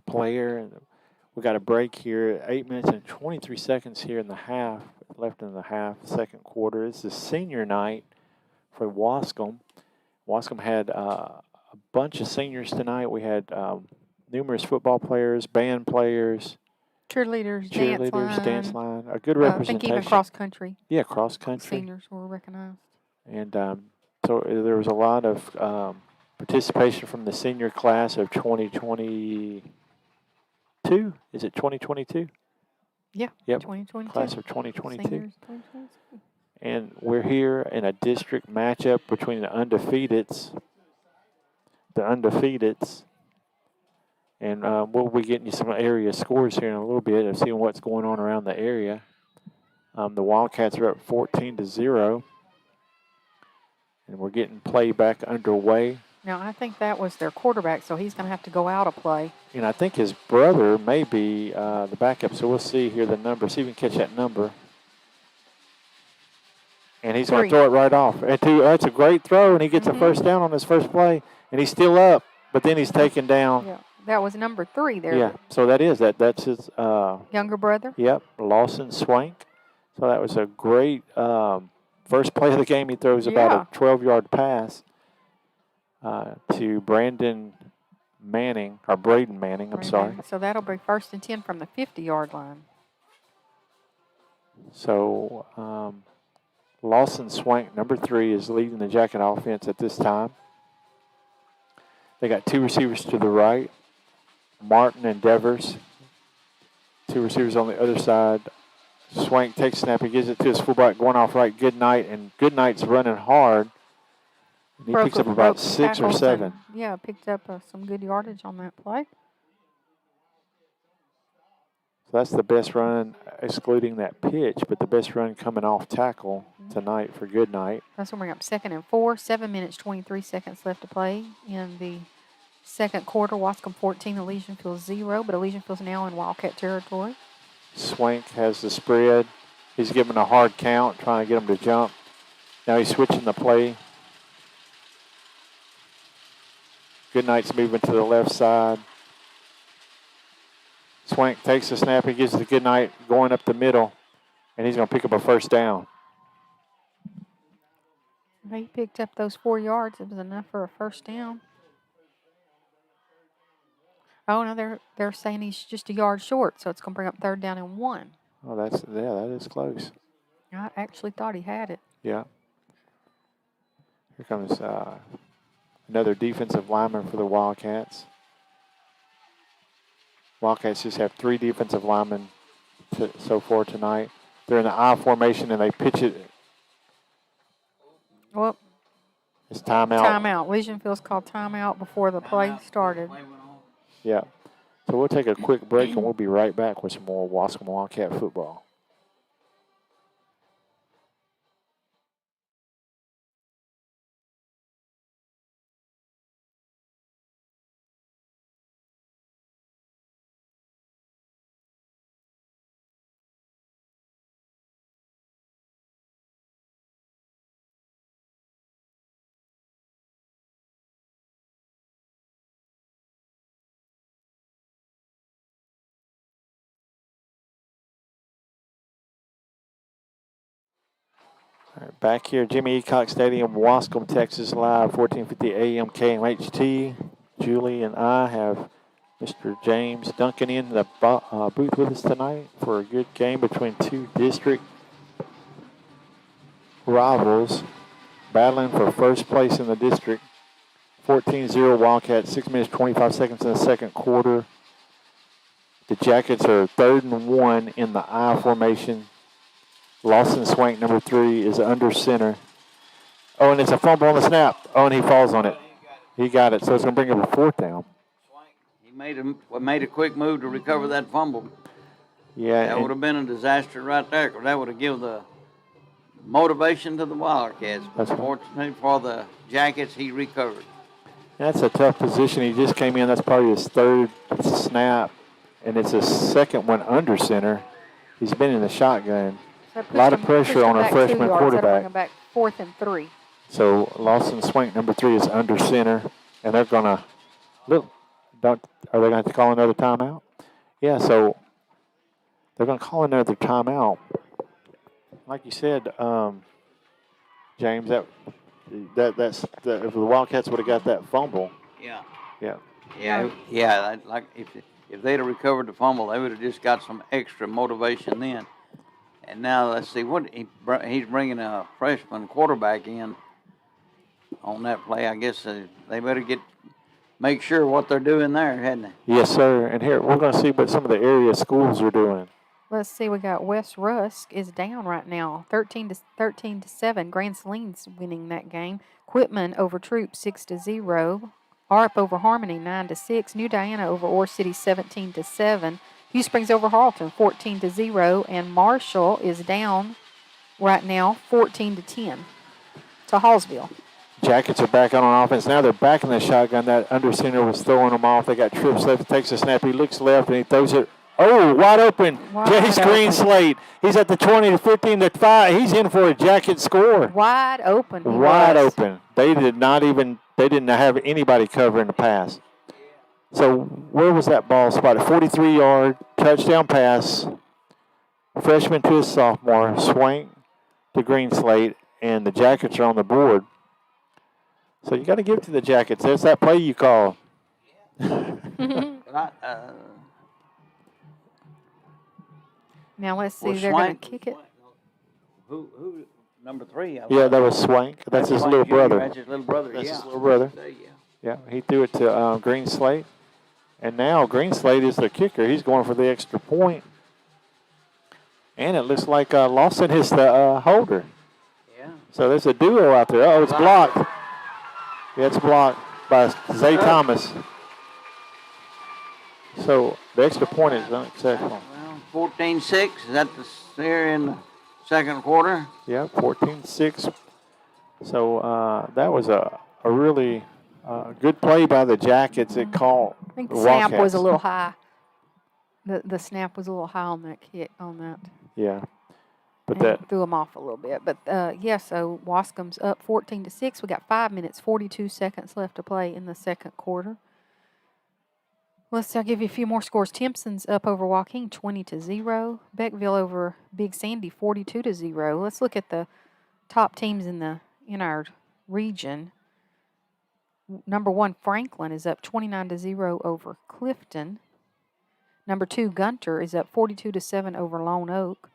player, and we got a break here. 8 minutes and 23 seconds here in the half left in the half, second quarter. It's the senior night for Waskom. Waskom had a bunch of seniors tonight. We had numerous football players, band players, Cheerleaders, dance line, a good I representation. think even cross country Yeah, cross country. seniors were recognized. And so there was a lot of participation from the senior class of 2022. Is it 2022? Yeah, Yep. 2022. Class of 2022. Seniors, 2022. And we're here in a district matchup between the undefeateds. And we'll be getting you some area scores here in a little bit and seeing what's going on around the area. The Wildcats are up 14-0. And we're getting play back underway. Now, I think that was their quarterback, so he's going to have to go out of play. And I think his brother may be the backup. So we'll see here the number. See if we can catch that number. And he's going to throw it right off. And that's a great throw, and he gets a first down on his first play. And he's still up, but then he's taken down. Yeah, that was number 3 there. Yeah, so that's his Younger brother. Yep, Lawson Swank. So that was a great first play of the game. He throws about a 12-yard pass to Braden Manning. I'm sorry. So that'll be 1st and 10 from the 50-yard line. So Lawson Swank, number 3, is leading the Jacket offense at this time. They got 2 receivers to the right, Martin and Devers. 2 receivers on the other side. Swank takes snap. He gives it to his fullback going off right, Goodnight. And Goodnight's running hard. And he picks up about 6 or 7. Picked up some good yardage on that play. So that's the best run, excluding that pitch, but the best run coming off tackle tonight for Goodnight. That's when we're up 2nd and 4, 7 minutes, 23 seconds left to play in the second quarter. Waskom 14, Elysian Fields 0, but Elysian Fields now in Wildcat territory. Swank has the spread. He's giving a hard count, trying to get him to jump. Now he's switching the play. Goodnight's moving to the left side. Swank takes the snap. He gives it to Goodnight going up the middle, and he's going to pick up a first down. He picked up those 4 yards. It was enough for a first down. Oh no, they're saying he's just a yard short, so it's going to bring up 3rd down and 1. Oh, that is close. I actually thought he had it. Yeah. Here comes another defensive lineman for the Wildcats. Wildcats just have 3 defensive linemen so far tonight. They're in the I formation and they pitch it. Well, It's timeout. timeout. Elysian Field's called timeout before the play started. Yeah. So we'll take a quick break and we'll be right back with some more Waskom Wildcat football. All right, back here, Jimmy E Cox Stadium, Waskom, Texas, live, 1450 AM KMHT. Julie and I have Mr. James Duncan in the booth with us tonight for a good game between 2 district rivals battling for first place in the district. 14-0 Wildcats, 6 minutes, 25 seconds in the second quarter. The Jackets are 3rd and 1 in the I formation. Lawson Swank, number 3, is under center. Oh, and it's a fumble on the snap. Oh, and he falls on it. He got it, so it's going to bring up a 4th down. He made a quick move to recover that fumble. Yeah. That would have been a disaster right there, because that would have given the motivation to the Wildcats. That's right. Fortunately for the Jackets, he recovered. That's a tough position. He just came in. That's probably his 3rd snap, and it's his 2nd one under center. He's been in the shotgun. So A lot of pressure on a freshman quarterback. Bring back 4th and 3. So Lawson Swank, number 3, is under center, and they're gonna are they going to have to call another timeout? Yeah. So they're going to call another timeout. Like you said, James, that's if the Wildcats would have got that fumble. Yeah. Yeah. Yeah. Like if they'd have recovered the fumble, they would have just got some extra motivation then. And now let's see what he's bringing a freshman quarterback in on that play. I guess they better make sure what they're doing there, hadn't they? Yes, sir. And here we're going to see what some of the area schools are doing. Let's see. We got West Rusk is down right now, 13-7. Grand Salene's winning that game. Quitman over Troop 6-0. Arp over Harmony 9-6. New Diana over Ore City 17-7. Hugh Springs over Harleton 14-0. And Marshall is down right now 14-10 to Hallsville. Jackets are back on offense. Now they're back in the shotgun. That under center was throwing them off. They got trips left. Takes a snap. He looks left and he throws it. Oh, wide open. Jace Greenslade. He's at the 20 to 15 to 5. He's in for a Jacket score. Wide open. Wide open. They didn't have anybody covering the pass. So where was that ball spotted? 43-yard touchdown pass. Freshman to a sophomore. Swank to Greenslade. And the Jackets are on the board. So you got to give it to the Jackets. That's that play you call. Now let's see. They're going to kick it. Who number 3? Yeah, that was Swank. That's his little brother. That's his little brother. That's his little brother. Yeah, he threw it to Greenslade. And now Greenslade is the kicker. He's going for the extra point. And it looks like Lawson is the holder. Yeah. So there's a duo out there. Oh, it's blocked. Yeah, it's blocked by Zay Thomas. So the extra point is unacceptable. Well, 14-6. Is that there in the second quarter? Yeah, 14-6. So that was a really good play by the Jackets. It called. I think the snap was a little high. The snap was a little high on that kick, on that. Yeah. But and that threw them off a little bit. But, so Waskom's up 14-6. We got 5 minutes, 42 seconds left to play in the second quarter. I'll give you a few more scores. Timpson's up over Joaquin 20-0. Beckville over Big Sandy 42-0. Let's look at the top teams in our region. Number 1, Franklin, is up 29-0 over Clifton. Number 2, Gunter, is up 42-7 over Lone Oak.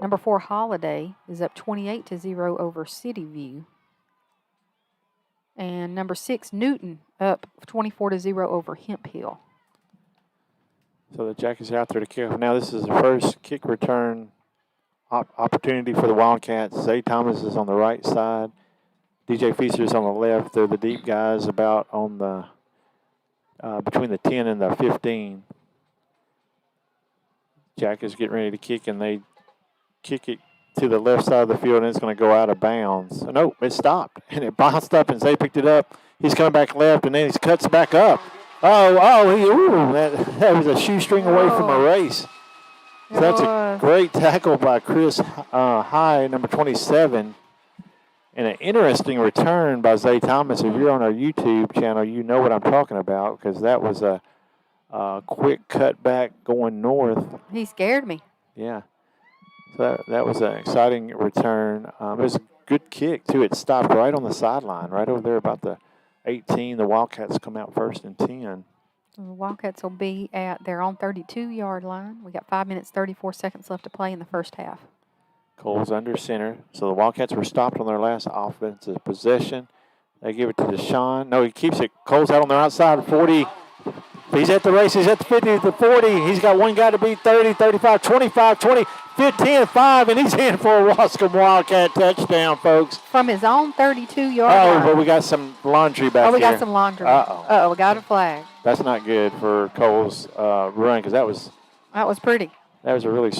Number 4, Holiday, is up 28-0 over City View. And number 6, Newton, up 24-0 over Hemp Hill. So the Jackets are out there to kick off. Now this is the first kick return opportunity for the Wildcats. Zay Thomas is on the right side. DJ Feaster is on the left. They're the deep guys about on the between the 10 and the 15. Jackets getting ready to kick, and they kick it to the left side of the field, and it's going to go out of bounds. No, it stopped, and it bounced up, and Zay picked it up. He's coming back left, and then he cuts back up. That was a shoestring away from a race. So that's a great tackle by Chris High, number 27. And an interesting return by Zay Thomas. If you're on our YouTube channel, you know what I'm talking about, because that was a quick cut back going north. He scared me. Yeah. So that was an exciting return. It was a good kick, too. It stopped right on the sideline, right over there about the 18. The Wildcats come out first and 10. The Wildcats will be at their own 32-yard line. We got 5 minutes, 34 seconds left to play in the first half. Cole's under center. So the Wildcats were stopped on their last offensive possession. They give it to Deshaun. No, he keeps it. Cole's out on the outside, 40. He's at the race. He's at the 50, the 40. He's got one guy to beat, 30, 35, 25, 20, 15, 5, and he's in for a Waskom Wildcat touchdown, folks. From his own 32-yard line. Oh, but we got some laundry back here. Oh, we got some laundry. Uh-oh, we got a flag. That's not good for Cole's run, because that was pretty. That was a really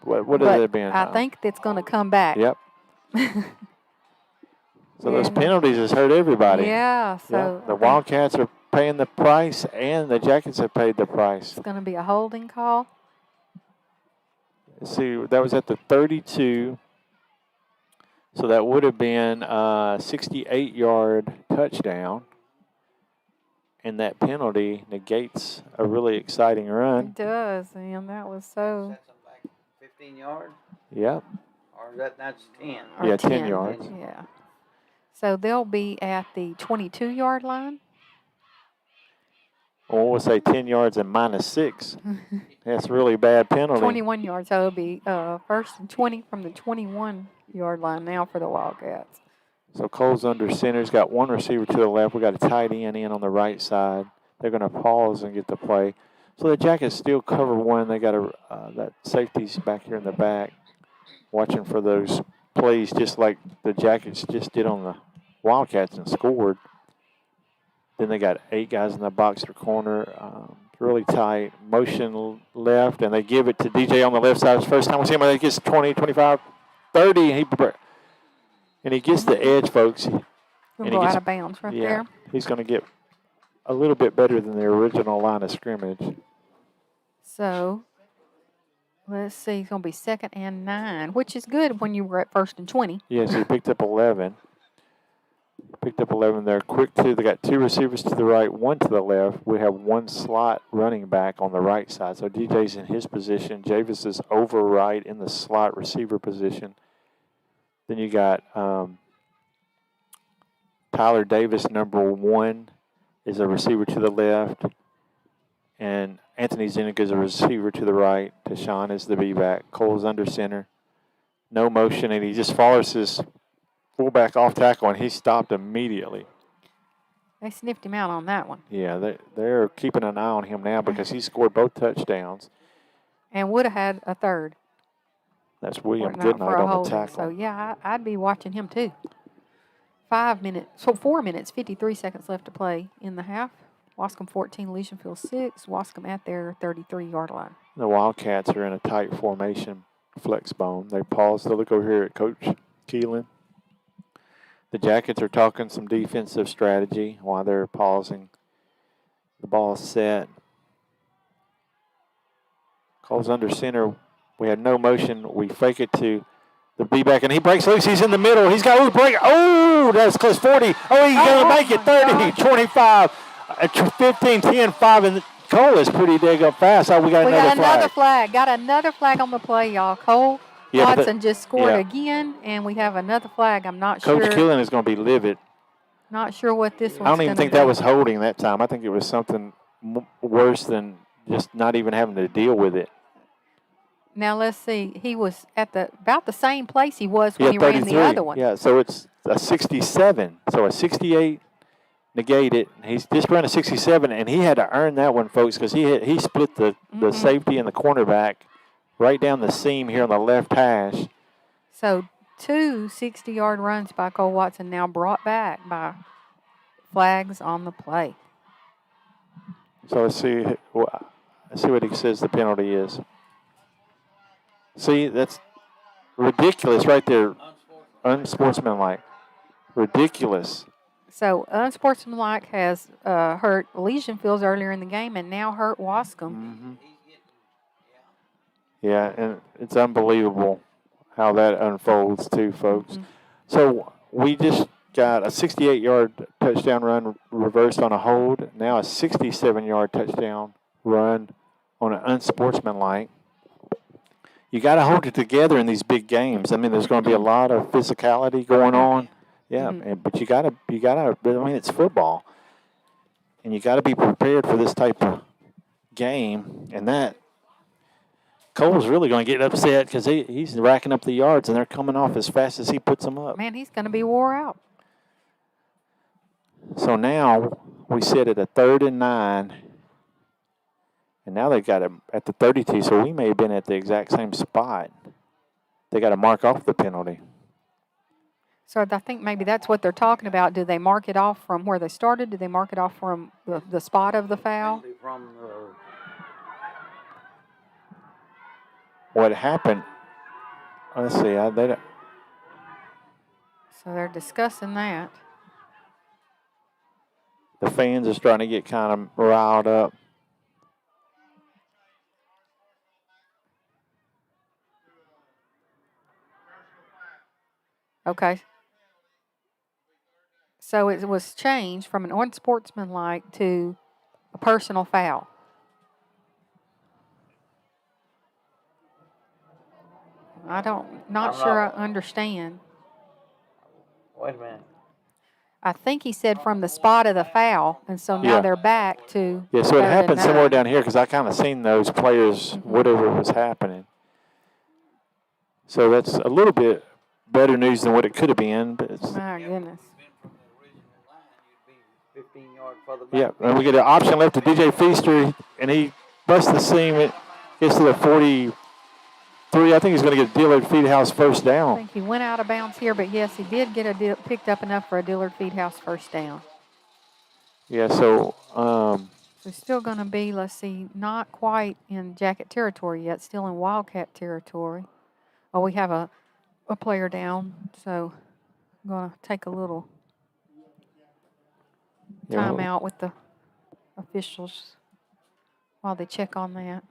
what has it been? I think that's going to come back. Yep. So those penalties has hurt everybody. Yeah. So the Wildcats are paying the price, and the Jackets have paid the price. It's going to be a holding call. Let's see, that was at the 32. So that would have been a 68-yard touchdown. And that penalty negates a really exciting run. It does, and that was so. Is that something like 15 yards? Yep. Or that's 10? Or 10 yards. Yeah. So they'll be at the 22-yard line. Well, we'll say 10 yards and -6. That's a really bad penalty. 21 yards. So it'll be first and 20 from the 21-yard line now for the Wildcats. So Cole's under center. He's got one receiver to the left. We got a tight end in on the right side. They're going to pause and get the play. So the Jackets still cover one. They got that safety's back here in the back, watching for those plays, just like the Jackets just did on the Wildcats and scored. Then they got 8 guys in the box or corner, really tight. Motion left, and they give it to DJ on the left side. It's the first time we see him. He gets 20, 25, 30, and he gets the edge, folks. We'll go out of bounds right there. He's going to get a little bit better than the original line of scrimmage. So, let's see. It's going to be 2nd and 9, which is good when you were at 1st and 20. Yes, he picked up 11. Picked up 11 there. Quick two. They got 2 receivers to the right, 1 to the left. We have 1 slot running back on the right side. So DJ's in his position. Javis is over right in the slot receiver position. Then you got Tyler Davis, number 1, is a receiver to the left. And Anthony Zuniga is a receiver to the right. Tashawn is the B-back. Cole's under center. No motion, and he just follows his fullback off tackle, and he stopped immediately. They sniffed him out on that one. Yeah, they're keeping an eye on him now because he scored both touchdowns. And would have had a third. That's William Not Goodnight for a on the holding. tackle. So, yeah, I'd be watching him too. 4 minutes, 53 seconds left to play in the half. Waskom 14, Elysian 6. Waskom at their 33-yard line. The Wildcats are in a tight formation, flex bone. They pause to look over here at Coach Keelan. The Jackets are talking some defensive strategy while they're pausing. The ball's set. Cole's under center. We had no motion. We fake it to the B-back, and he breaks loose. He's in the middle. He's got break. Oh, that's close. 40. Oh, he's going to make it. 30, 25, 15, 10, 5. And Cole is pretty daggone fast. Oh, we got another flag. Got another flag on the play, y'all. Cole Watson just scored again, and we have another flag. I'm not sure. Coach Keelan is going to be livid. Not sure what this I one's don't even gonna think that be. was holding that time. I think it was something worse than just not even having to deal with it. Now let's see. He was at about the same place he was when Yeah, he ran the 33. other one. Yeah, so it's a 67. So a 68 negated. He's just ran a 67, and he had to earn that one, folks, because he split the safety and the cornerback right down the seam here on the left hash. So 2 60-yard runs by Cole Watson now brought back by flags on the play. So let's see what he says the penalty is. See, that's ridiculous right there. Unsportsmanlike. Ridiculous. So unsportsmanlike has hurt Elysian Fields earlier in the game and now hurt Waskom. Mm-hmm. Yeah, and it's unbelievable how that unfolds too, folks. So we just got a 68-yard touchdown run reversed on a hold. Now a 67-yard touchdown run on an unsportsmanlike. You got to hold it together in these big games. I mean, there's going to be a lot of physicality going on. Yeah, but you gotta. I mean, it's football, and you got to be prepared for this type of game. And that Cole's really going to get upset because he's racking up the yards, and they're coming off as fast as he puts them up. Man, he's going to be wore out. So now we sit at a 3rd and 9, and now they've got him at the 32. So we may have been at the exact same spot. They got to mark off the penalty. So I think maybe that's what they're talking about. Do they mark it off from where they started? Do they mark it off from the spot of the foul? What happened? Let's see. So they're discussing that. The fans are starting to get kind of riled up. Okay. So it was changed from an unsportsmanlike to a personal foul. Not sure I understand. Wait a minute. I think he said from the spot of the foul, and so now they're back to. Yeah, so it 3rd and happened somewhere 9. down here because I kind of seen those players, whatever was happening. So that's a little bit better news than what it could have been. But it's, My goodness. yeah, and we get an option left to DJ Feaster, and he busts the seam. It gets to the 43. I think he's going to get a Dillard Feedhouse first I down. think he went out of bounds here, but yes, he did get picked up enough for a Dillard Feedhouse first down. Yeah, so. So still going to be, let's see, not quite in Jacket territory yet, still in Wildcat territory. Oh, we have a player down, so I'm going to take a little time out with the officials while they check on that.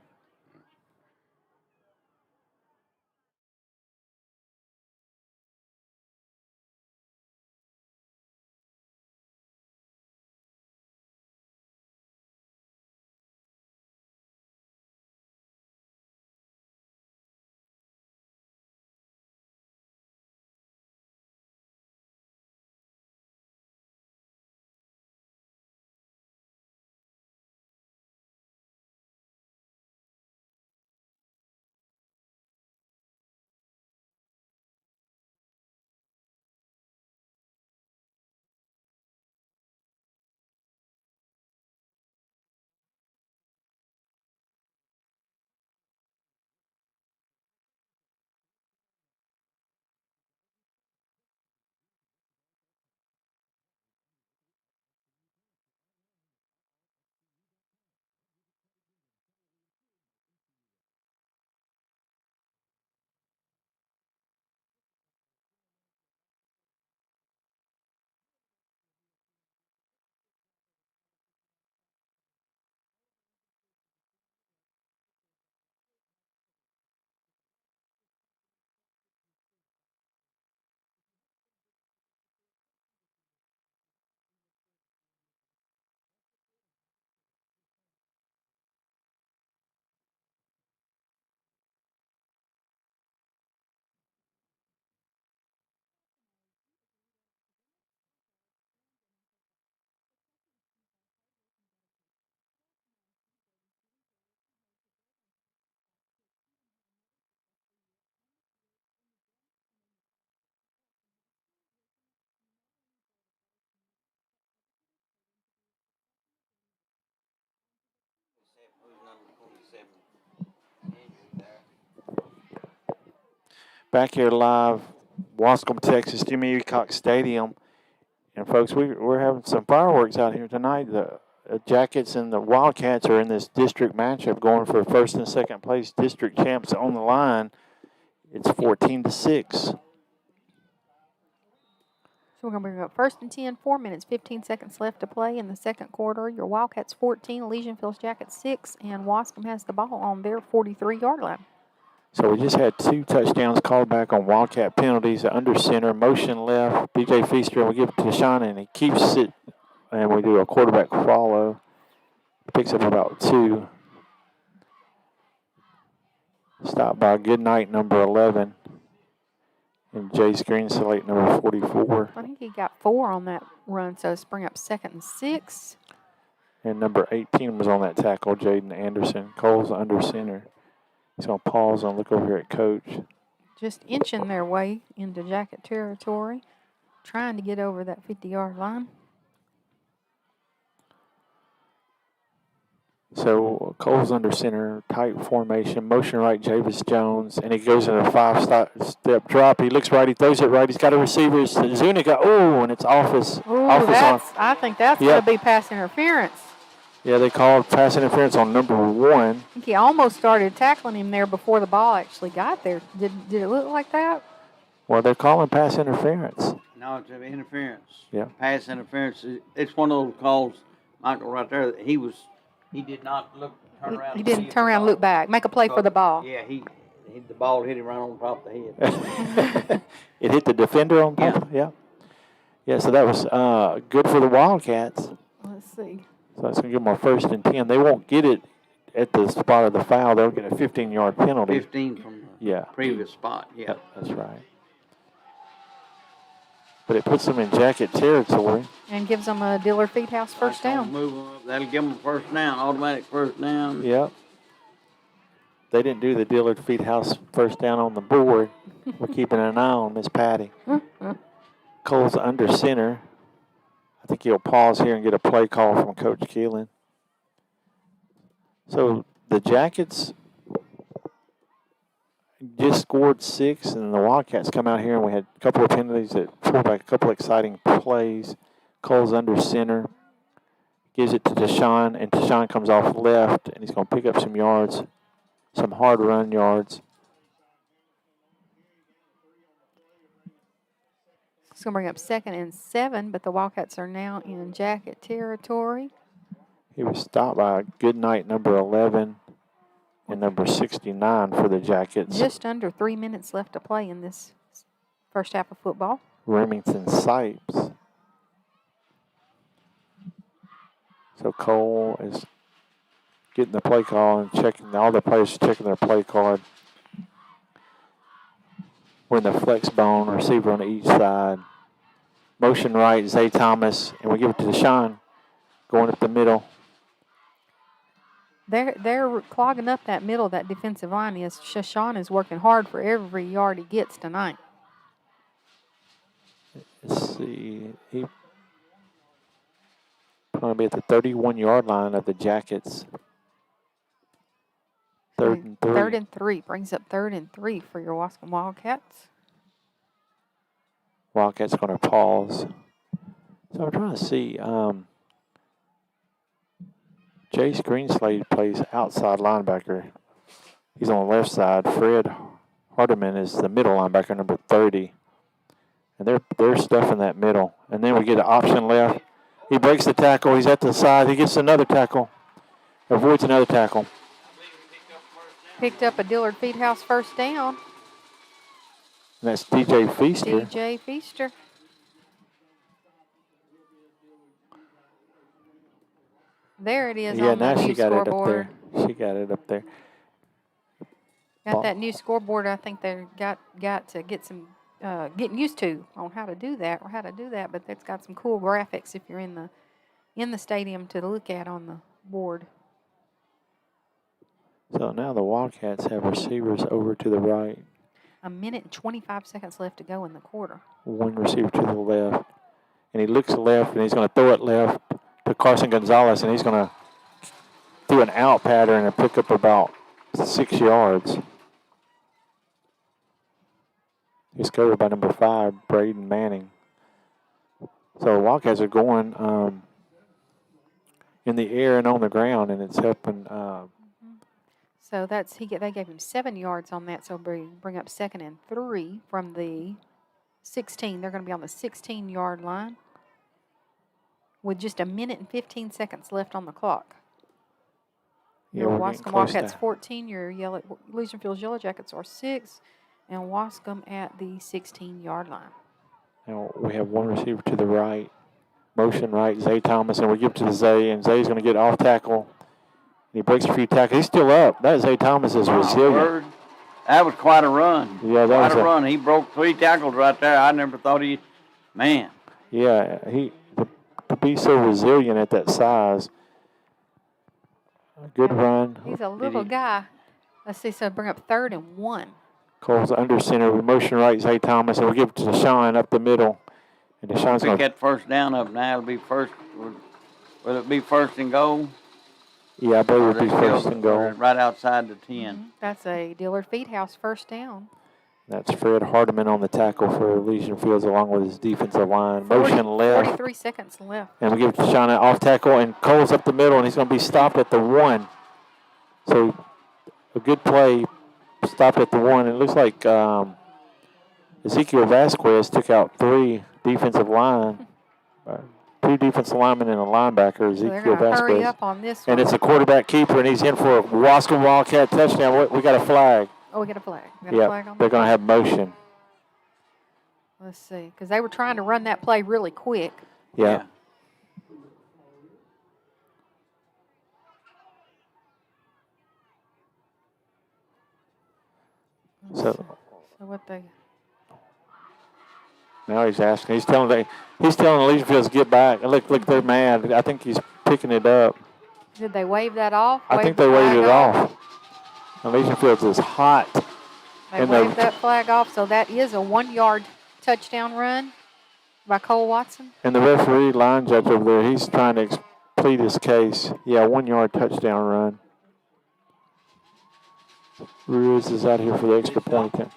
Back here live, Waskom, Texas, Jimmy E Cox Stadium. And folks, we're having some fireworks out here tonight. The Jackets and the Wildcats are in this district matchup going for first and second place. District champs on the line. It's 14-6. So we're going to bring up first and 10, 4 minutes, 15 seconds left to play in the second quarter. Your Wildcats 14, Elysian Fields Jackets 6, and Waskom has the ball on their 43-yard line. So we just had 2 touchdowns called back on Wildcat penalties. Under center, motion left, DJ Feaster, and we give it to Sean, and he keeps it, and we do a quarterback follow. Picks up about 2. Stopped by Goodnight, number 11, and Jace Greenslate, number 44. I think he got 4 on that run, so let's bring up second and 6. And number 18 was on that tackle, Jaden Anderson. Cole's under center. He's going to pause and look over here at Coach. Just inching their way into Jacket territory, trying to get over that 50-yard line. So Cole's under center, tight formation, motion right, Javis Jones, and he goes in a 5-step drop. He looks right, he throws it right. He's got a receiver. It's Zuniga. Oh, and it's off his arm. I think that's going to be pass interference. Yeah, they called pass interference on number 1. I think he almost started tackling him there before the ball actually got there. Did it look like that? Well, they're calling pass interference. No, it's interference. Yeah. Pass interference. It's one of those calls, Michael, right there. That he did not turn around. He didn't turn around and look back. Make a play for the ball. Yeah, the ball hit him right on top of the head. It hit the defender on top? Yeah. Yeah, so that was good for the Wildcats. Let's see. So that's going to give them a first and 10. They won't get it at the spot of the foul. They'll get a 15-yard penalty. 15 from the previous spot, yeah. Yep, that's right. But it puts them in Jacket territory. And gives them a Dillard Feedhouse first down. Move them up. That'll give them a first down, automatic first down. Yep. They didn't do the Dillard Feedhouse first down on the board. We're keeping an eye on Miss Patty. Cole's under center. I think he'll pause here and get a play call from Coach Keelan. So the Jackets just scored 6, and the Wildcats come out here, and we had a couple of penalties that pulled back a couple of exciting plays. Cole's under center. Gives it to Deshaun, and Deshaun comes off left, and he's going to pick up some yards, some hard run yards. It's going to bring up second and 7, but the Wildcats are now in Jacket territory. He was stopped by Goodnight, number 11, and number 69 for the Jackets. Just under 3 minutes left to play in this first half of football. Remington Sipes. So Cole is getting the play call and checking, all the players checking their play card. We're in the flex bone, receiver on each side. Motion right, Zay Thomas, and we give it to Deshaun, going up the middle. They're clogging up that middle, that defensive line. Shashawn is working hard for every yard he gets tonight. Let's see. He's going to be at the 31-yard line of the Jackets. Third and 3. 3rd and 3. Brings up 3rd and 3 for your Waskom Wildcats. Wildcats going to pause. So I'm trying to see. Jace Greenslade plays outside linebacker. He's on the left side. Fred Hardeman is the middle linebacker, number 30. And they're stuffing that middle. And then we get an option left. He breaks the tackle. He's at the side. He gets another tackle. Avoids another tackle. Picked up a Dillard Feedhouse first down. And that's DJ Feaster. DJ Feaster. There it is on the new scoreboard. She got it up there. Got that new scoreboard. I think they got to get some getting used to on how to do that. But it's got some cool graphics if you're in the stadium to look at on the board. So now the Wildcats have receivers over to the right. 1 minute and 25 seconds left to go in the quarter. One receiver to the left. And he looks left, and he's going to throw it left to Carson Gonzalez, and he's going to do an out pattern and pick up about 6 yards. He's covered by number 5, Braden Manning. So Wildcats are going in the air and on the ground, and it's helping. So that's they gave him 7 yards on that. So bring up 2nd and 3 from the 16. They're going to be on the 16-yard line with just a minute and 15 seconds left on the clock. Yeah, Your we're getting Waskom close Wildcats to- 14. Your Elysian Fields Yellow Jackets are 6, and Waskom at the 16-yard line. Now we have one receiver to the right, motion right, Zay Thomas, and we give it to Zay, and Zay's going to get off tackle. He breaks a few tackles. He's still up. That Zay Thomas is resilient. Word. That was quite a run. Yeah, that quite was a run. He broke 3 tackles right there. I never thought man. Yeah, to be so resilient at that size. A good run. He's a little guy. Let's see, so bring up 3rd and 1. Cole's under center. We motion right, Zay Thomas, and we give it to Deshaun up the middle. And Deshaun's Pick going to that first down up now. It'll be first. Will it be first and goal? Yeah, I believe Or it'll be they first still- and goal. or right outside the 10. That's a Dillard Feedhouse first down. That's Fred Hardiman on the tackle for Elysian Fields along with his defensive line. Motion left. 43 seconds left. And we give it to Deshaun off tackle, and Cole's up the middle, and he's going to be stopped at the 1. So a good play, stopped at the 1. It looks like Ezekiel Vasquez took out 3 defensive line, 2 defensive linemen and a linebacker, So they're Ezekiel going to hurry Vasquez. up on this And one. it's a quarterback keeper, and he's in for a Waskom Wildcat touchdown. We got a flag. Oh, we got a flag. We got a flag Yeah, on they're that? going to have motion. Let's see, because they were trying to run that play really quick. Yeah. So what they? now he's asking. He's telling Elysian Fields to get back. Look, they're mad. I think he's picking it up. Did they wave that off? I think they waved it off. Elysian Fields is hot. They And waved that flag off, so that is a 1-yard touchdown run by Cole Watson. And the referee, line judge over there, he's trying to plead his case. Yeah, 1-yard touchdown run. Ruiz is out here for the extra point attempt.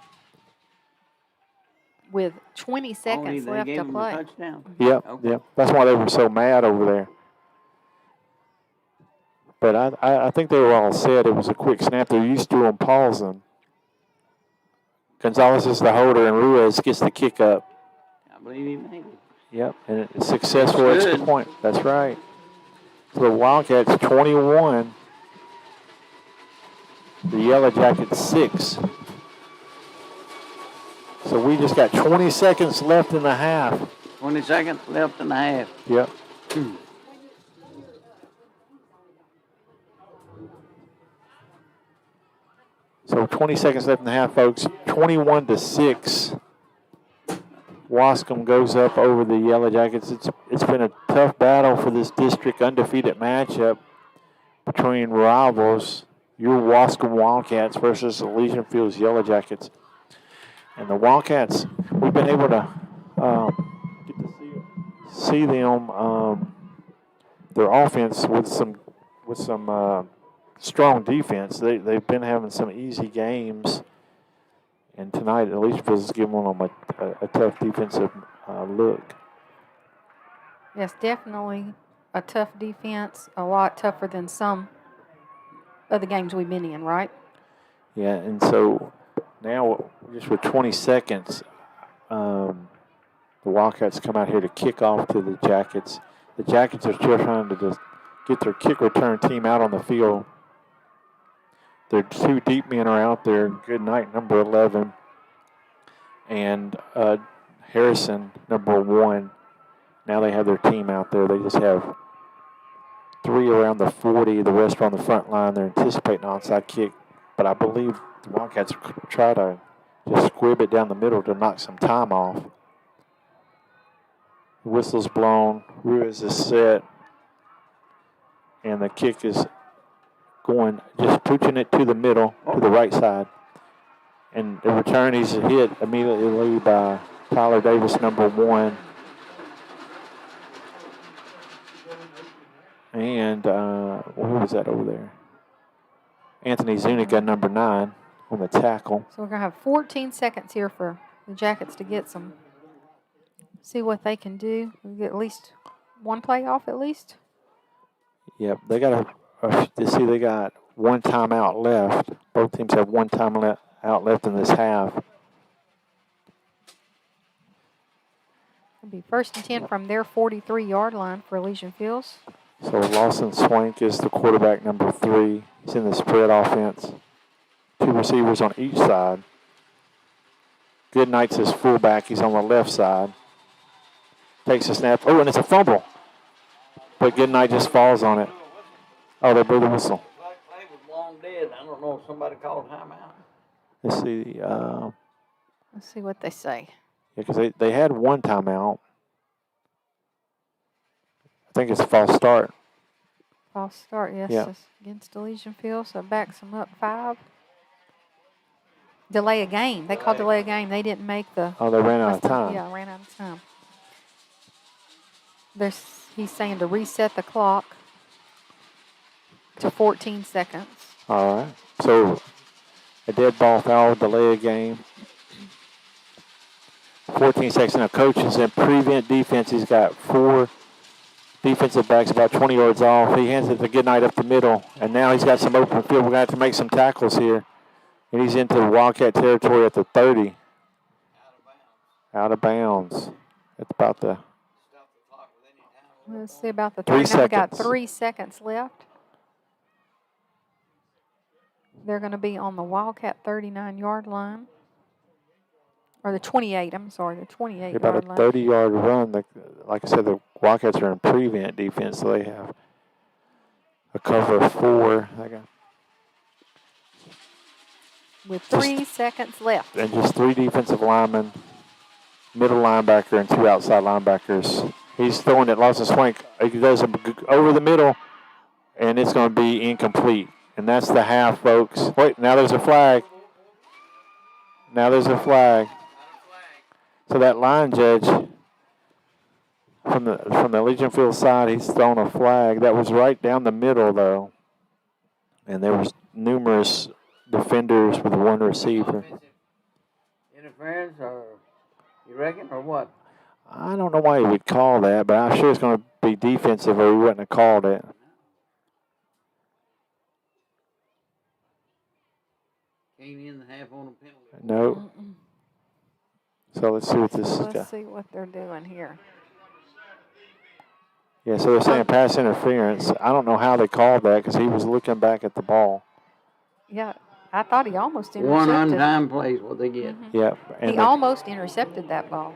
With 20 seconds they left gave to him a play. touchdown. Yep, Okay. yep. That's why they were so mad over there. But I think they were all set. It was a quick snap. They're used to him pausing. Gonzalez is the holder, and Ruiz gets the kick up. I believe he made it. Yep, and it's a successful That's extra good. point. That's right. So the Wildcats 21. The Yellow Jackets 6. So we just got 20 seconds left in the half. 20 seconds left in the half. Yep. So 20 seconds left in the half, folks. 21-6. Waskom goes up over the Yellow Jackets. It's been a tough battle for this district undefeated matchup between rivals, your Waskom Wildcats versus Elysian Fields Yellow Jackets. And the Wildcats, we've been able to get to see them, their offense with some strong defense. They've been having some easy games, and tonight Elysian Fields is giving them a tough defensive look. Yes, definitely a tough defense, a lot tougher than some of the games we've been in, right? Yeah, and so now just with 20 seconds, the Wildcats come out here to kick off to the Jackets. The Jackets are still trying to just get their kick return team out on the field. Their 2 deep men are out there. Good night, number 11, and Harrison, number 1. Now they have their team out there. They just have 3 around the 40. The rest are on the front line. They're anticipating an onside kick, but I believe the Wildcats try to just squib it down the middle to knock some time off. The whistle's blown. Ruiz is set, and the kick is going, just pushing it to the middle, to the right side. And the return is hit immediately by Tyler Davis, number 1. And who was that over there? Anthony Zuniga, number 9, on the tackle. So we're going to have 14 seconds here for the Jackets to get some, see what they can do. We get at least one play off at least. Yep, they got they got one timeout left. Both teams have one timeout left in this half. It'll be 1st and 10 from their 43-yard line for Elysian Fields. So Lawson Swank is the quarterback, number 3. He's in the spread offense. 2 receivers on each side. Goodnight's his fullback. He's on the left side. Takes a snap. Oh, and it's a fumble. But Goodnight just falls on it. Oh, they blew the whistle. Play was long dead. I don't know if somebody called timeout. Let's see. Let's see what they say. Yeah, because they had one timeout. I think it's a false start. False start, yes. Yeah. It's against Elysian Fields, so it backs them up 5. Delay a game. They called delay a game. They didn't make the. Oh, they ran out of time. Yeah, ran out of time. He's saying to reset the clock to 14 seconds. All right. So a dead ball foul, delay a game. 14 seconds. Now, coach is in prevent defense. He's got 4 defensive backs about 20 yards off. He hands it to Goodnight up the middle, and now he's got some open field. We're going to have to make some tackles here. And he's into Wildcat territory at the 30. Out of bounds. That's about the... Let's see about the 3 3. Now we got seconds. 3 seconds left. They're going to be on the Wildcat 39-yard line. Or the 28, I'm sorry, the 28-yard About a line. 30-yard run. Like I said, the Wildcats are in prevent defense, so they have a cover of 4. They got With 3 seconds left. and just 3 defensive linemen, middle linebacker, and 2 outside linebackers. He's throwing it. Lawson Swank. He does it over the middle, and it's going to be incomplete. And that's the half, folks. Wait, now there's a flag. Now there's a flag. So that line judge from the Legion Field side, he's thrown a flag. That was right down the middle, though. And there was numerous defenders with 1 receiver. Interference, or you reckon, or what? I don't know why he would call that, but I'm sure it's going to be defensive or he wouldn't have called it. Came in the half on a penalty. No. So let's see what this is. Let's see what they're doing here. Yeah, so they're saying pass interference. I don't know how they called that because he was looking back at the ball. Yeah, I thought he almost intercepted. 1 untimed play is what they get. Yep. And He almost intercepted that ball.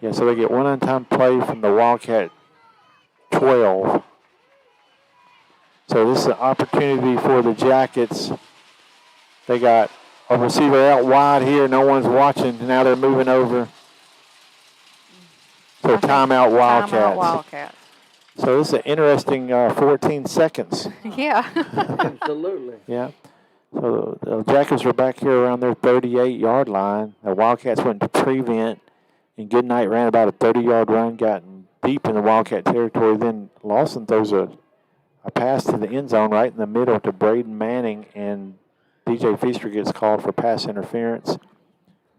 yeah, so they get 1 untimed play from the Wildcat 12. So this is an opportunity for the Jackets. They got a receiver out wide here. No one's watching. Now they're moving over. So timeout Wildcats. Timeout Wildcats. So this is an interesting 14 seconds. Yeah. Absolutely. Yeah. So the Jackets are back here around their 38-yard line. The Wildcats went to prevent, and Goodnight ran about a 30-yard run, got deep in the Wildcat territory. Then Lawson throws a pass to the end zone right in the middle to Braden Manning, and DJ Feaster gets called for pass interference.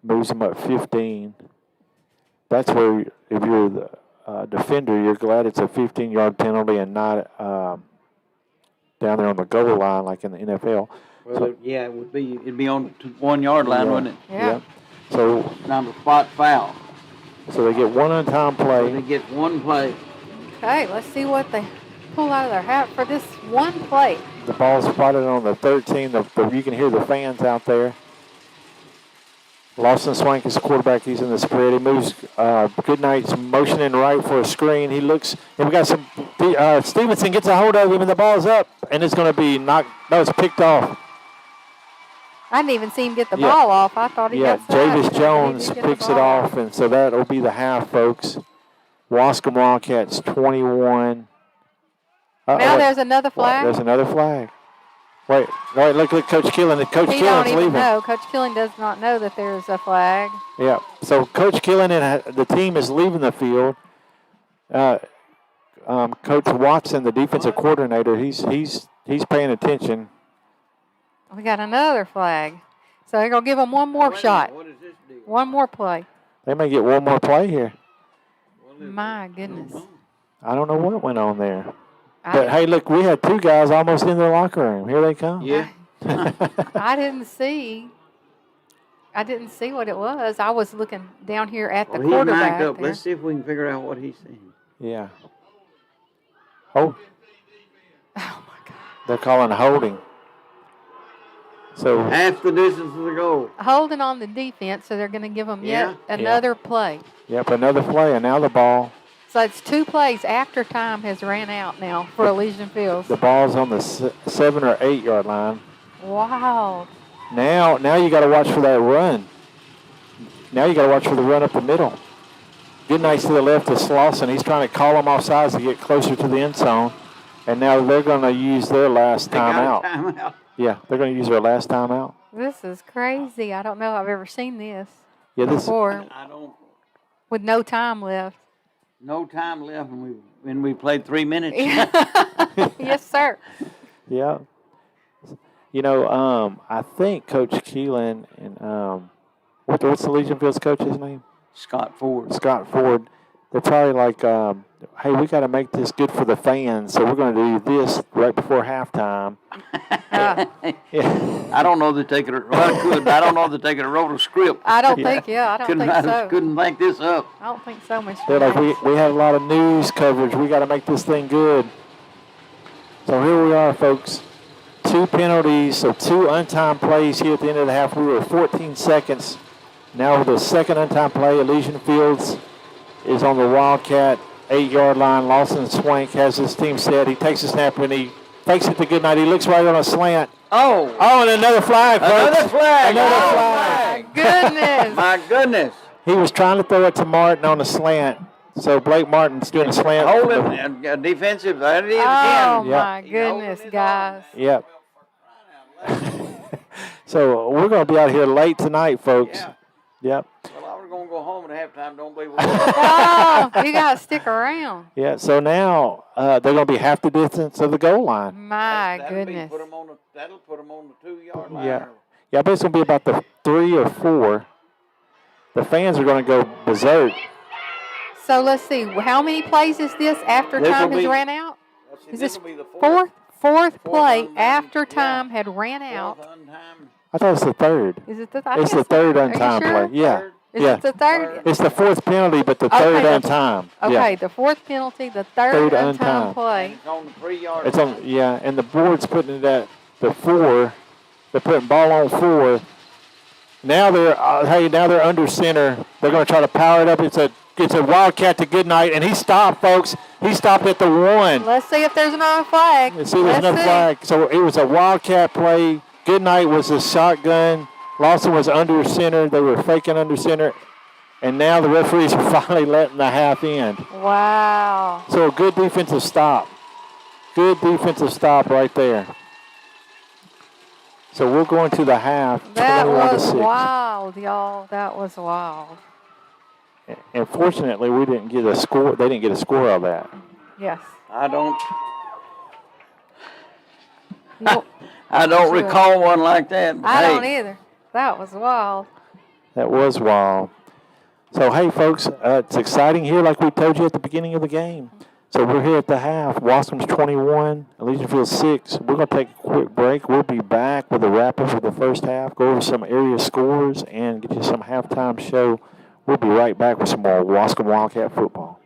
Moves him up 15. That's where, if you're the defender, you're glad it's a 15-yard penalty and not down there on the goal line like in the NFL. Well, So- yeah, it would be. It'd be on the 1 yard line, Yeah. wouldn't it? Yeah. So Not a spot foul. they get 1 untimed They play. get 1 play. Okay, let's see what they pull out of their hat for this 1 play. The ball's spotted on the 13. You can hear the fans out there. Lawson Swank is the quarterback. He's in the spread. He moves. Goodnight's motioning right for a screen. He looks, and we got some. Stevenson gets a hold of him, and the ball's up, and it's going to be knocked. No, it's picked off. I didn't even see him get the Yeah. ball off. I thought he Yeah, got sacked, Javis but he Jones did get the picks it ball off, and so that'll be the half, folks. Waskom Wildcats 21. Now there's another flag. There's another flag. Wait, look, Coach Killen. Coach He Killen's don't even leaving. know. Coach Killing does not know that there's a flag. Yeah, so Coach Killen and the team is leaving the field. Coach Watson, the defensive coordinator, he's paying attention. We got another flag. So they're going to give him one more shot. What is this deal? One more play. They may get one more play here. My goodness. I don't know what went on there. I But, didn't- hey, look, we had 2 guys almost in the locker room. Here they come. Yeah. I didn't see. I didn't see what it was. I was looking down here at the Well, he quarterback mic'd up. there. Let's see if we can figure out what he's saying. Yeah. Oh, Oh my God! they're calling holding. So, Half the distance to the goal. Holding on the defense, so they're going to give them yet Yeah. another play. yep, another play, and now the ball. So it's 2 plays after time has ran out now for Elysian Fields. The ball's on the 7 or 8 yard line. Wow. Now you got to watch for that run. Now you got to watch for the run up the middle. Goodnight's to the left of Slauson. He's trying to call them off sides to get closer to the end zone. And now they're going to use their last They got timeout. a timeout. Yeah, they're going to use their last timeout. This is crazy. I don't know I've ever seen this Yeah, this. before I don't. with no time left. No time left, and we played 3 minutes. Yes, sir. Yeah. You know, I think Coach Keelan and what's the Legion Fields coach's name? Scott Ford. Scott Ford. They're probably like, hey, we got to make this good for the fans, so we're going to do this right before halftime. Yeah. I don't know that they could. Well, I could. I don't know that they could have wrote a script. I don't think, I don't think so. Couldn't think this up. I don't think so, Mr. They're like, Max. we had a lot of news coverage. We got to make this thing good. So here we are, folks. 2 penalties, so 2 untimed plays here at the end of the half. We were 14 seconds. Now with the second untimed play, Elysian Fields is on the Wildcat 8-yard line. Lawson Swank has his team set. He takes a snap and he fakes it to Goodnight. He looks right on a slant. Oh, Oh, and another flag, folks. another flag. Another Oh, flag. Goodness. My goodness. He was trying to throw it to Martin on a slant. So Blake Martin's doing a slant. Holding defensive. That is Oh, again. Yeah. my goodness, guys. Yep. So we're going to be out here late tonight, folks. Yeah. Yep. Well, I was going to go home at halftime. Don't believe it. Oh, you got to stick around. Yeah, so now they're going to be half the distance of the goal line. My That'll goodness. That'll put them on the 2-yard line. Yeah. Yeah, I bet it's going to be about the 3 or 4. The fans are going to go berserk. So let's see. How many plays is this after This'll time has be- ran out? Let's see, Is this'll this be the Fourth play untimed, after yeah. time had ran out. Fourth untimed. I thought it's the 3rd. Is it the? It's the 3rd Are you untimed sure? play. Yeah. Third. Is Yeah. it the third? It's the 4th penalty, but the Okay, 3rd the- untimed. Okay, Yeah. the 4th penalty, the third Third untimed untimed. play. It's on the 3-yard It's line. on, yeah, and the board's putting it at the 4. They're putting ball on 4. Now they're under center. They're going to try to power it up. It's a Wildcat to Goodnight, and he stopped, folks. He stopped at the 1. Let's see if there's another flag. Let's see, there's another flag. So it was a Wildcat play. Goodnight was a shotgun. Lawson was under center. They were faking under center. And now the referees are finally letting the half end. Wow. So a good defensive stop. Good defensive stop right there. So we're going to the half, That 21 was to 6. wild, y'all. That was wild. And fortunately, we didn't get a score. They didn't get a score of that. Yes. I don't Nope. recall one like that. but I hey, don't either. That was wild. That was wild. So, hey, folks, it's exciting here like we told you at the beginning of the game. So we're here at the half. Waskom's 21, Elysian Fields 6. We're going to take a quick break. We'll be back with a wrap-up of the first half, go over some area scores, and get you some halftime show. We'll be right back with some more Waskom Wildcat football.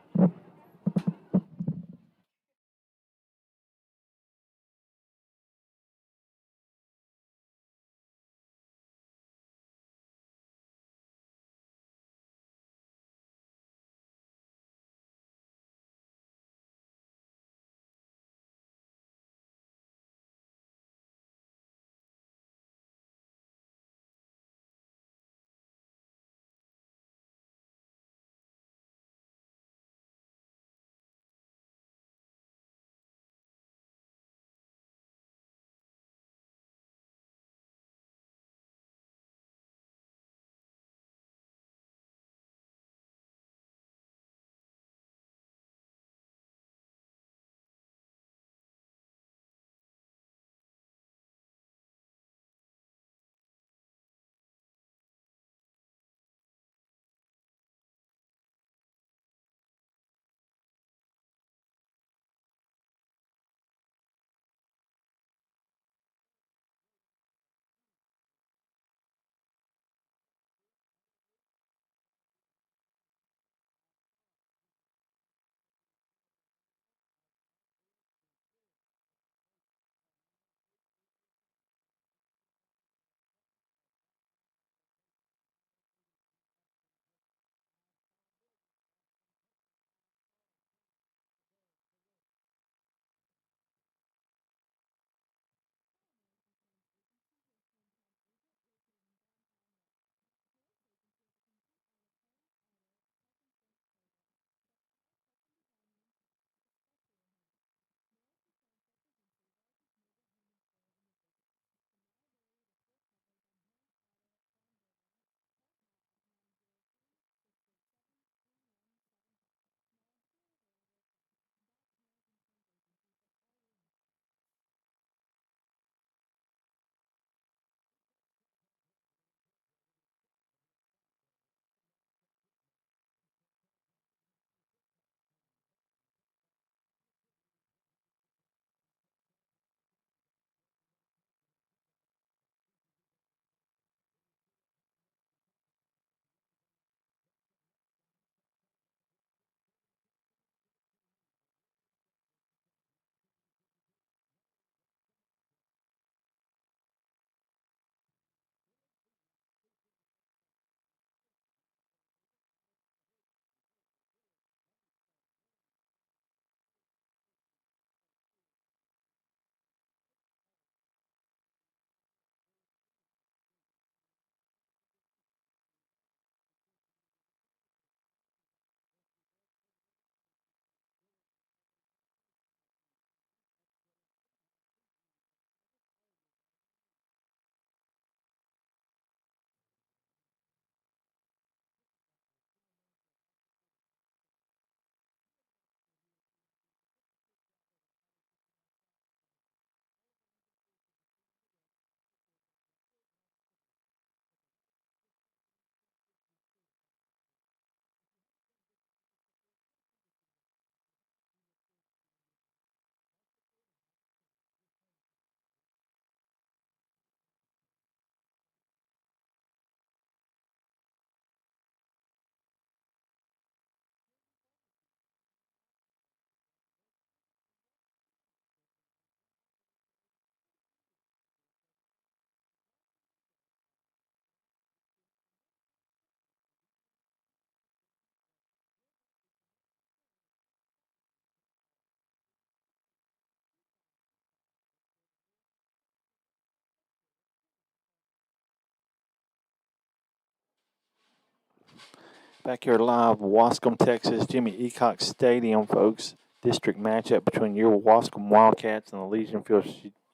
Back here live, Waskom, Texas, Jimmy E Cox Stadium, folks. District matchup between your Waskom Wildcats and the Elysian Field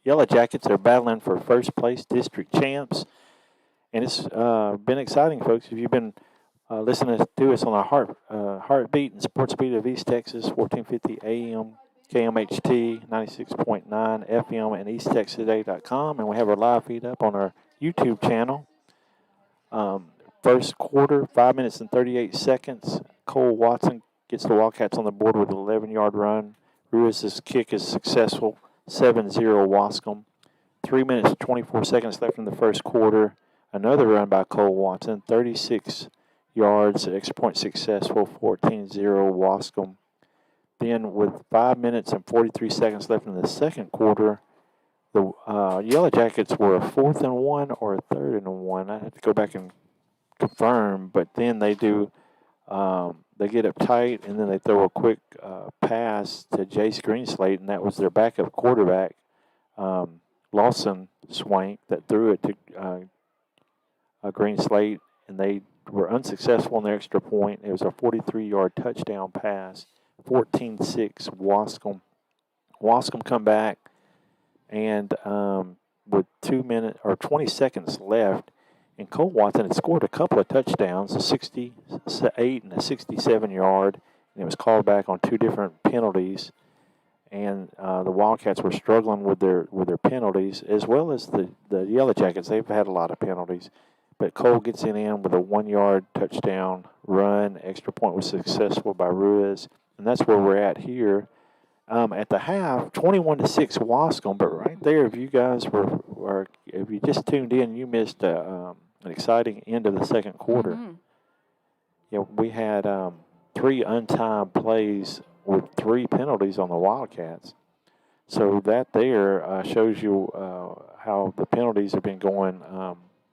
Yellow Jackets. They're battling for first place district champs. And it's been exciting, folks. If you've been listening to us on our Heartbeat and Sports Beat of East Texas, 1450 AM, KMHT, 96.9 FM, and EastTexasToday.com. And we have our live feed up on our YouTube channel. First quarter, 5 minutes and 38 seconds. Cole Watson gets the Wildcats on the board with an 11-yard run. Ruiz's kick is successful, 7-0 Waskom. 3 minutes and 24 seconds left in the first quarter. Another run by Cole Watson, 36 yards, extra point successful, 14-0 Waskom. Then with 5 minutes and 43 seconds left in the second quarter, the Yellow Jackets were a 4th and 1 or a 3rd and 1. I have to go back and confirm, but then they do, they get up tight, and then they throw a quick pass to Jace Greenslade, and that was their backup quarterback, Lawson Swank, that threw it to Greenslade, and they were unsuccessful in their extra point. It was a 43-yard touchdown pass, 14-6 Waskom. Waskom come back, and with 2 minutes or 20 seconds left, and Cole Watson had scored a couple of touchdowns, a 68 and a 67-yard, and it was called back on 2 different penalties. And the Wildcats were struggling with their penalties, as well as the Yellow Jackets. They've had a lot of penalties. But Cole gets it in with a 1-yard touchdown run. Extra point was successful by Ruiz. And that's where we're at here. At the half, 21-6 Waskom. But right there, if you guys if you just tuned in, you missed an exciting end of the second quarter. Mm-hmm. Yeah, we had 3 untimed plays with 3 penalties on the Wildcats. So that there shows you how the penalties have been going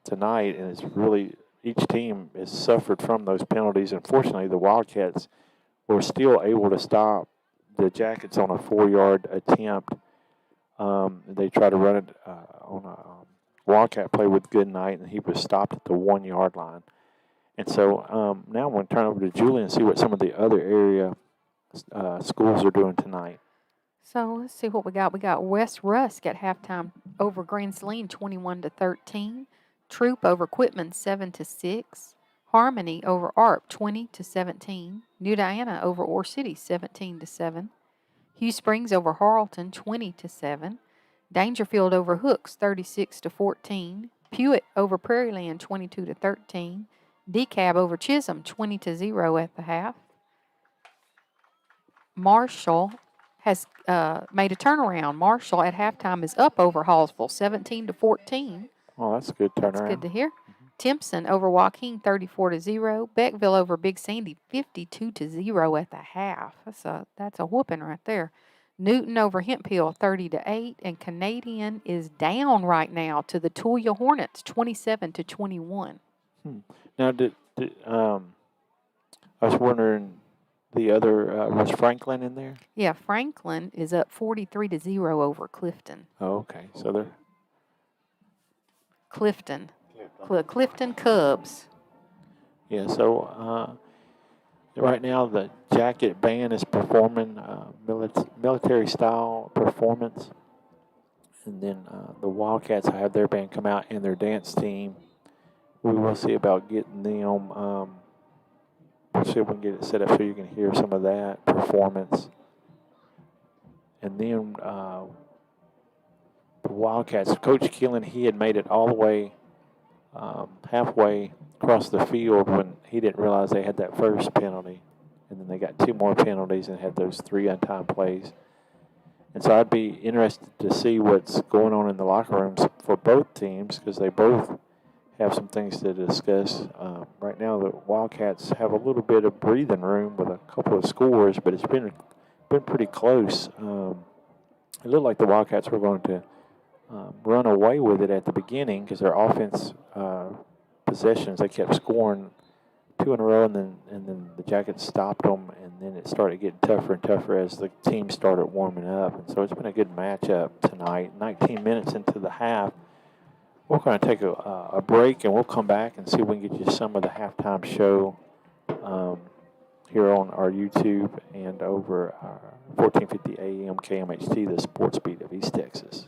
tonight, and it's really each team has suffered from those penalties. Unfortunately, the Wildcats were still able to stop the Jackets on a 4-yard attempt. They tried to run it on a Wildcat play with Goodnight, and he was stopped at the 1-yard line. And so now I'm going to turn over to Julie and see what some of the other area schools are doing tonight. So let's see what we got. We got West Rusk at halftime over Grand Saline, 21-13. Troop over Quitman, 7-6. Harmony over ARP, 20-17. New Diana over Ore City, 17-7. Hugh Springs over Harleton, 20-7. Dangerfield over Hooks, 36-14. Pewitt over Prairieland, 22-13. DeKalb over Chisholm, 20-0 at the half. Marshall has made a turnaround. Marshall at halftime is up over Hallsville, 17-14. Oh, that's a good turnaround. That's good to hear. Timpson over Joaquin, 34-0. Beckville over Big Sandy, 52-0 at the half. That's a whooping right there. Newton over Hemp Hill, 30-8. And Canadian is down right now to the Tulia Hornets, 27-21. Now, I was wondering, the other was Franklin in there? Yeah, Franklin is up 43-0 over Clifton. Oh, okay. So they're Clifton Cubs. Yeah, so right now the Jacket Band is performing military-style performance. And then the Wildcats have their band come out and their dance team. We will see about getting them, we'll see if we can get it set up so you can hear some of that performance. And then the Wildcats, Coach Keelan, he had made it all the way halfway across the field when he didn't realize they had that first penalty. And then they got 2 more penalties and had those 3 untimed plays. And so I'd be interested to see what's going on in the locker rooms for both teams, because they both have some things to discuss. Right now the Wildcats have a little bit of breathing room with a couple of scores, but it's been pretty close. It looked like the Wildcats were going to run away with it at the beginning because their offense possessions, they kept scoring 2 in a row, and then the Jackets stopped them, and then it started getting tougher and tougher as the team started warming up. And so it's been a good matchup tonight. 19 minutes into the half. We're going to take a break, and we'll come back and see if we can get you some of the halftime show here on our YouTube and over our 1450 AM KMHT, the sports beat of East Texas.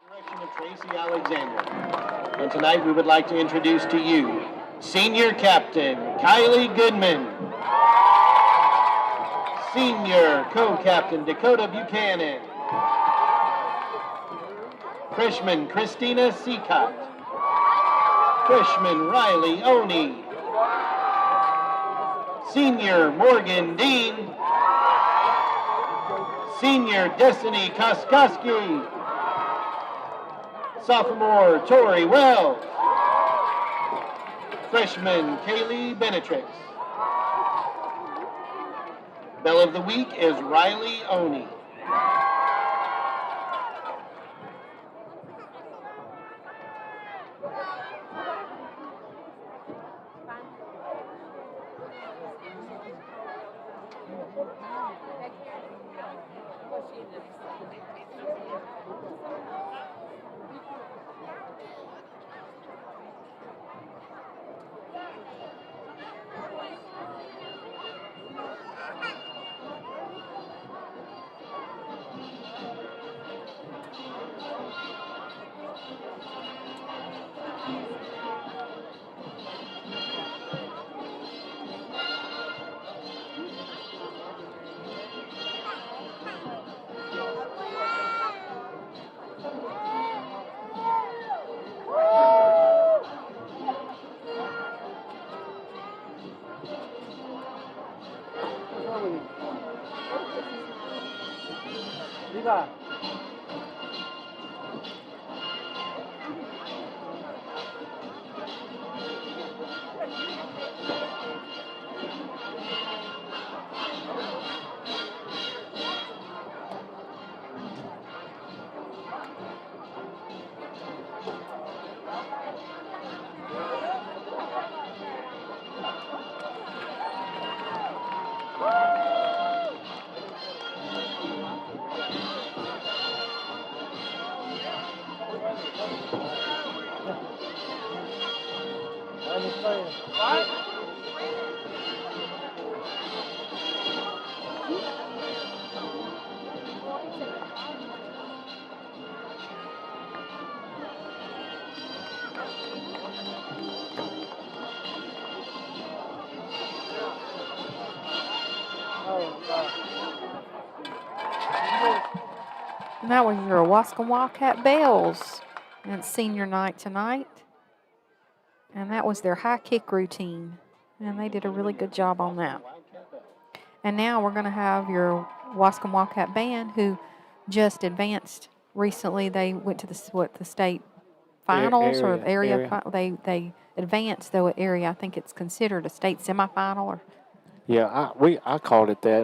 Direction of Tracy Alexander. And tonight we would like to introduce to you Senior Captain Kylie Goodman, Senior Co-Captain Dakota Buchanan, Freshman Christina Seacott, Freshman Riley Oney, Senior Morgan Dean, Senior Destiny Koskoski, Sophomore Tori Wells, Freshman Kaylee Benetrix. Belle of the Week is Riley Oney. And that was your Waskom Wildcat Bells. And it's senior night tonight. And that was their high kick routine. And they did a really good job on that. And now we're going to have your Waskom Wildcat Band, who just advanced recently. They went to the state finals or area. They advanced, though, at area. I think it's considered a state semifinal. Or Yeah, I called it that,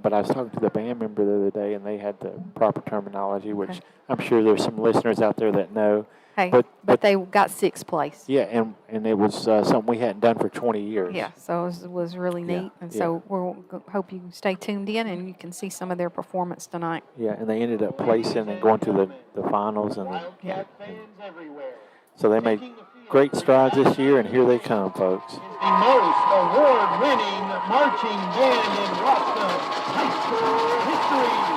but I was talking to the band member the other day, and they had the proper terminology, which Okay. I'm sure there's some listeners out there that know. hey, But they got sixth place. Yeah, and it was something we hadn't done for 20 years. Yeah, so it was really neat. And so we'll hope you stay tuned in and you can see some of their performance tonight. Yeah, and they ended up placing and going to the finals. Wildcat fans everywhere. So they made great strides this year, and here they come, folks. The most award-winning marching band in Waskom High School history.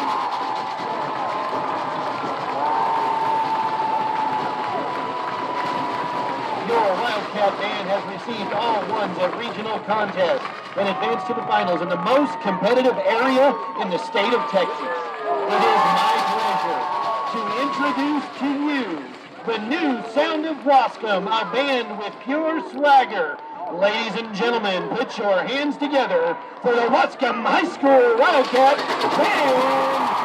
Your Wildcat band has received all ones at regional contests and advanced to the finals in the most competitive area in the state of Texas. It is my pleasure to introduce to you the new sound of Waskom, a band with pure swagger. Ladies and gentlemen, put your hands together for the Waskom High School Wildcat Band.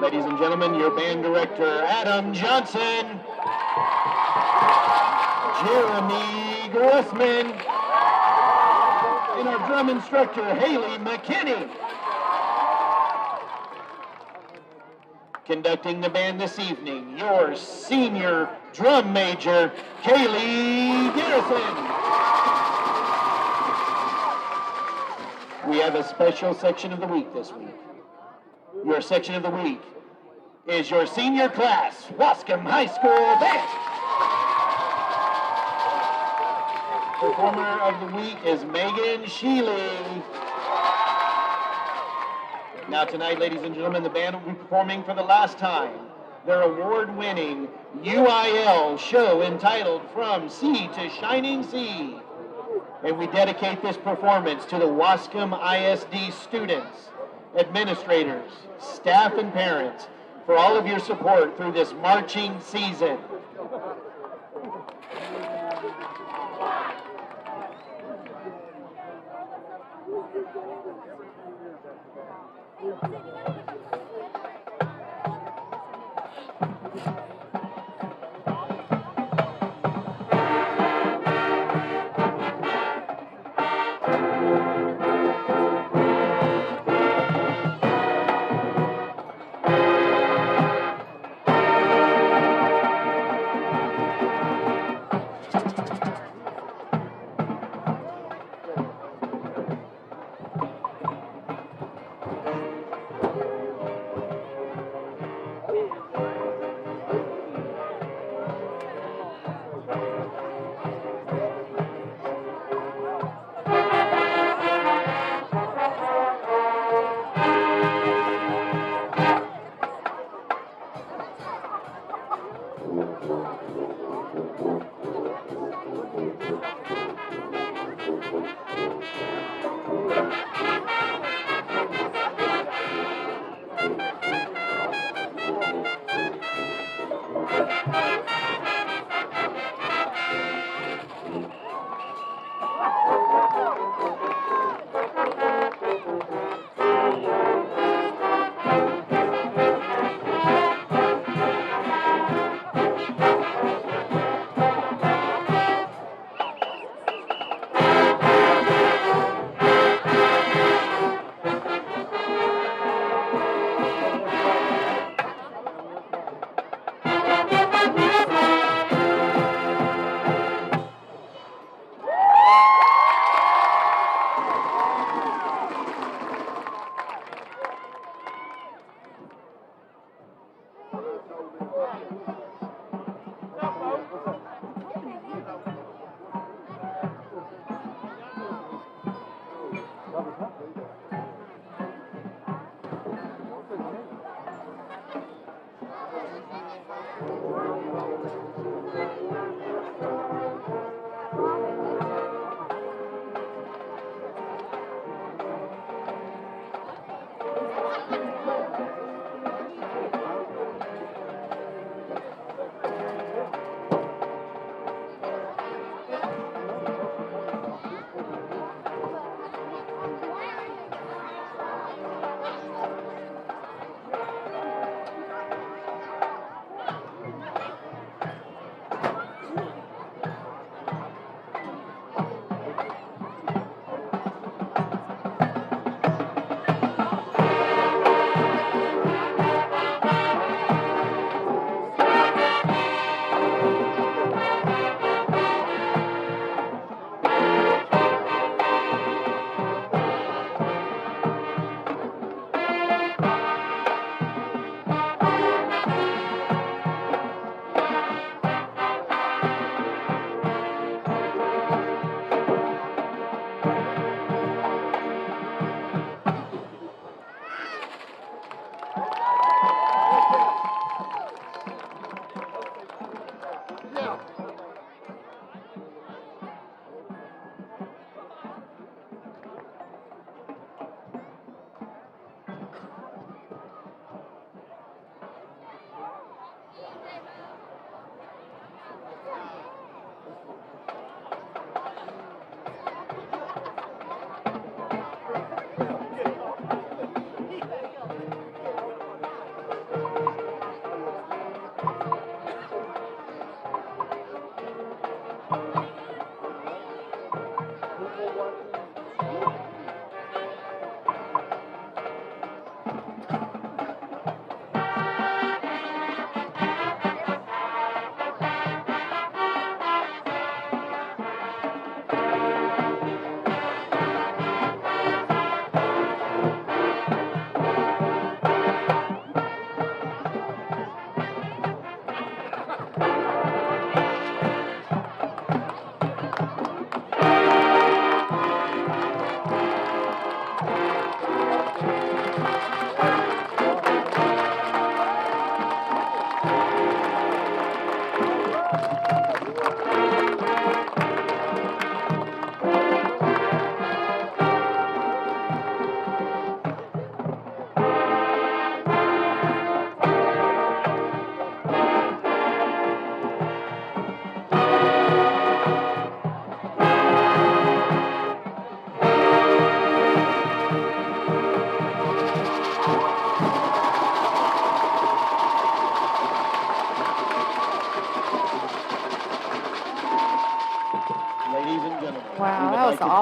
Ladies and gentlemen, your band director, Adam Johnson, Jeremy Grossman, and our drum instructor, Haley McKinney. Conducting the band this evening, your senior drum major, Kaylee Garrison. We have a special section of the week this week. Your section of the week is your senior class, Waskom High School Band. Performer of the week is Megan Sheely. Now tonight, ladies and gentlemen, the band will be performing for the last time their award-winning UIL show entitled From Sea to Shining Sea. And we dedicate this performance to the Waskom ISD students, administrators, staff, and parents for all of your support through this marching season.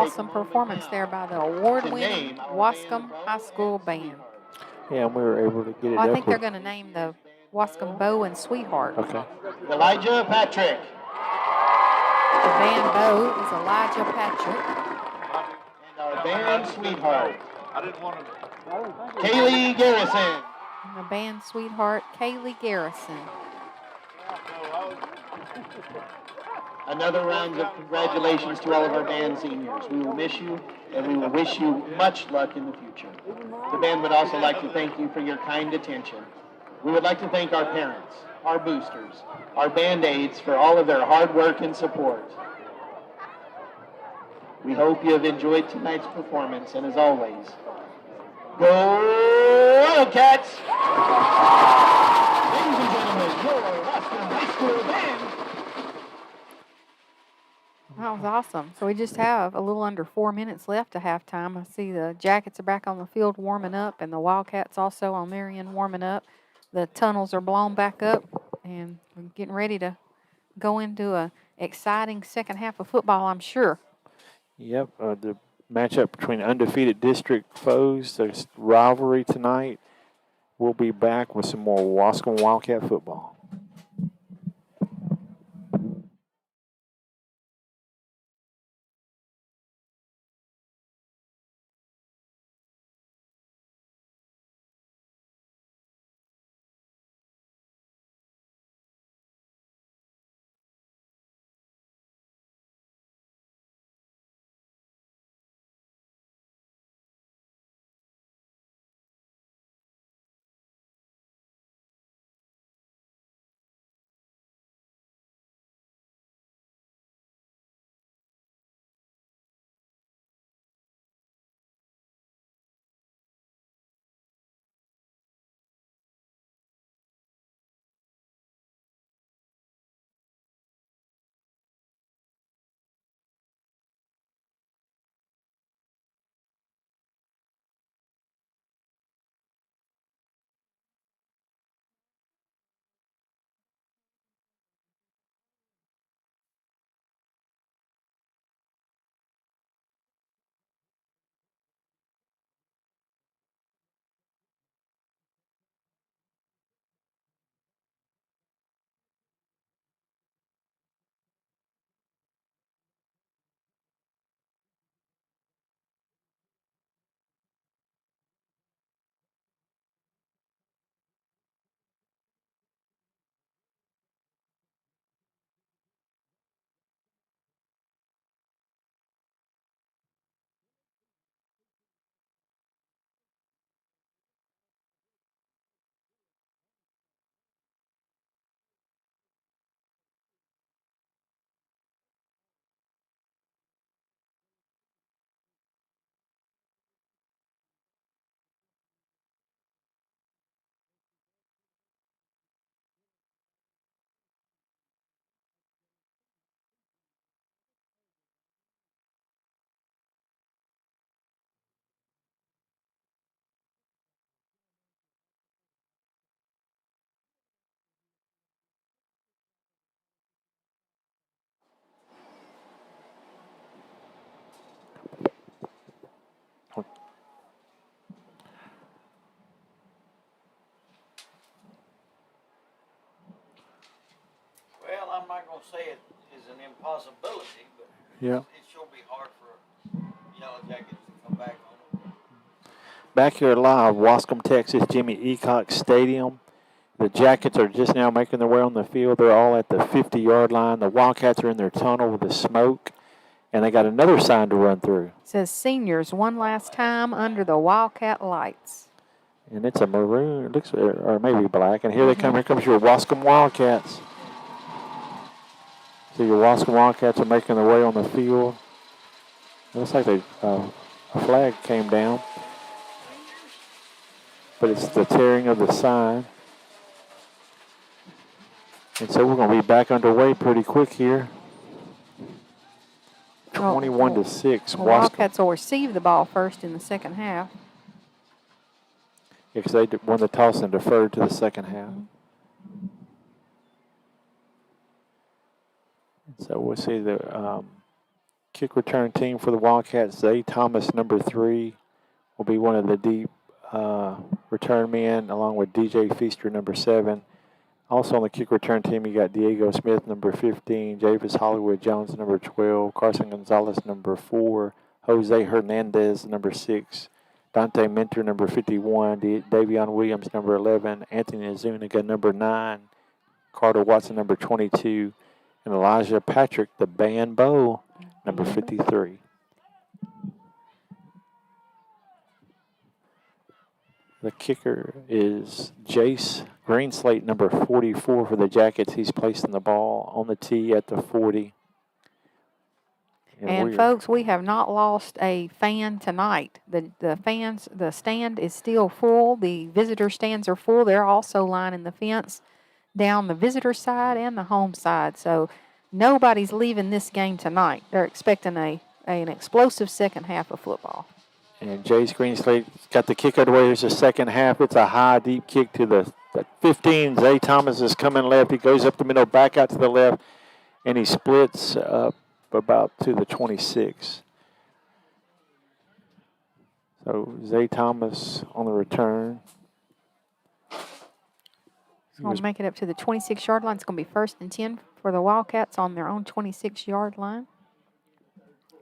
awesome performance there by the award-winning Waskom High School Band. Yeah, and we were able to get it Well, I up think they're with. going to name the Waskom Bow and Sweetheart. Okay. Elijah Patrick. The band bow is Elijah Patrick. And our band sweetheart, Kaylee Garrison. And the band sweetheart, Kaylee Garrison. Another round of congratulations to all of our band seniors. We will miss you, and we will wish you much luck in the future. The band would also like to thank you for your kind attention. We would like to thank our parents, our boosters, our band aides for all of their hard work and support. We hope you have enjoyed tonight's performance, and as always, go Wildcats! Ladies and gentlemen, your Waskom High School band. That was awesome. So we just have a little under 4 minutes left to halftime. I see the Jackets are back on the field warming up, and the Wildcats also on their end warming up. The tunnels are blown back up, and we're getting ready to go into a exciting second half of football, I'm sure. Yep, the matchup between undefeated district foes, the rivalry tonight. We'll be back with some more Waskom Wildcat football. Well, I'm not going to say it is an impossibility, but Yeah. it sure be hard for Yellow Jackets to come back on them. Back here live, Waskom, Texas, Jimmy E Cox Stadium. The Jackets are just now making their way on the field. They're all at the 50-yard line. The Wildcats are in their tunnel with the smoke, and they got another sign to run through. It says seniors one last time under the Wildcat lights. And it's a maroon, it looks, or maybe black. And here they come. Here comes your Waskom Wildcats. So your Waskom Wildcats are making their way on the field. It looks like a flag came down, but it's the tearing of the sign. And so we're going to be back underway pretty quick here. 21-6. The Wildcats will receive the ball first in the second half. Yeah, because they won the toss and deferred to the second half. So we'll see the kick return team for the Wildcats, Zay Thomas, number 3, will be one of the deep return men, along with DJ Feaster, number 7. Also on the kick return team, you got Diego Smith, number 15, Javis Hollywood Jones, number 12, Carson Gonzalez, number 4, Jose Hernandez, number 6, Dante Mentor, number 51, Davion Williams, number 11, Anthony Zuniga, number 9, Carter Watson, number 22, and Elijah Patrick, the Bambo, number 53. The kicker is Jace Greenslate, number 44 for the Jackets. He's placing the ball on the tee at the 40. And folks, we have not lost a fan tonight. The stand is still full. The visitor stands are full. They're also lining the fence down the visitor side and the home side. So nobody's leaving this game tonight. They're expecting an explosive second half of football. And Jace Greenslate's got the kick underway. Here's the second half. It's a high, deep kick to the 15. Zay Thomas is coming left. He goes up the middle, back out to the left, and he splits up about to the 26. So Zay Thomas on the return. It's going to make it up to the 26-yard line. It's going to be 1st and 10 for the Wildcats on their own 26-yard line.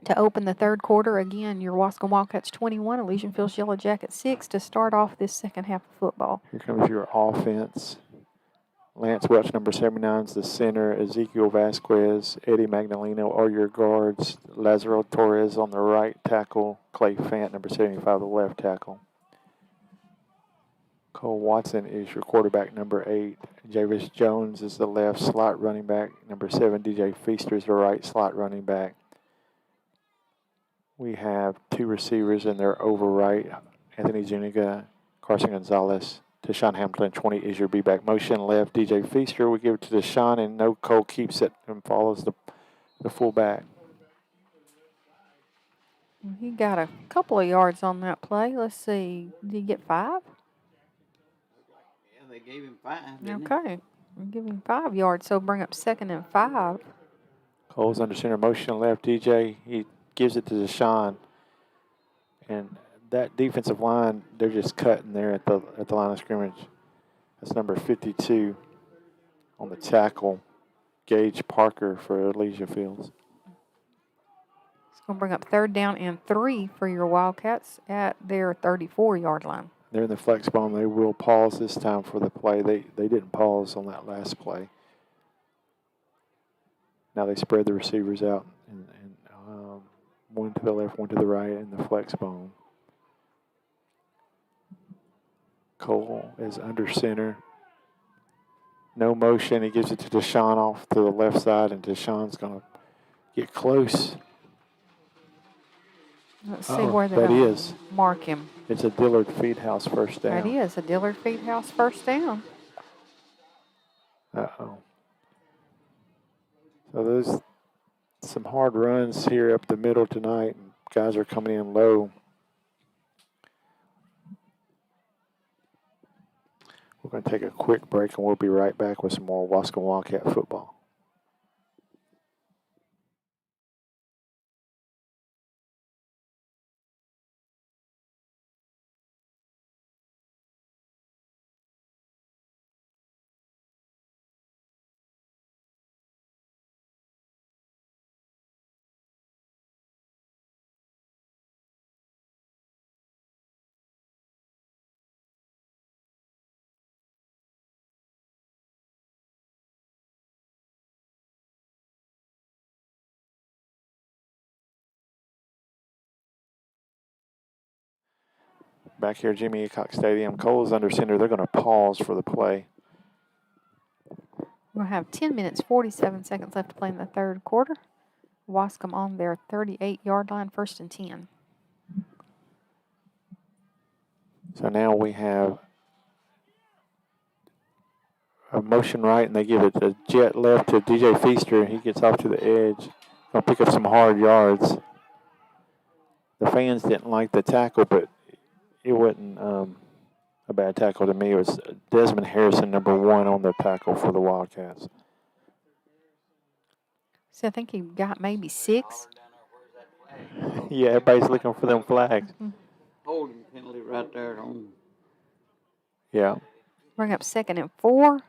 To open the third quarter, again, your Waskom Wildcats 21, Elysian Fields Yellow Jackets 6 to start off this second half of football. Here comes your offense. Lance Welch, number 79, is the center. Ezekiel Vasquez, Eddie Magdaleno are your guards. Lazaro Torres on the right tackle. Clay Fant, number 75, the left tackle. Cole Watson is your quarterback, number 8. Javis Jones is the left slot running back. Number 7, DJ Feaster is the right slot running back. We have 2 receivers, and they're over right. Anthony Zuniga, Carson Gonzalez. Deshaun Hamilton, 20 is your B-back motion. Left, DJ Feaster. We give it to Deshaun, and no Cole keeps it and follows the fullback. He got a couple of yards on that play. Let's see. Did he get 5? Yeah, they gave him 5. Okay. We'll give him 5 yards, so bring up 2nd and 5. Cole's under center motion. Left, DJ. He gives it to Deshaun. And that defensive line, they're just cutting there at the line of scrimmage. That's number 52 on the tackle, Gage Parker for Elysian Fields. It's going to bring up 3rd down and 3 for your Wildcats at their 34-yard line. They're in the flex bone. They will pause this time for the play. They didn't pause on that last play. Now they spread the receivers out and one to the left, one to the right in the flex bone. Cole is under center. No motion. He gives it to Deshaun off to the left side, and Deshaun's going to get close. Let's see where they're going to mark him. It's a Dillard Feedhouse first down. That is a Dillard Feedhouse first down. Uh-oh. So there's some hard runs here up the middle tonight, and guys are coming in low. We're going to take a quick break, and we'll be right back with some more Waskom Wildcat football. Back here at E Cox Stadium, Cole is under center. They're going to pause for the play. We'll have 10 minutes, 47 seconds left to play in the third quarter. Waskom on their 38-yard line, 1st and 10. So now we have a motion right, and they give it a jet left to DJ Feaster. He gets off to the edge. Going to pick up some hard yards. The fans didn't like the tackle, but it wasn't a bad tackle to me. It was Desmond Harrison, number 1 on the tackle for the Wildcats. So I think he got maybe 6. Yeah, everybody's looking for them flags. Holding penalty right there on. Yeah. Bring up 2nd and 4.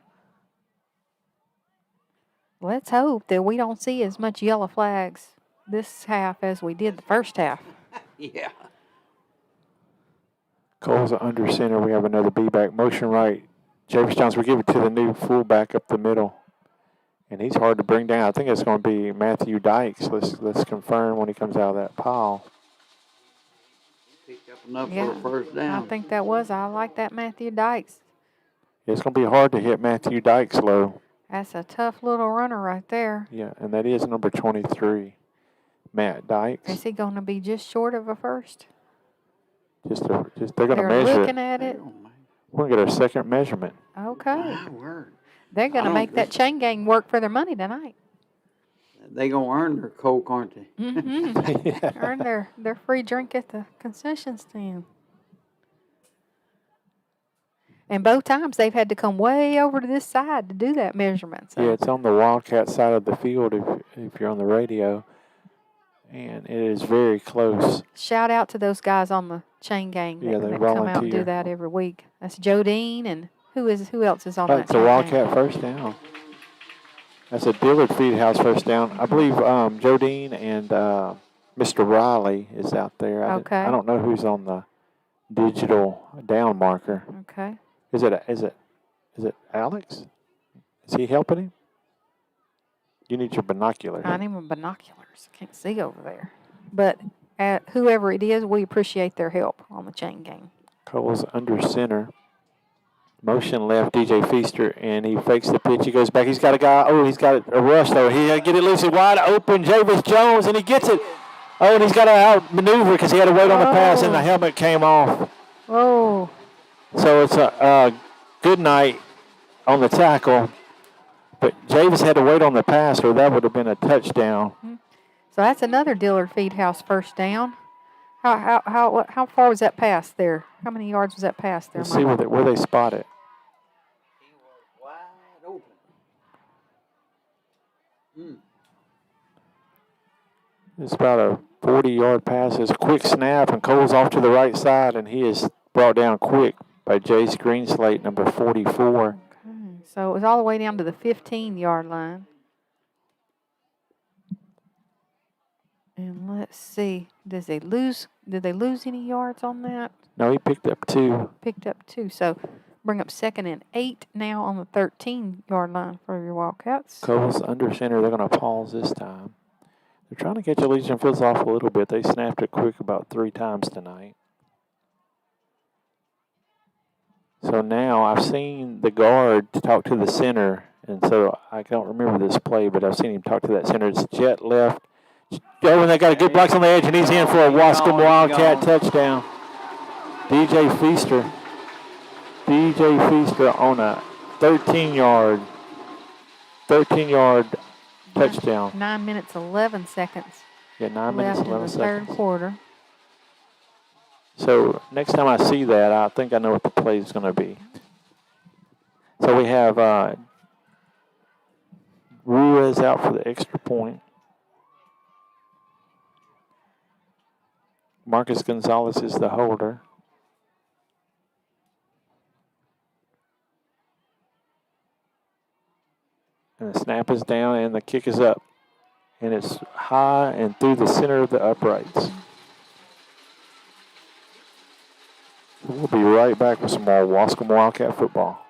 Let's hope that we don't see as much yellow flags this half as we did the first half. Yeah. Cole's under center. We have another B-back. Motion right. Javis Jones, we give it to the new fullback up the middle. And he's hard to bring down. I think it's going to be Matthew Dykes. Let's confirm when he comes out of that pile. Picked up enough for a first down. I think that was. I like that Matthew Dykes. It's going to be hard to hit Matthew Dykes low. That's a tough little runner right there. Yeah, and that is number 23, Matt Dykes. Is he going to be just short of a first? They're going to They're measure looking it. at it. We're going to get our second measurement. Okay. My word. They're going to make that chain gang work for their money tonight. They going to earn their Coke, aren't they? Mm-hmm. Earn their free drink at the concession stand. And both times they've had to come way over to this side to do that measurement. So. Yeah, it's on the Wildcat side of the field if you're on the radio. And it is very close. Shout out to those guys on the chain gang that come out and do that every week. That's Jodine and who else is on that? It's a Wildcat first down. That's a Dillard Feedhouse first down. I believe Jodine and Mr. Riley is out there. I don't know who's on the digital down marker. Okay. Is it Alex? Is he helping him? You need your binoculars. I need my binoculars. I can't see over there. But whoever it is, we appreciate their help on the chain gang. Cole's under center. Motion left, DJ Feaster, and he fakes the pitch. He goes back. He's got a guy. Oh, he's got a rush, though. He had to get it loose. Wide open, Javis Jones, and he gets it. Oh, and he's got to outmaneuver because he had to wait on the pass, and the helmet came off. Oh. So it's a good night on the tackle. But Javis had to wait on the pass, or that would have been a touchdown. So that's another Dillard Feedhouse first down. How far was that pass there? How many yards was that pass there? Let's see where they spot it. He was wide open. It's about a 40-yard pass. It's a quick snap, and Cole's off to the right side, and he is brought down quick by Jace Greenslate, number 44. Okay. So it was all the way down to the 15-yard line. And let's see, did they lose any yards on that? No, he picked up 2. Picked up 2. So bring up 2nd and 8 now on the 13-yard line for your Wildcats. Cole's under center. They're going to pause this time. They're trying to catch Elysian Fields off a little bit. They snapped it quick about 3 times tonight. So now I've seen the guard talk to the center, and so I don't remember this play, but I've seen him talk to that center. It's jet left. Oh, and they got a good blocks on the edge, and he's in for a Waskom Wildcat touchdown. DJ Feaster on a 13-yard touchdown. 9 minutes, 11 seconds. Yeah, 9 minutes, 11 seconds. Third quarter. So next time I see that, I think I know what the play is going to be. So we have Ruiz out for the extra point. Marcus Gonzalez is the holder. And the snap is down and the kick is up. And it's high and through the center of the uprights. We'll be right back with some more Waskom Wildcat football.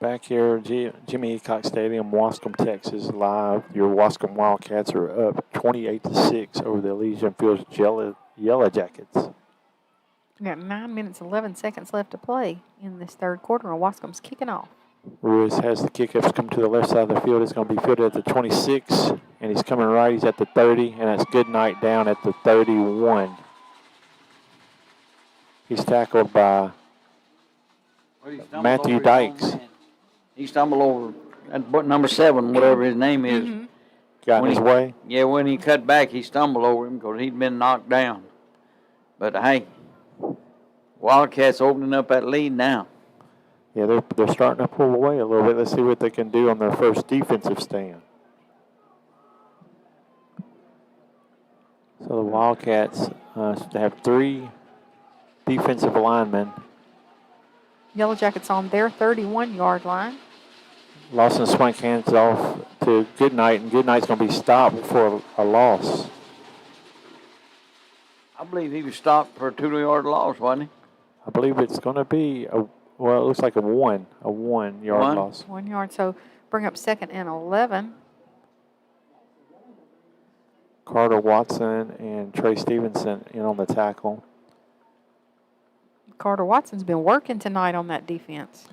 Back here, Jimmy E Cox Stadium, Waskom, Texas, live. Your Waskom Wildcats are up 28-6 over the Elysian Fields Yellow Jackets. We got 9 minutes, 11 seconds left to play in this third quarter, and Waskom's kicking off. Ruiz has the kickoffs come to the left side of the field. It's going to be fielded at the 26, and he's coming right. He's at the 30, and that's Goodnight down at the 31. He's tackled by Matthew Dykes. He stumbled over at number 7, whatever his name is. Mm-hmm. Got in his way. Yeah, when he cut back, he stumbled over him because he'd been knocked down. But, hey, Wildcats opening up that lead now. Yeah, they're starting to pull away a little bit. Let's see what they can do on their first defensive stand. So the Wildcats have 3 defensive linemen. Yellow Jackets on their 31-yard line. Lawson Swank hands off to Goodnight, and Goodnight's going to be stopped for a loss. I believe he was stopped for a 2-yard loss, wasn't he? I believe it's going to be it looks like a 1-yard loss. 1 yard, so bring up 2nd and 11. Carter Watson and Trey Stevenson in on the tackle. Carter Watson's been working tonight on that defense.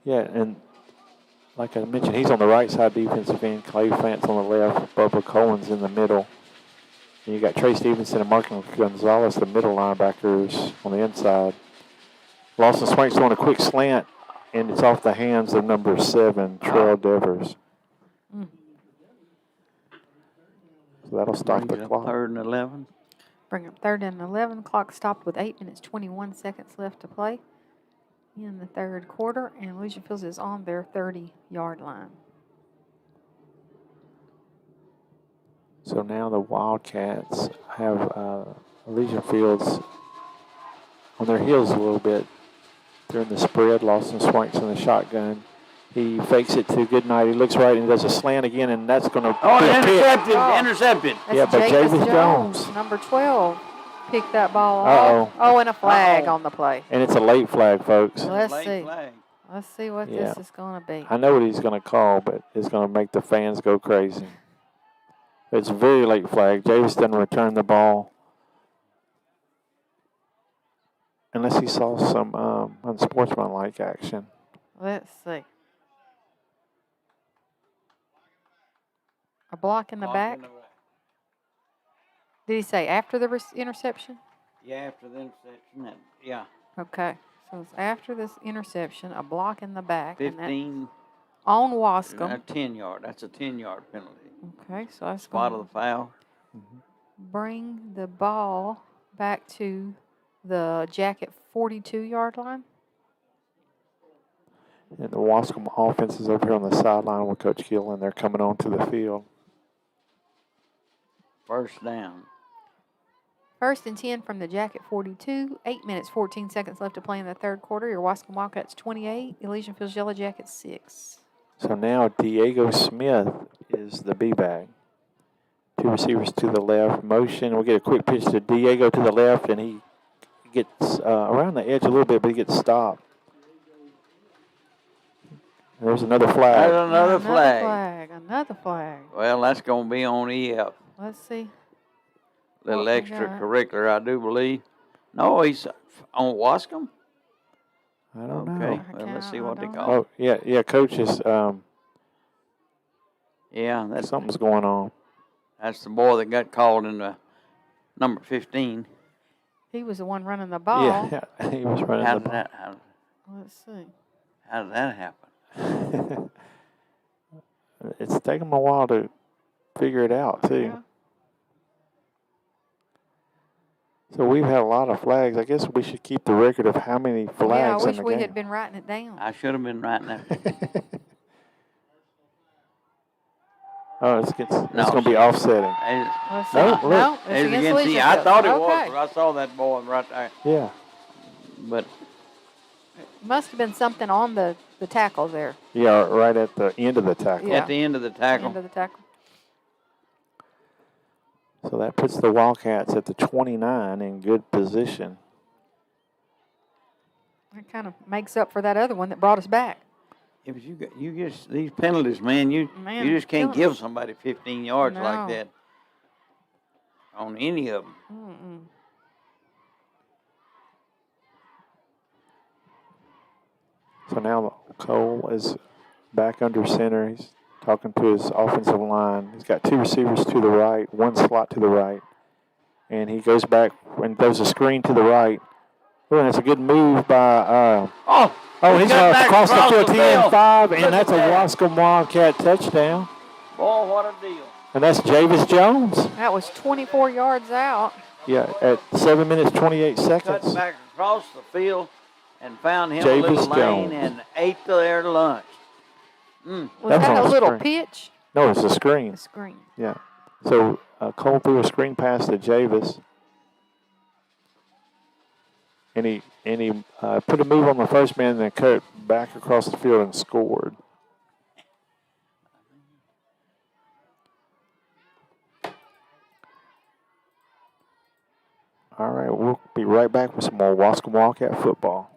Yeah, and like I mentioned, he's on the right side defensive end. Clay Fant's on the left. Bubba Cohen's in the middle. And you got Trey Stevenson and Mark Gonzalez, the middle linebackers, on the inside. Lawson Swank's on a quick slant, and it's off the hands of number 7, Terrell Devers. So that'll stop the clock. 3rd and 11. Bring up 3rd and 11. Clock stopped with 8 minutes, 21 seconds left to play in the third quarter, and Elysian Fields is on their 30-yard line. So now the Wildcats have Elysian Fields on their heels a little bit. They're in the spread. Lawson Swank's in the shotgun. He fakes it to Goodnight. He looks right and does a slant again, and that's going to be Intercepted. That's but Javis Jones. Number 12, picked that ball Uh-oh. off. Oh, and a flag on the play. And it's a late flag, folks. Let's Late see. flag. Let's see what Yeah. this is going to be. I know what he's going to call, but it's going to make the fans go crazy. It's a very late flag. Javis doesn't return the ball. Unless he saw some unsportsmanlike action. Let's see. A block in the back. Did he say after the interception? Yeah, after the interception. Yeah. Okay. So it's after this interception, a block in the back. 15. On Waskom. 10-yard. That's a 10-yard penalty. Okay, so that's Spot going of the foul. bring the ball back to the Jacket 42-yard line. And the Waskom offense is over here on the sideline with Coach Gill, and they're coming onto the field. First down. 1st and 10 from the Jacket 42. 8 minutes, 14 seconds left to play in the third quarter. Your Waskom Wildcats 28, Elysian Fields Yellow Jackets 6. So now Diego Smith is the B-bag. 2 receivers to the left. Motion. We'll get a quick pitch to Diego to the left, and he gets around the edge a little bit, but he gets stopped. There's another flag. There's another flag. Another flag. Well, that's going to be on EF. Let's see. Little What we got? extracurricular, I do believe. No, he's on Waskom. I don't know. Okay, well, let's see what they I don't call. Oh, yeah, Coach is, Yeah, that's something's going on. that's the boy that got called in the number 15. He was the one running the ball. Yeah, he was running How the did ball. Let's see. how did that happen? It's taken him a while to figure it out, too. Yeah. So we've had a lot of flags. I guess we should keep the record of how many flags Yeah, I in wish the we game. had been writing it down. I should have been writing that. Oh, it's No, going to be offsetting. Let's see. No, look. No, it's It's against against Elysian I Fields. thought it Okay. was, but I saw that boy right there. Yeah. But Must have been something on the tackle there. Yeah, right at the end of the tackle. Yeah. at the end of the tackle, End of the tackle. So that puts the Wildcats at the 29 in good position. That kind of makes up for that other one that brought us back. If you just these penalties, man, you just can't killing give us. somebody 15 yards like No. that on any of them. Mm-mm. So now Cole is back under center. He's talking to his offensive line. He's got two receivers to the right, one slot to the right. And he goes back and throws a screen to the right. Oh, and it's a good move by he's got back across the across the 15 field. 5, Look and that's a at that. Waskom Wildcat touchdown. Boy, what a deal. And that's Javis Jones. That was 24 yards out. Yeah, at 7 minutes, 28 Cut seconds. back across the field and found him Javis a little lane Jones. and ate their lunch. Was That was that on a a little screen. pitch? No, it's a screen. A screen. Yeah. So Cole threw a screen pass to Javis. And he put a move on the first man and then cut back across the field and scored. All right, we'll be right back with some more Waskom Wildcat football.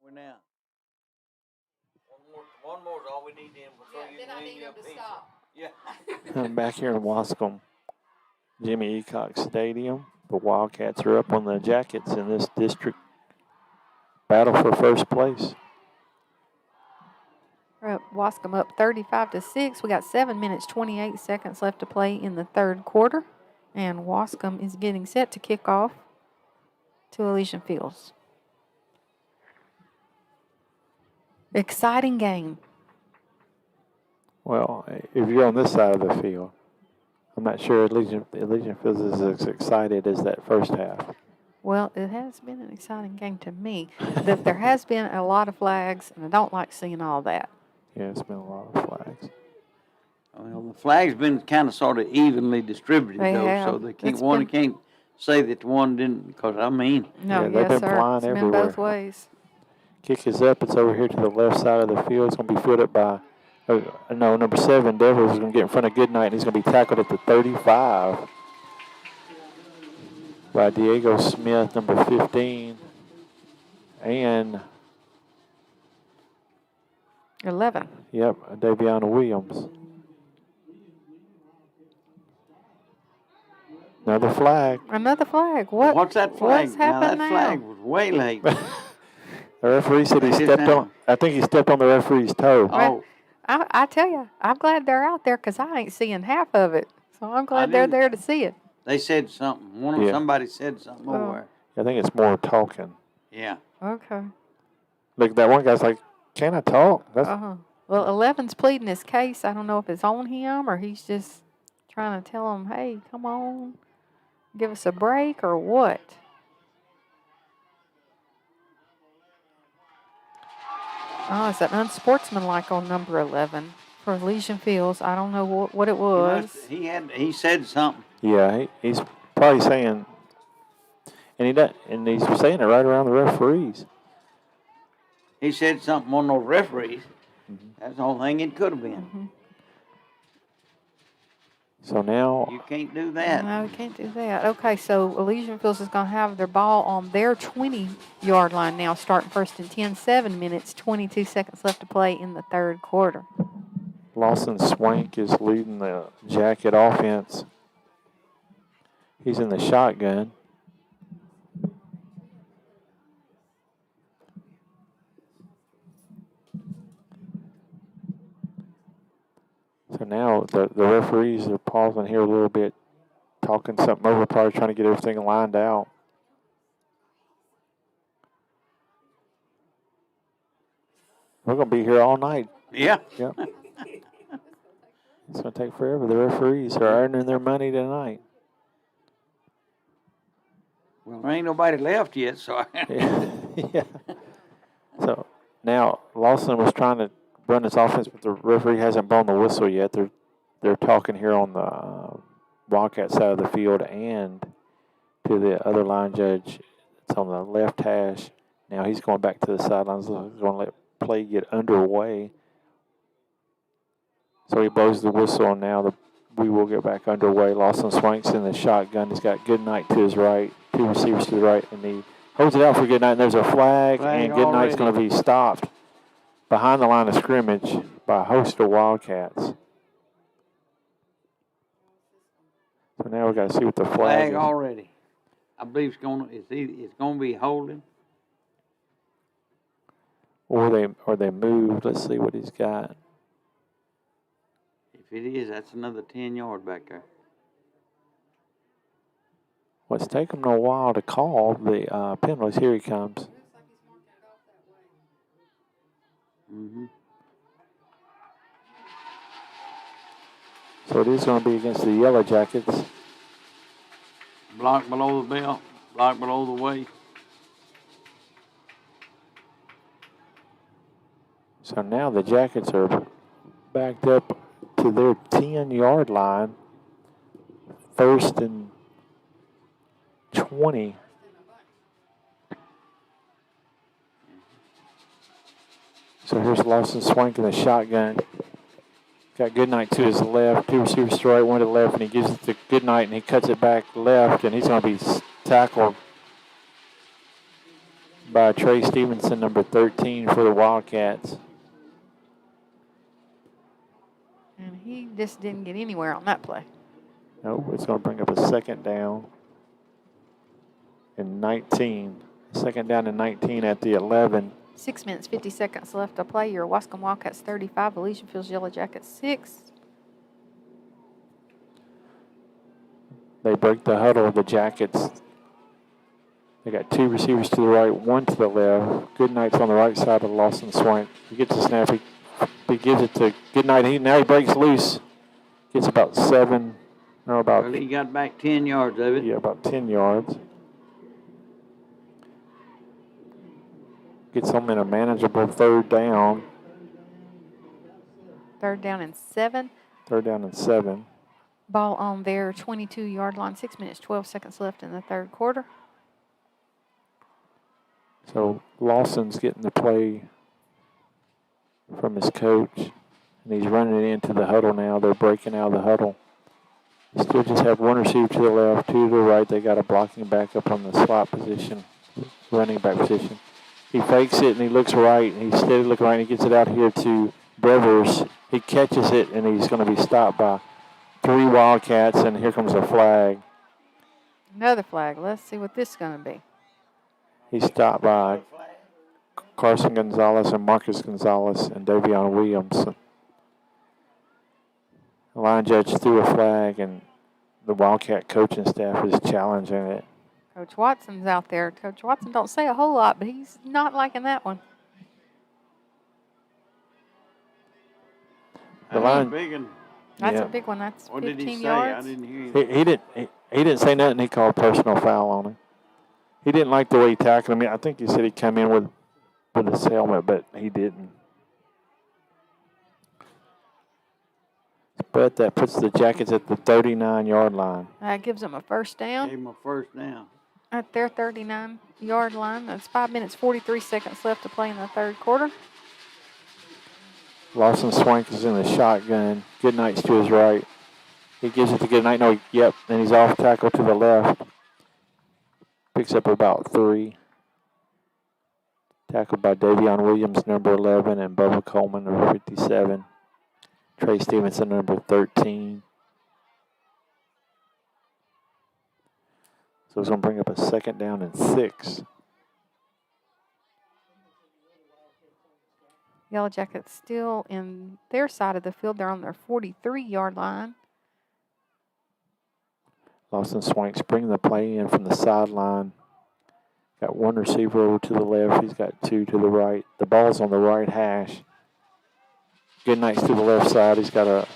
We're now. One more is all we need then before Yeah. I'm back here in Waskom, Jimmy E Cox Stadium. The Wildcats are up on the Jackets in this district battle for first place. Waskom up 35-6. We got 7 minutes, 28 seconds left to play in the third quarter. And Waskom is getting set to kick off to Elysian Fields. Exciting game. Well, if you're on this side of the field, I'm not sure Elysian Fields is as excited as that first half. Well, it has been an exciting game to me. That there has been a lot of flags, and I don't like seeing all that. Yeah, it's been a lot of flags. Well, the flag's been kind of sort of evenly distributed, They though, have. so they can't, It's one been- can't say that one didn't, because I mean, No, Yeah, they've yes, been sir. flying It's been everywhere. both ways. Kick is up. It's over here to the left side of the field. It's going to be fielded by, number 7, Devils is going to get in front of Goodnight, and he's going to be tackled at the 35 by Diego Smith, number 15, and 11. Davion Williams. Another flag. Another flag. What? what's that flag? What's happened now, that now? flag was way late. The referee said he They did stepped now. on. I think he stepped on the referee's toe. Oh, I tell you, I'm glad they're out there because I ain't seeing half of it. So I'm glad they're didn't- there to see it. they said something. Yeah. Somebody said something Oh. over. I think it's more talking. Yeah. Okay. Look, that one guy's like, "Can I talk?" That's Well, 11's pleading his case. I don't know if it's on him or he's just trying to tell him, hey, come on, give us a break or what. Oh, it's an unsportsmanlike on number 11 for Elysian Fields. I don't know what it was. He said something. yeah. He's probably saying, and he's saying it right around the referees. He said something on those referees. Mm-hmm. That's the whole thing it could have been. Mm-hmm. So now, You can't do that. No, we can't do that. Okay, so Elysian Fields is going to have their ball on their 20-yard line now, starting first and 10, 7 minutes, 22 seconds left to play in the third quarter. Lawson Swank is leading the Jacket offense. He's in the shotgun. So now the referees are pausing here a little bit, talking something over, probably trying to get everything lined out. We're going to be here all night. Yeah. Yep. It's going to take forever. The referees are earning their money tonight. Well, there ain't nobody left yet, so. Yeah. Yeah. So Now, Lawson was trying to run his offense, but the referee hasn't blown the whistle yet. They're talking here on the Wildcat side of the field and to the other line judge. It's on the left hash. Now he's going back to the sidelines. He's going to let play get underway. So he blows the whistle, and now we will get back underway. Lawson Swanks in the shotgun. He's got Goodnight to his right, 2 receivers to the right, and he holds it out for Goodnight, and there's a flag and Goodnight's going to be stopped behind the line of scrimmage by a host of Wildcats. So now we got to see what the flag is. already. I believe it's going to be holding. Or they moved. Let's see what he's got. If it is, that's another 10-yard back there. Well, it's taken him a while to call the penalties. Here he comes. Mm-hmm. So it is going to be against the Yellow Jackets. Block below the belt, block below the waist. So now the Jackets are backed up to their 10-yard line. 1st and 20. So here's Lawson Swank in the shotgun. Got Goodnight to his left, 2 receivers to the right, 1 to the left, and he gives it to Goodnight, and he cuts it back left, and he's going to be tackled by Trey Stevenson, number 13 for the Wildcats. And he just didn't get anywhere on that play. Nope, it's going to bring up a 2nd down and 19. 2nd down and 19 at the 11. 6 minutes, 50 seconds left to play. Your Waskom Wildcats 35, Elysian Fields Yellow Jackets 6. They break the huddle, the Jackets. They got 2 receivers to the right, 1 to the left. Goodnight's on the right side of Lawson Swank. He gets the snap. He gives it to Goodnight. Now he breaks loose. Gets about 7. No, about. Well, he got back 10 yards of it. Yeah, about 10 yards. Gets them in a manageable 3rd down. 3rd down and 7. 3rd down and 7. Ball on their 22-yard line. 6 minutes, 12 seconds left in the 3rd quarter. So Lawson's getting the play from his coach, and he's running it into the huddle now. They're breaking out of the huddle. They still just have 1 receiver to the left, 2 to the right. They got a blocking back up on the slot position, running back position. He fakes it, and he looks right, and he's steady looking right, and he gets it out here to Brevers. He catches it, and he's going to be stopped by 3 Wildcats, and here comes a flag. Another flag. Let's see what this is going to be. He's stopped by Carson Gonzalez and Marcus Gonzalez and Davion Williams. The line judge threw a flag, and the Wildcat coaching staff is challenging it. Coach Watson's out there. Coach Watson don't say a whole lot, but he's not liking that one. The line, big one. That's Yeah. a big one. That's What 15 did he say? yards. I didn't hear him. he didn't say nothing. He called personal foul on him. He didn't like the way he tackled him. I think he said he came in with his helmet, but he didn't. But that puts the Jackets at the 39-yard line. That gives them a 1st down Gave him a 1st down. at their 39-yard line. That's 5 minutes, 43 seconds left to play in the 3rd quarter. Lawson Swank is in the shotgun. Goodnight's to his right. He gives it to Goodnight. No, yep. And he's off tackle to the left. Picks up about 3. Tackled by Davion Williams, number 11, and Bubba Coleman, number 57. Trey Stevenson, number 13. So it's going to bring up a 2nd down and 6. Yellow Jackets still in their side of the field. They're on their 43-yard line. Lawson Swank's bringing the play in from the sideline. Got 1 receiver over to the left. He's got 2 to the right. The ball's on the right hash. Goodnight's to the left side. He's got a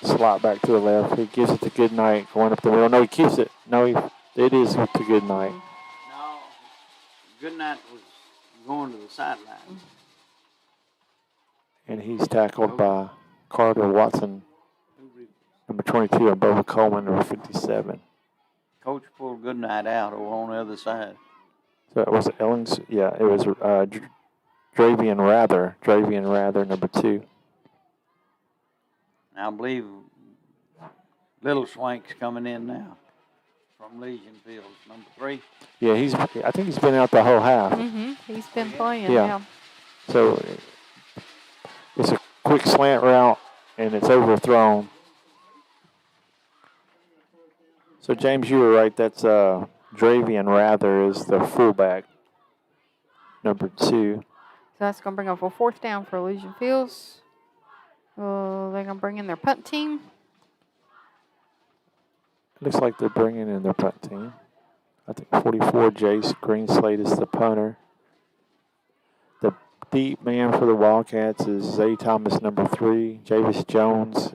slot back to the left. He gives it to Goodnight going up the middle. No, he keeps it. No, it is to Goodnight. No, Goodnight was going to the sideline. And he's tackled by Carter Watson, number 22, and Bubba Coleman, number 57. Coach pulled a good night out over on the other side. So it was Ellens. Yeah, it was Davion Rather, number 2. I believe Little Swank's coming in now from Elysian Fields, number 3. Yeah, I think he's been out the whole half. He's been playing. Yeah. Yeah. So it's a quick slant route, and it's overthrown. So, James, you were right. That's Davion Rather is the fullback, number 2. So that's going to bring up a 4th down for Elysian Fields. They're going to bring in their punt team. Looks like they're bringing in their punt team. I think 44, Jace Greenslade is the punter. The deep man for the Wildcats is Zay Thomas, number 3. Javis Jones.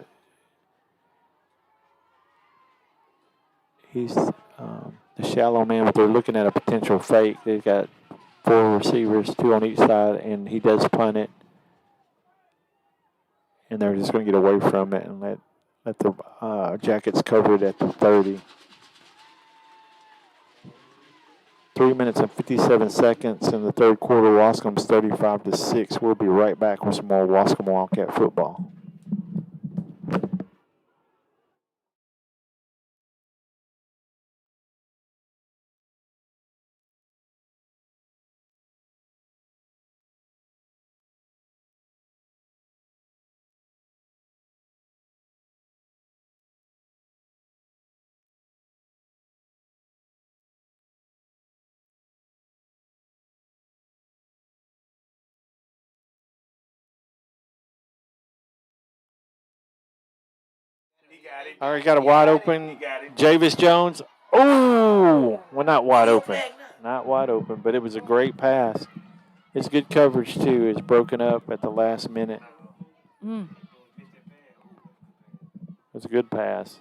He's the shallow man, but they're looking at a potential fake. They've got 4 receivers, 2 on each side, and he does punt it. And they're just going to get away from it and let the Jackets cover it at the 30. 3 minutes and 57 seconds in the third quarter. Waskom's 35-6. We'll be right back with some more Waskom Wildcat football. All right, got a wide open. Javis Jones. Oh, well, not wide open. Not wide open, but it was a great pass. It's good coverage, too. It's broken up at the last minute. It was a good pass.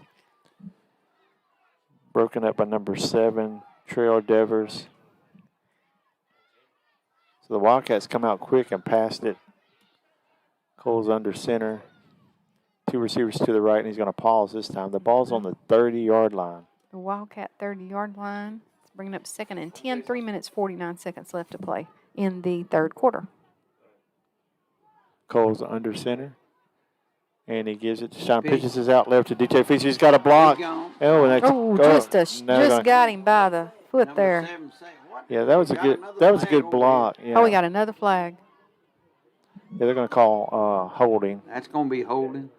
Broken up by number 7, Trail Devers. So the Wildcats come out quick and passed it. Cole's under center. 2 receivers to the right, and he's going to pause this time. The ball's on the 30-yard line. The Wildcat 30-yard line. It's bringing up 2nd and 10. 3 minutes, 49 seconds left to play in the third quarter. Cole's under center. And he gives it to Sean. Pitches his out left to DJ Fisher. He's got a block. Oh, just got him by the foot there. Yeah, that was a good block. Yeah. Oh, we got another flag. Yeah, they're going to call holding. That's going to be holding.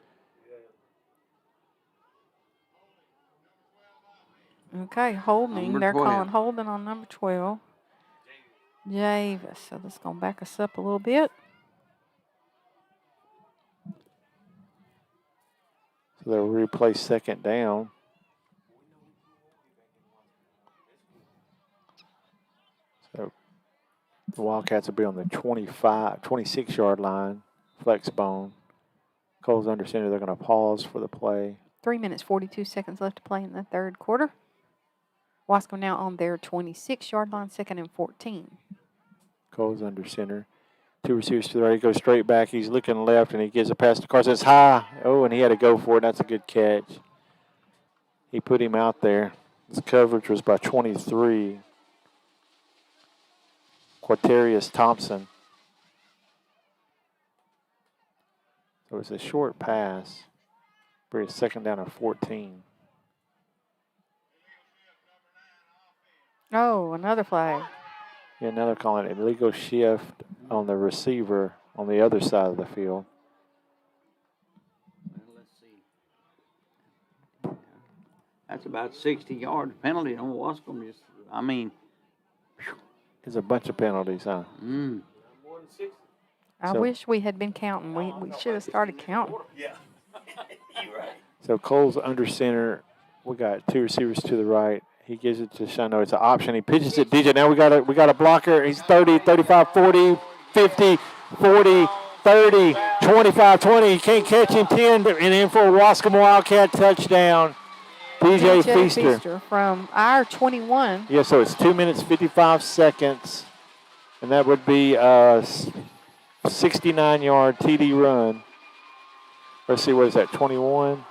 Okay, holding. Number They're 12. calling holding on number 12. Javis. So that's going to back us up a little bit. So they'll replay 2nd down. So the Wildcats will be on the 26-yard line, flex bone. Cole's under center. They're going to pause for the play. 3 minutes, 42 seconds left to play in the third quarter. Waskom now on their 26-yard line, 2nd and 14. Cole's under center. 2 receivers to the right. He goes straight back. He's looking left, and he gives a pass to Carson. It's high. Oh, and he had to go for it. That's a good catch. He put him out there. His coverage was by 23. Quaterius Thompson. So it's a short pass for a 2nd down and 14. Oh, another flag. Yeah, now they're calling it illegal shift on the receiver on the other side of the field. Well, let's see. That's about 60 yards penalty on Waskom. There's a bunch of penalties, huh? I wish we had been counting. We should have started counting. Yeah. You're right. So Cole's under center. We got 2 receivers to the right. He gives it to Shano. It's an option. He pitches it. DJ, now we got a blocker. He's 30, 35, 40, 50, 40, 30, 25, 20. He can't catch him. 10, and in for a Waskom Wildcat touchdown. DJ Feaster from our 21. Yeah, so it's 2 minutes, 55 seconds. And that would be 69-yard TD run. Let's see, what is that, 21?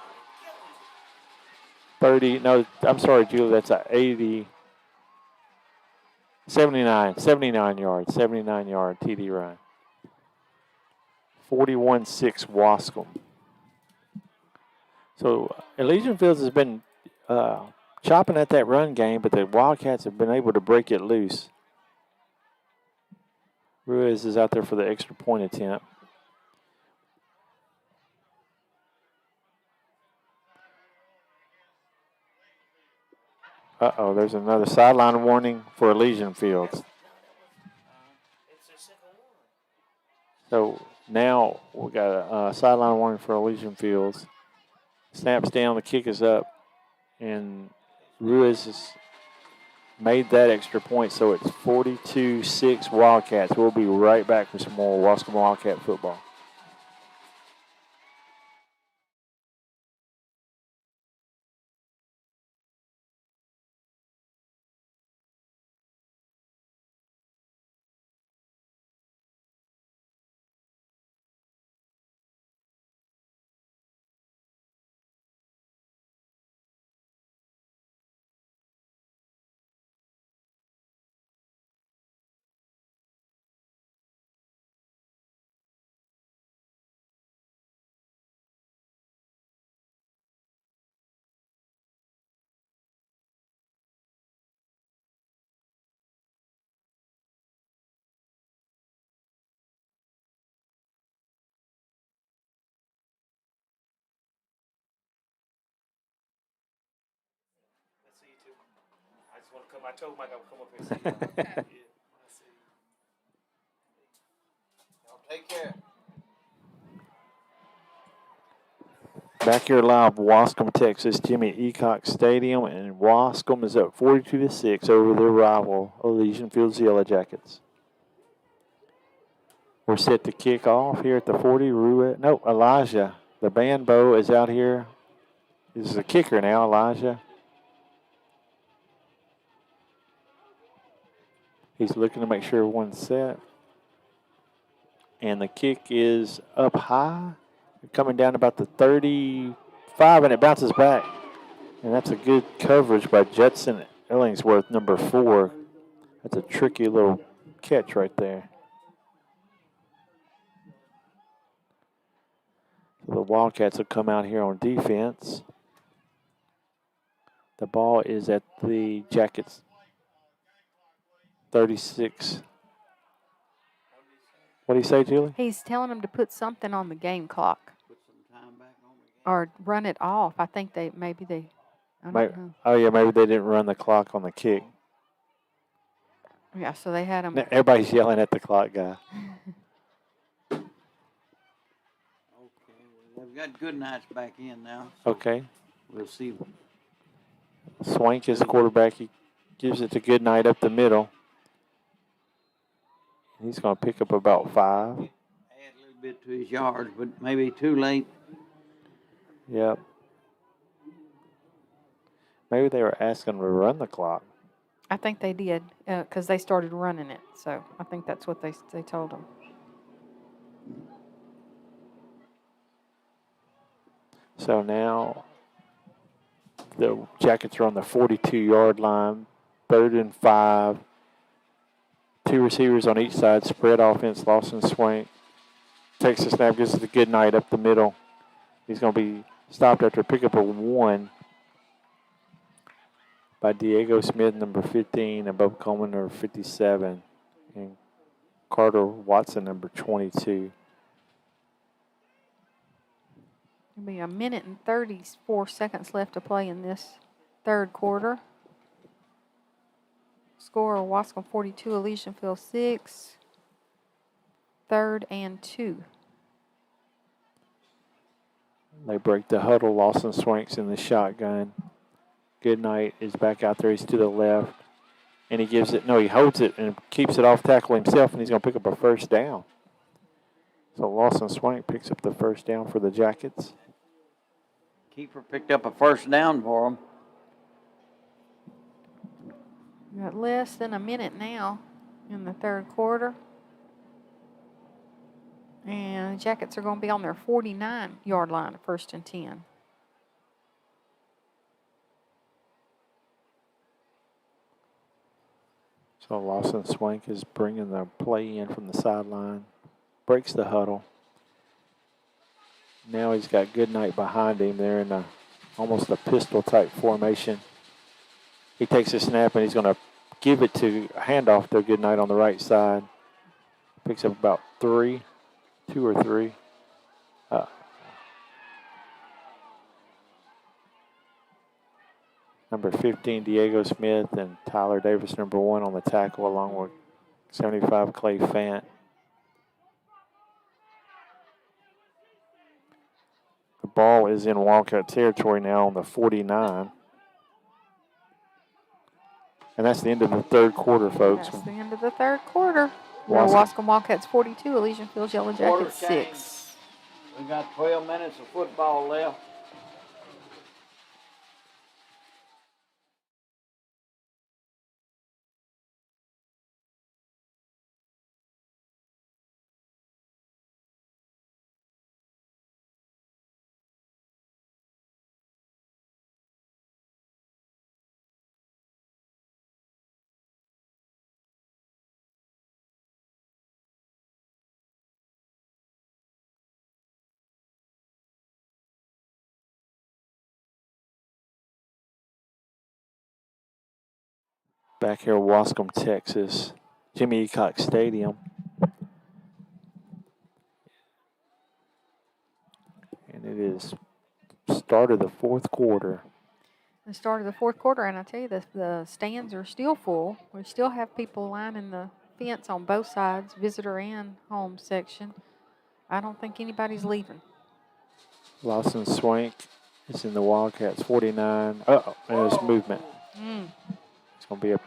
30, no, I'm sorry, Julie, that's a 80. 79 yard TD run. 41-6 Waskom. So Elysian Fields has been chopping at that run game, but the Wildcats have been able to break it loose. Ruiz is out there for the extra point attempt. Uh-oh, there's another sideline warning for Elysian Fields. So now we got a sideline warning for Elysian Fields. Snaps down, the kick is up, and Ruiz has made that extra point, so it's 42-6 Wildcats. We'll be right back with some more Waskom Wildcat football. I told Mike I would come up here and see you. Take care. Back here live, Waskom, Texas, Jimmy E Cox Stadium, and Waskom is up 42-6 over their rival, Elysian Fields Yellow Jackets. We're set to kick off here at the 40. Elijah, the band bow is out here. This is a kicker now, Elijah. He's looking to make sure everyone's set. And the kick is up high, coming down about the 35, and it bounces back. And that's a good coverage by Judson Ellingsworth, number 4. That's a tricky little catch right there. So the Wildcats will come out here on defense. The ball is at the Jackets 36. What do you say, Julie? He's telling them to put something on the game clock Put some time back on the game. or run it off. I think I don't know. Oh, yeah, maybe they didn't run the clock on the kick. Yeah, so they had him. Everybody's yelling at the clock guy. Okay, well, they've got Goodnights back in now. Okay. We'll see. Swank is quarterback. He gives it to Goodnight up the middle. He's going to pick up about 5. Add a little bit to his yards, but maybe too late. Yep. Maybe they were asking to run the clock. I think they did because they started running it. So I think that's what they told him. So now the Jackets are on the 42-yard line, 3rd and 5. 2 receivers on each side, spread offense, Lawson Swank. Takes the snap, gives it to Goodnight up the middle. He's going to be stopped after a pickup of 1 by Diego Smith, number 15, and Bob Coleman, number 57, and Carter Watson, number 22. There'll be a minute and 34 seconds left to play in this third quarter. Score Waskom 42, Elysian Field 6. 3rd and 2. They break the huddle. Lawson Swank's in the shotgun. Goodnight is back out there. He's to the left. And he gives it, he holds it and keeps it off tackle himself, and he's going to pick up a first down. So Lawson Swank picks up the first down for the Jackets. Keeper picked up a first down for him. We got less than a minute now in the third quarter. And the Jackets are going to be on their 49-yard line, 1st and 10. So Lawson Swank is bringing the play in from the sideline. Breaks the huddle. Now he's got Goodnight behind him. They're in almost a pistol-type formation. He takes a snap, and he's going to give it to handoff to Goodnight on the right side. Picks up about 2 or 3. Number 15, Diego Smith, and Tyler Davis, number 1 on the tackle, along with 75, Clay Fant. The ball is in Wildcat territory now on the 49. And that's the end of the third quarter, folks. That's the end of the third quarter. Waskom Wildcats 42, Elysian Fields Yellow Jackets 6. We got 12 minutes of football left. Back here, Waskom, Texas, Jimmy E Cox Stadium. And it is start of the fourth quarter. The start of the fourth quarter, and I tell you, the stands are still full. We still have people lining the fence on both sides, visitor and home section. I don't think anybody's leaving. Lawson Swank is in the Wildcats 49. Uh-oh, there's movement. It's going to be a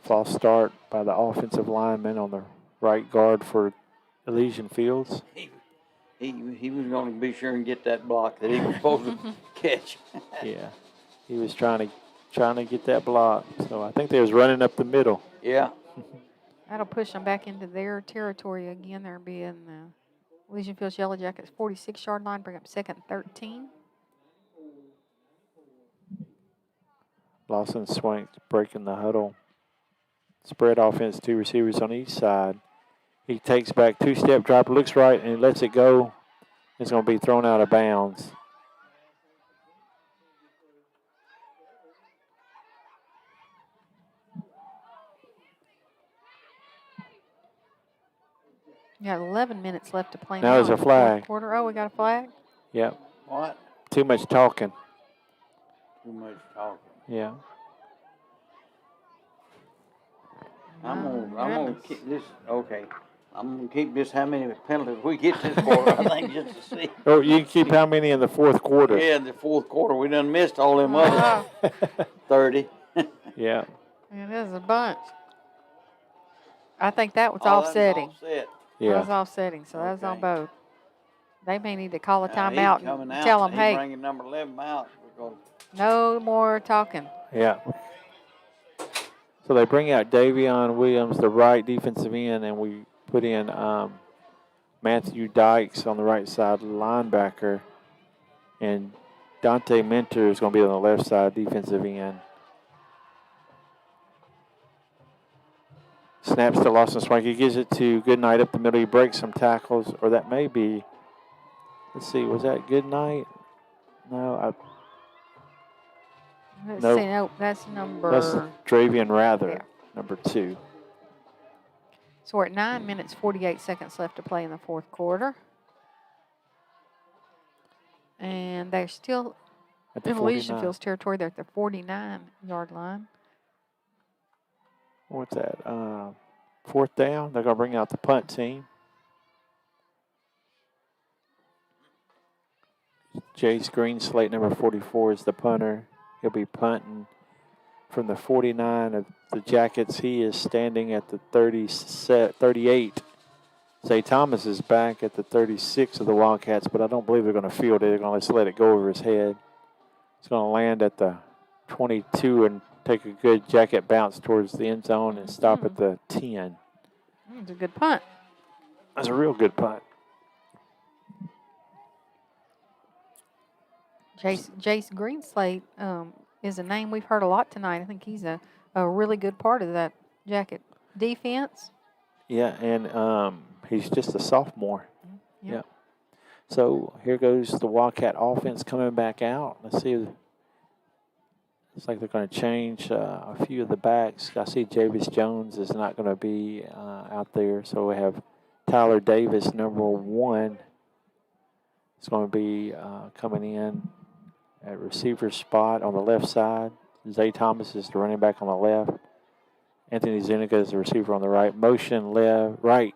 false start by the offensive lineman on the right guard for Elysian Fields. He was going to be sure and get that block that he was supposed to catch. Yeah, he was trying to get that block. So I think they was running up the middle. Yeah. That'll push them back into their territory again. They'll be in the Elysian Fields Yellow Jackets 46-yard line, bring up 2nd and 13. Lawson Swank breaking the huddle. Spread offense, 2 receivers on each side. He takes back 2-step drop, looks right, and lets it go. It's going to be thrown out of bounds. You got 11 minutes left to play Now there's a flag. Quarter. Oh, we got a flag? Yep. What? Too much talking. Too much talking. Yeah. I'm gonna keep this. Okay, I'm gonna keep this. How many penalties we get this quarter? I think just to see. Oh, you can keep how many in the fourth quarter? Yeah, in the fourth quarter we done missed all them others. 30. Yeah. It is a bunch. I think that was Oh, that's offsetting. offset. Yeah. That was offsetting, so that was on Okay. both. They may need to call a Now, timeout he's coming and out, tell them, he's hey, bringing number 11 out. We're gonna, no more talking. Yeah. So they bring out Davion Williams, the right defensive end, and we put in Matthew Dykes on the right side, linebacker, and Dante Mentor is going to be on the left side, defensive end. Snaps to Lawson Swank. He gives it to Goodnight up the middle. He breaks some tackles, or that may be, let's see, was that Goodnight? No, Let's Nope. see, no, that's number. that's Davion Rather, Yeah. number 2. So we're at 9 minutes, 48 seconds left to play in the fourth quarter. And they're still At the in Elysian 49. Fields territory. They're at the 49-yard line. What's that? Fourth down. They're going to bring out the punt team. Jace Greenslate, number 44, is the punter. He'll be punting from the 49 of the Jackets. He is standing at the 38. Zay Thomas is back at the 36 of the Wildcats, but I don't believe they're going to field it. They're going to just let it go over his head. It's going to land at the 22 and take a good jacket bounce towards the end zone and stop at the 10. It's a good punt. That's a real good punt. Jace Greenslade is a name we've heard a lot tonight. I think he's a really good part of that Jacket defense. Yeah, and he's just a sophomore. Yeah. Yeah. So here goes the Wildcat offense coming back out. Let's see. Looks like they're going to change a few of the backs. I see Javis Jones is not going to be out there. So we have Tyler Davis, number 1. It's going to be coming in at receiver spot on the left side. Zay Thomas is the running back on the left. Anthony Zuniga is the receiver on the right. Motion right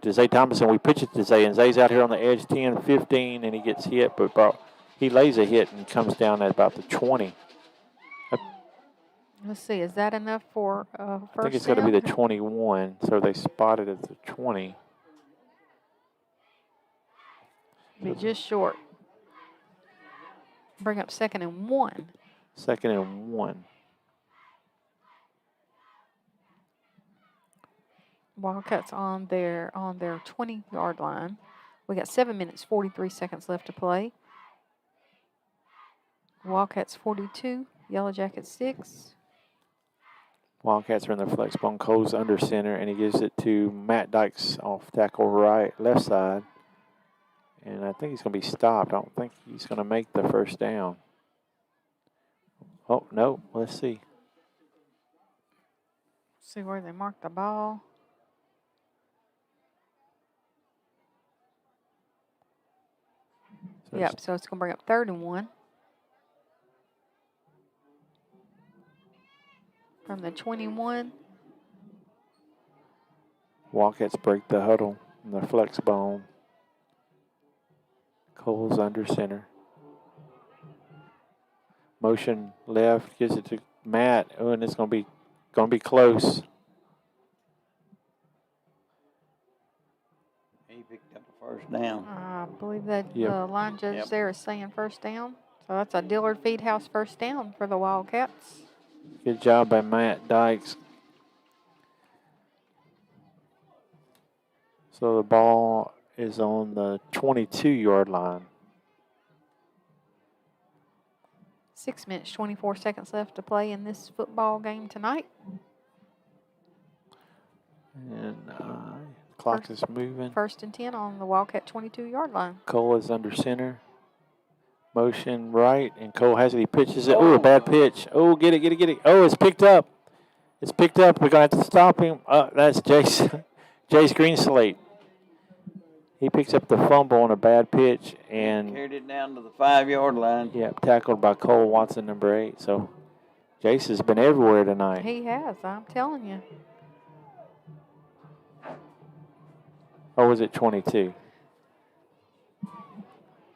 to Zay Thomas, and we pitch it to Zay. And Zay's out here on the edge, 10, 15, and he gets hit, but he lays a hit and comes down at about the 20. Let's see, is that enough for first I think it's going to be down? the 21, so they spotted at the 20. Be just short. Bring up 2nd and 1. 2nd and 1. Wildcats on their 20-yard line. We got 7 minutes, 43 seconds left to play. Wildcats 42, Yellow Jackets 6. Wildcats are in the flex bone. Cole's under center, and he gives it to Matt Dykes off tackle left side. And I think he's going to be stopped. I don't think he's going to make the first down. Oh, no. Let's see. See where they mark the ball. So Yep, so it's going to bring up 3rd and 1. From the 21. Wildcats break the huddle in the flex bone. Cole's under center. Motion left, gives it to Matt. Oh, and it's going to be close. He picked up a first down. I believe that Yep. the line judge Yep. there is saying first down. So that's a Dillard Feedhouse first down for the Wildcats. Good job by Matt Dykes. So the ball is on the 22-yard line. 6 minutes, 24 seconds left to play in this football game tonight. And clock is moving. 1st and 10 on the Wildcat 22-yard line. Cole is under center. Motion right, and Cole has it. He pitches it. Oh, a bad pitch. Oh, get it. Oh, it's picked up. It's picked up. We're going to have to stop him. That's Jace Greenslade. He picks up the fumble on a bad pitch and Carried it down to the 5-yard line. tackled by Cole Watson, number 8. So Jace has been everywhere tonight. He has, I'm telling you. Or was it 22?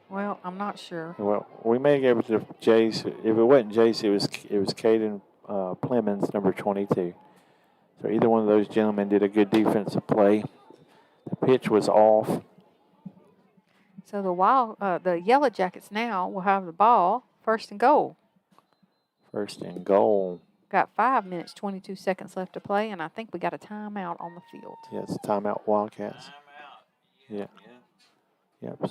Well, I'm not sure. Well, we may give it to Jace. If it wasn't Jace, it was Caden Plemons, number 22. So either one of those gentlemen did a good defensive play. The pitch was off. So the Yellow Jackets now will have the ball, 1st and goal. 1st and goal. Got 5 minutes, 22 seconds left to play, and I think we got a timeout on the field. Yeah, it's a timeout Wildcats. Yeah. Yep. And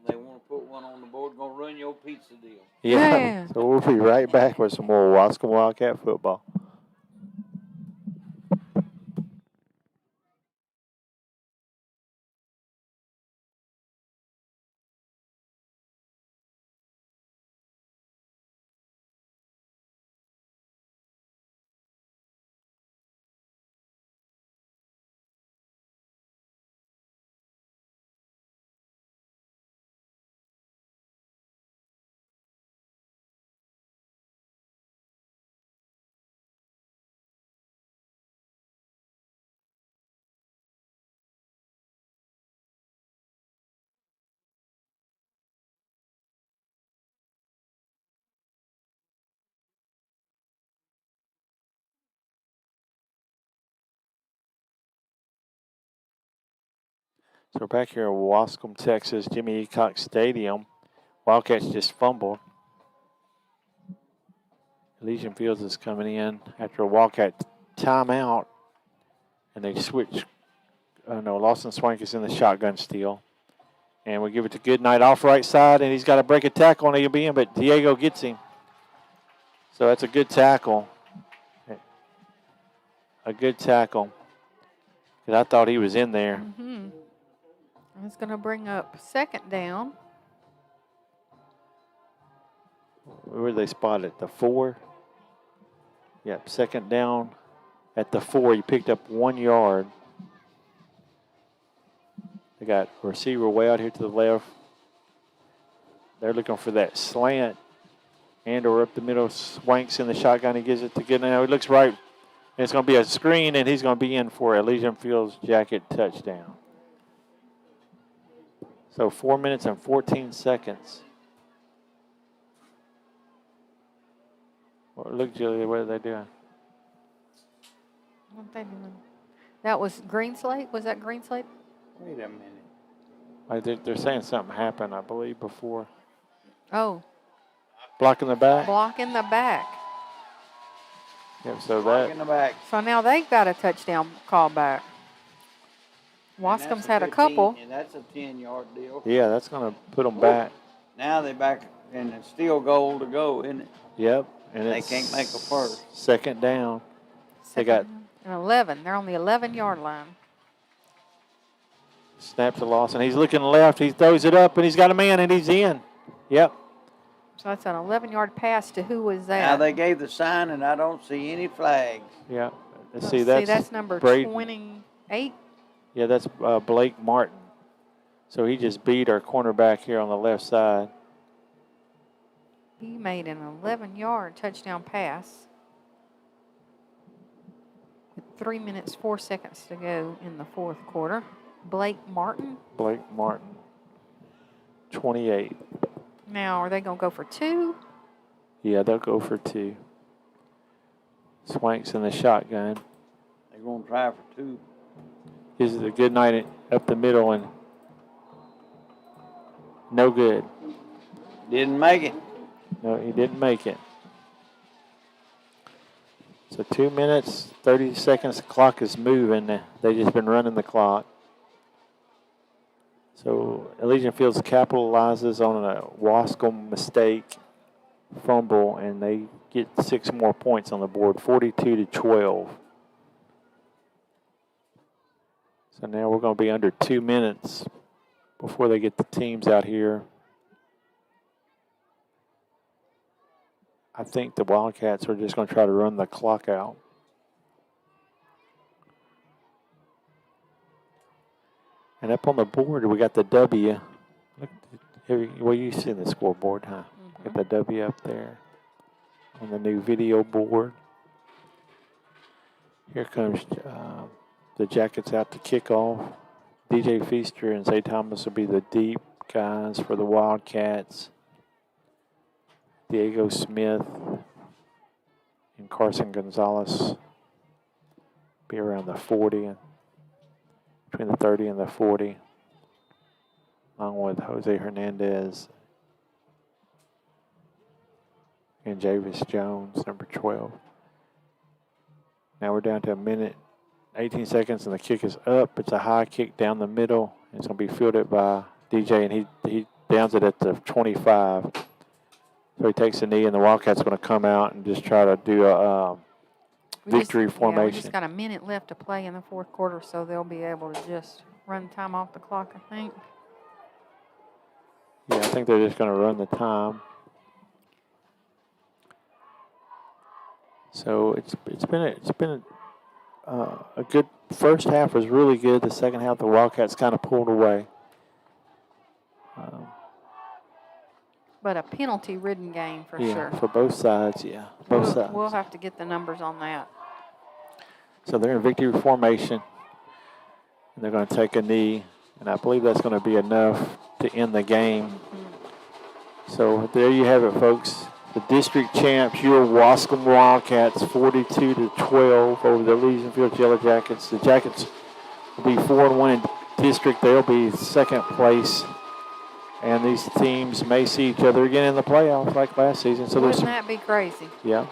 they want to put one on the board, going to run your pizza deal. Yeah. Yeah. So we'll be right back with some more Waskom Wildcat football. So we're back here in Waskom, Texas, Jimmy E Cox Stadium. Wildcats just fumbled. Elysian Fields is coming in after a Wildcat timeout, and they switch no, Lawson Swank is in the shotgun still. And we give it to Goodnight off right side, and he's got to break a tackle on AUB, but Diego gets him. So that's a good tackle. A good tackle. Because I thought he was in there. Mm-hmm. It's going to bring up second down. Where did they spot it? The 4? Yep, second down at the 4. He picked up 1 yard. They got receiver way out here to the left. They're looking for that slant and or up the middle. Swanks in the shotgun. He gives it to Goodman. Now he looks right. And it's going to be a screen, and he's going to be in for a Elysian Fields Jacket touchdown. So 4 minutes and 14 seconds. Well, look, Julia, what are they doing? What are they doing? That was green slate? Was that green slate? Wait a minute. They're saying something happened, I believe, before. Oh, Blocking the back? block in the back. Yep, so Back that. in the back. So now they've got a touchdown call back. Wascom's had a 15, couple. And that's a 10-yard deal. Yeah, that's going to put them back. Now they back, and it's still goal to go, isn't it? Yep. And They it's can't make a first. second down. They got And 11. They're on the 11-yard line. snap to Lawson. He's looking left. He throws it up, and he's got a man, and he's in. Yep. So that's an 11-yard pass to who was that? Now they gave the sign, and I don't see any flags. Yeah. Let's See, see, that's number Braden. 28. Yeah, that's Blake Martin. So he just beat our cornerback here on the left side. He made an 11-yard touchdown pass with 3 minutes, 4 seconds to go in the fourth quarter. Blake Martin. Blake Martin, 28. Now, are they going to go for 2? Yeah, they'll go for 2. Swanks in the shotgun. They're going to try for 2. This is a good night up the middle, and no good. Didn't make it. No, he didn't make it. So 2 minutes, 30 seconds. The clock is moving. They just been running the clock. So Elysian Fields capitalizes on a Waskom mistake, fumble, and they get 6 more points on the board, 42-12. So now we're going to be under 2 minutes before they get the teams out here. I think the Wildcats are just going to try to run the clock out. And up on the board, we got the W. Look, well, you see the scoreboard, huh? Mm-hmm. Got the W up there on the new video board. Here comes the Jackets out to kickoff. DJ Feaster and Zay Thomas will be the deep guys for the Wildcats. Diego Smith and Carson Gonzalez be around the 40, between the 30 and the 40, along with Jose Hernandez and Javis Jones, number 12. Now we're down to a minute, 18 seconds, and the kick is up. It's a high kick down the middle. It's going to be fielded by DJ, and he downs it at the 25. So he takes a knee, and the Wildcats going to come out and just try to do a victory formation. Yeah, we just got a minute left to play in the fourth quarter, so they'll be able to just run time off the clock, I think. Yeah, I think they're just going to run the time. So it's been a good first half was really good. The second half, the Wildcats kind of pulled away. But a penalty-ridden game for Yeah, sure. for both sides, yeah. Both sides. We'll have to get the numbers on that. So they're in victory formation, and they're going to take a knee, and I believe that's going to be enough to end the game. Mm-hmm. So there you have it, folks. The district champs, your Waskom Wildcats, 42-12 over the Elysian Fields Yellow Jackets. The Jackets will be 4-1 in district. They'll be second place. And these teams may see each other again in the playoffs like last season. So Wouldn't that be crazy? Yeah.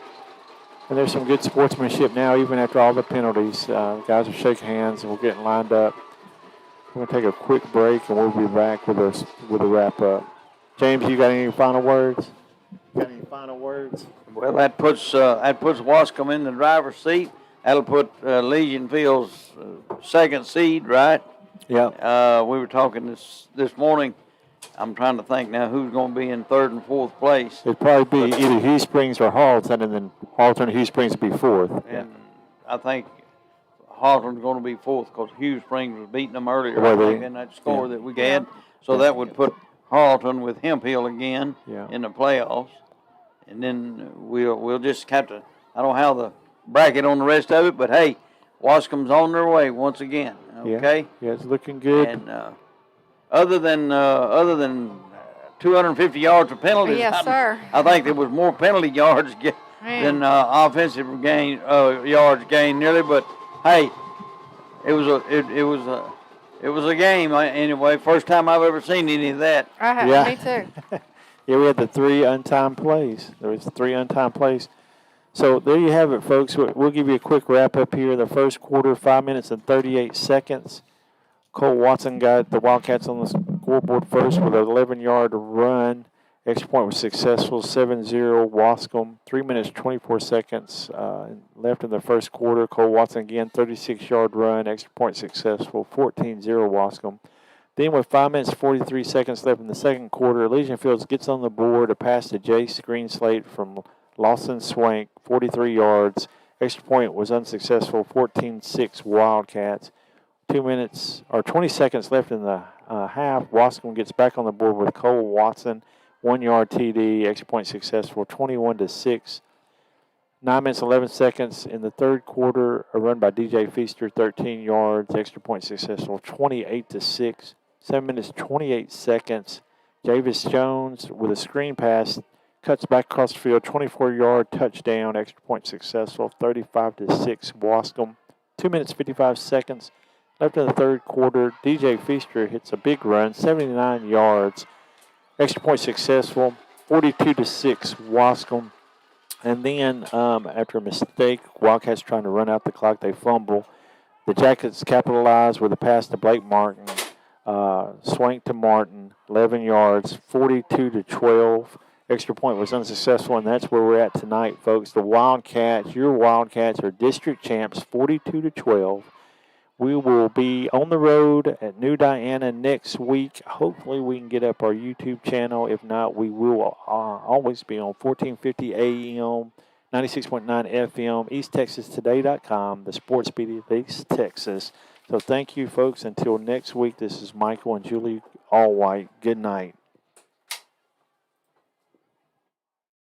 And there's some good sportsmanship now, even after all the penalties. Guys are shaking hands and we're getting lined up. We're going to take a quick break, and we'll be back with a wrap-up. James, you got any final words? Got any final words? Well, that puts Waskom in the driver's seat. That'll put Elysian Field's second seed, right? Yeah. We were talking this morning. I'm trying to think now who's going to be in third and fourth place. It'd probably be either Hugh Springs or Halton, and then Halton and Hugh Springs would be fourth. And I think Halton's going to be fourth because Hugh Springs was beating them earlier in that score that we had. So that would put Halton with Hemp Hill again in the playoffs. And then we'll just have to, I don't have the bracket on the rest of it, but hey, Waskom's on their way once again. Okay? Yeah, it's looking good. And other than 250 yards of penalties, Yes, sir. I think there was more penalty yards than offensive yards gained nearly. But hey, it was a game anyway. First time I've ever seen any of that. Me too. Yeah, we had the 3 untimed plays. There was 3 untimed plays. So there you have it, folks. We'll give you a quick wrap-up here. The first quarter, 5 minutes and 38 seconds. Cole Watson got the Wildcats on the scoreboard first with an 11-yard run. Extra point was successful, 7-0 Waskom. 3 minutes, 24 seconds left in the first quarter. Cole Watson again, 36-yard run. Extra point successful, 14-0 Waskom. Then with 5 minutes, 43 seconds left in the second quarter, Elysian Fields gets on the board. A pass to Jace Greenslate from Lawson Swank, 43 yards. Extra point was unsuccessful, 14-6 Wildcats. 2 minutes or 20 seconds left in the half. Waskom gets back on the board with Cole Watson, 1-yard TD. Extra point successful, 21-6. 9 minutes, 11 seconds in the third quarter. A run by DJ Feaster, 13 yards. Extra point successful, 28-6. 7 minutes, 28 seconds. Javis Jones with a screen pass cuts back across the field, 24-yard touchdown. Extra point successful, 35-6 Waskom. 2 minutes, 55 seconds left in the third quarter. DJ Feaster hits a big run, 79 yards. Extra point successful, 42-6 Waskom. And then after a mistake, Wildcats trying to run out the clock, they fumble. The Jackets capitalize with a pass to Blake Martin. Swank to Martin, 11 yards, 42-12. Extra point was unsuccessful, and that's where we're at tonight, folks. The Wildcats, your Wildcats are district champs, 42-12. We will be on the road at New Diana next week. Hopefully we can get up our YouTube channel. If not, we will always be on 1450 AM, 96.9 FM, EastTexasToday.com, the sports beat of East Texas. So thank you, folks. Until next week, this is Michael and Julie Allwhite. Good night.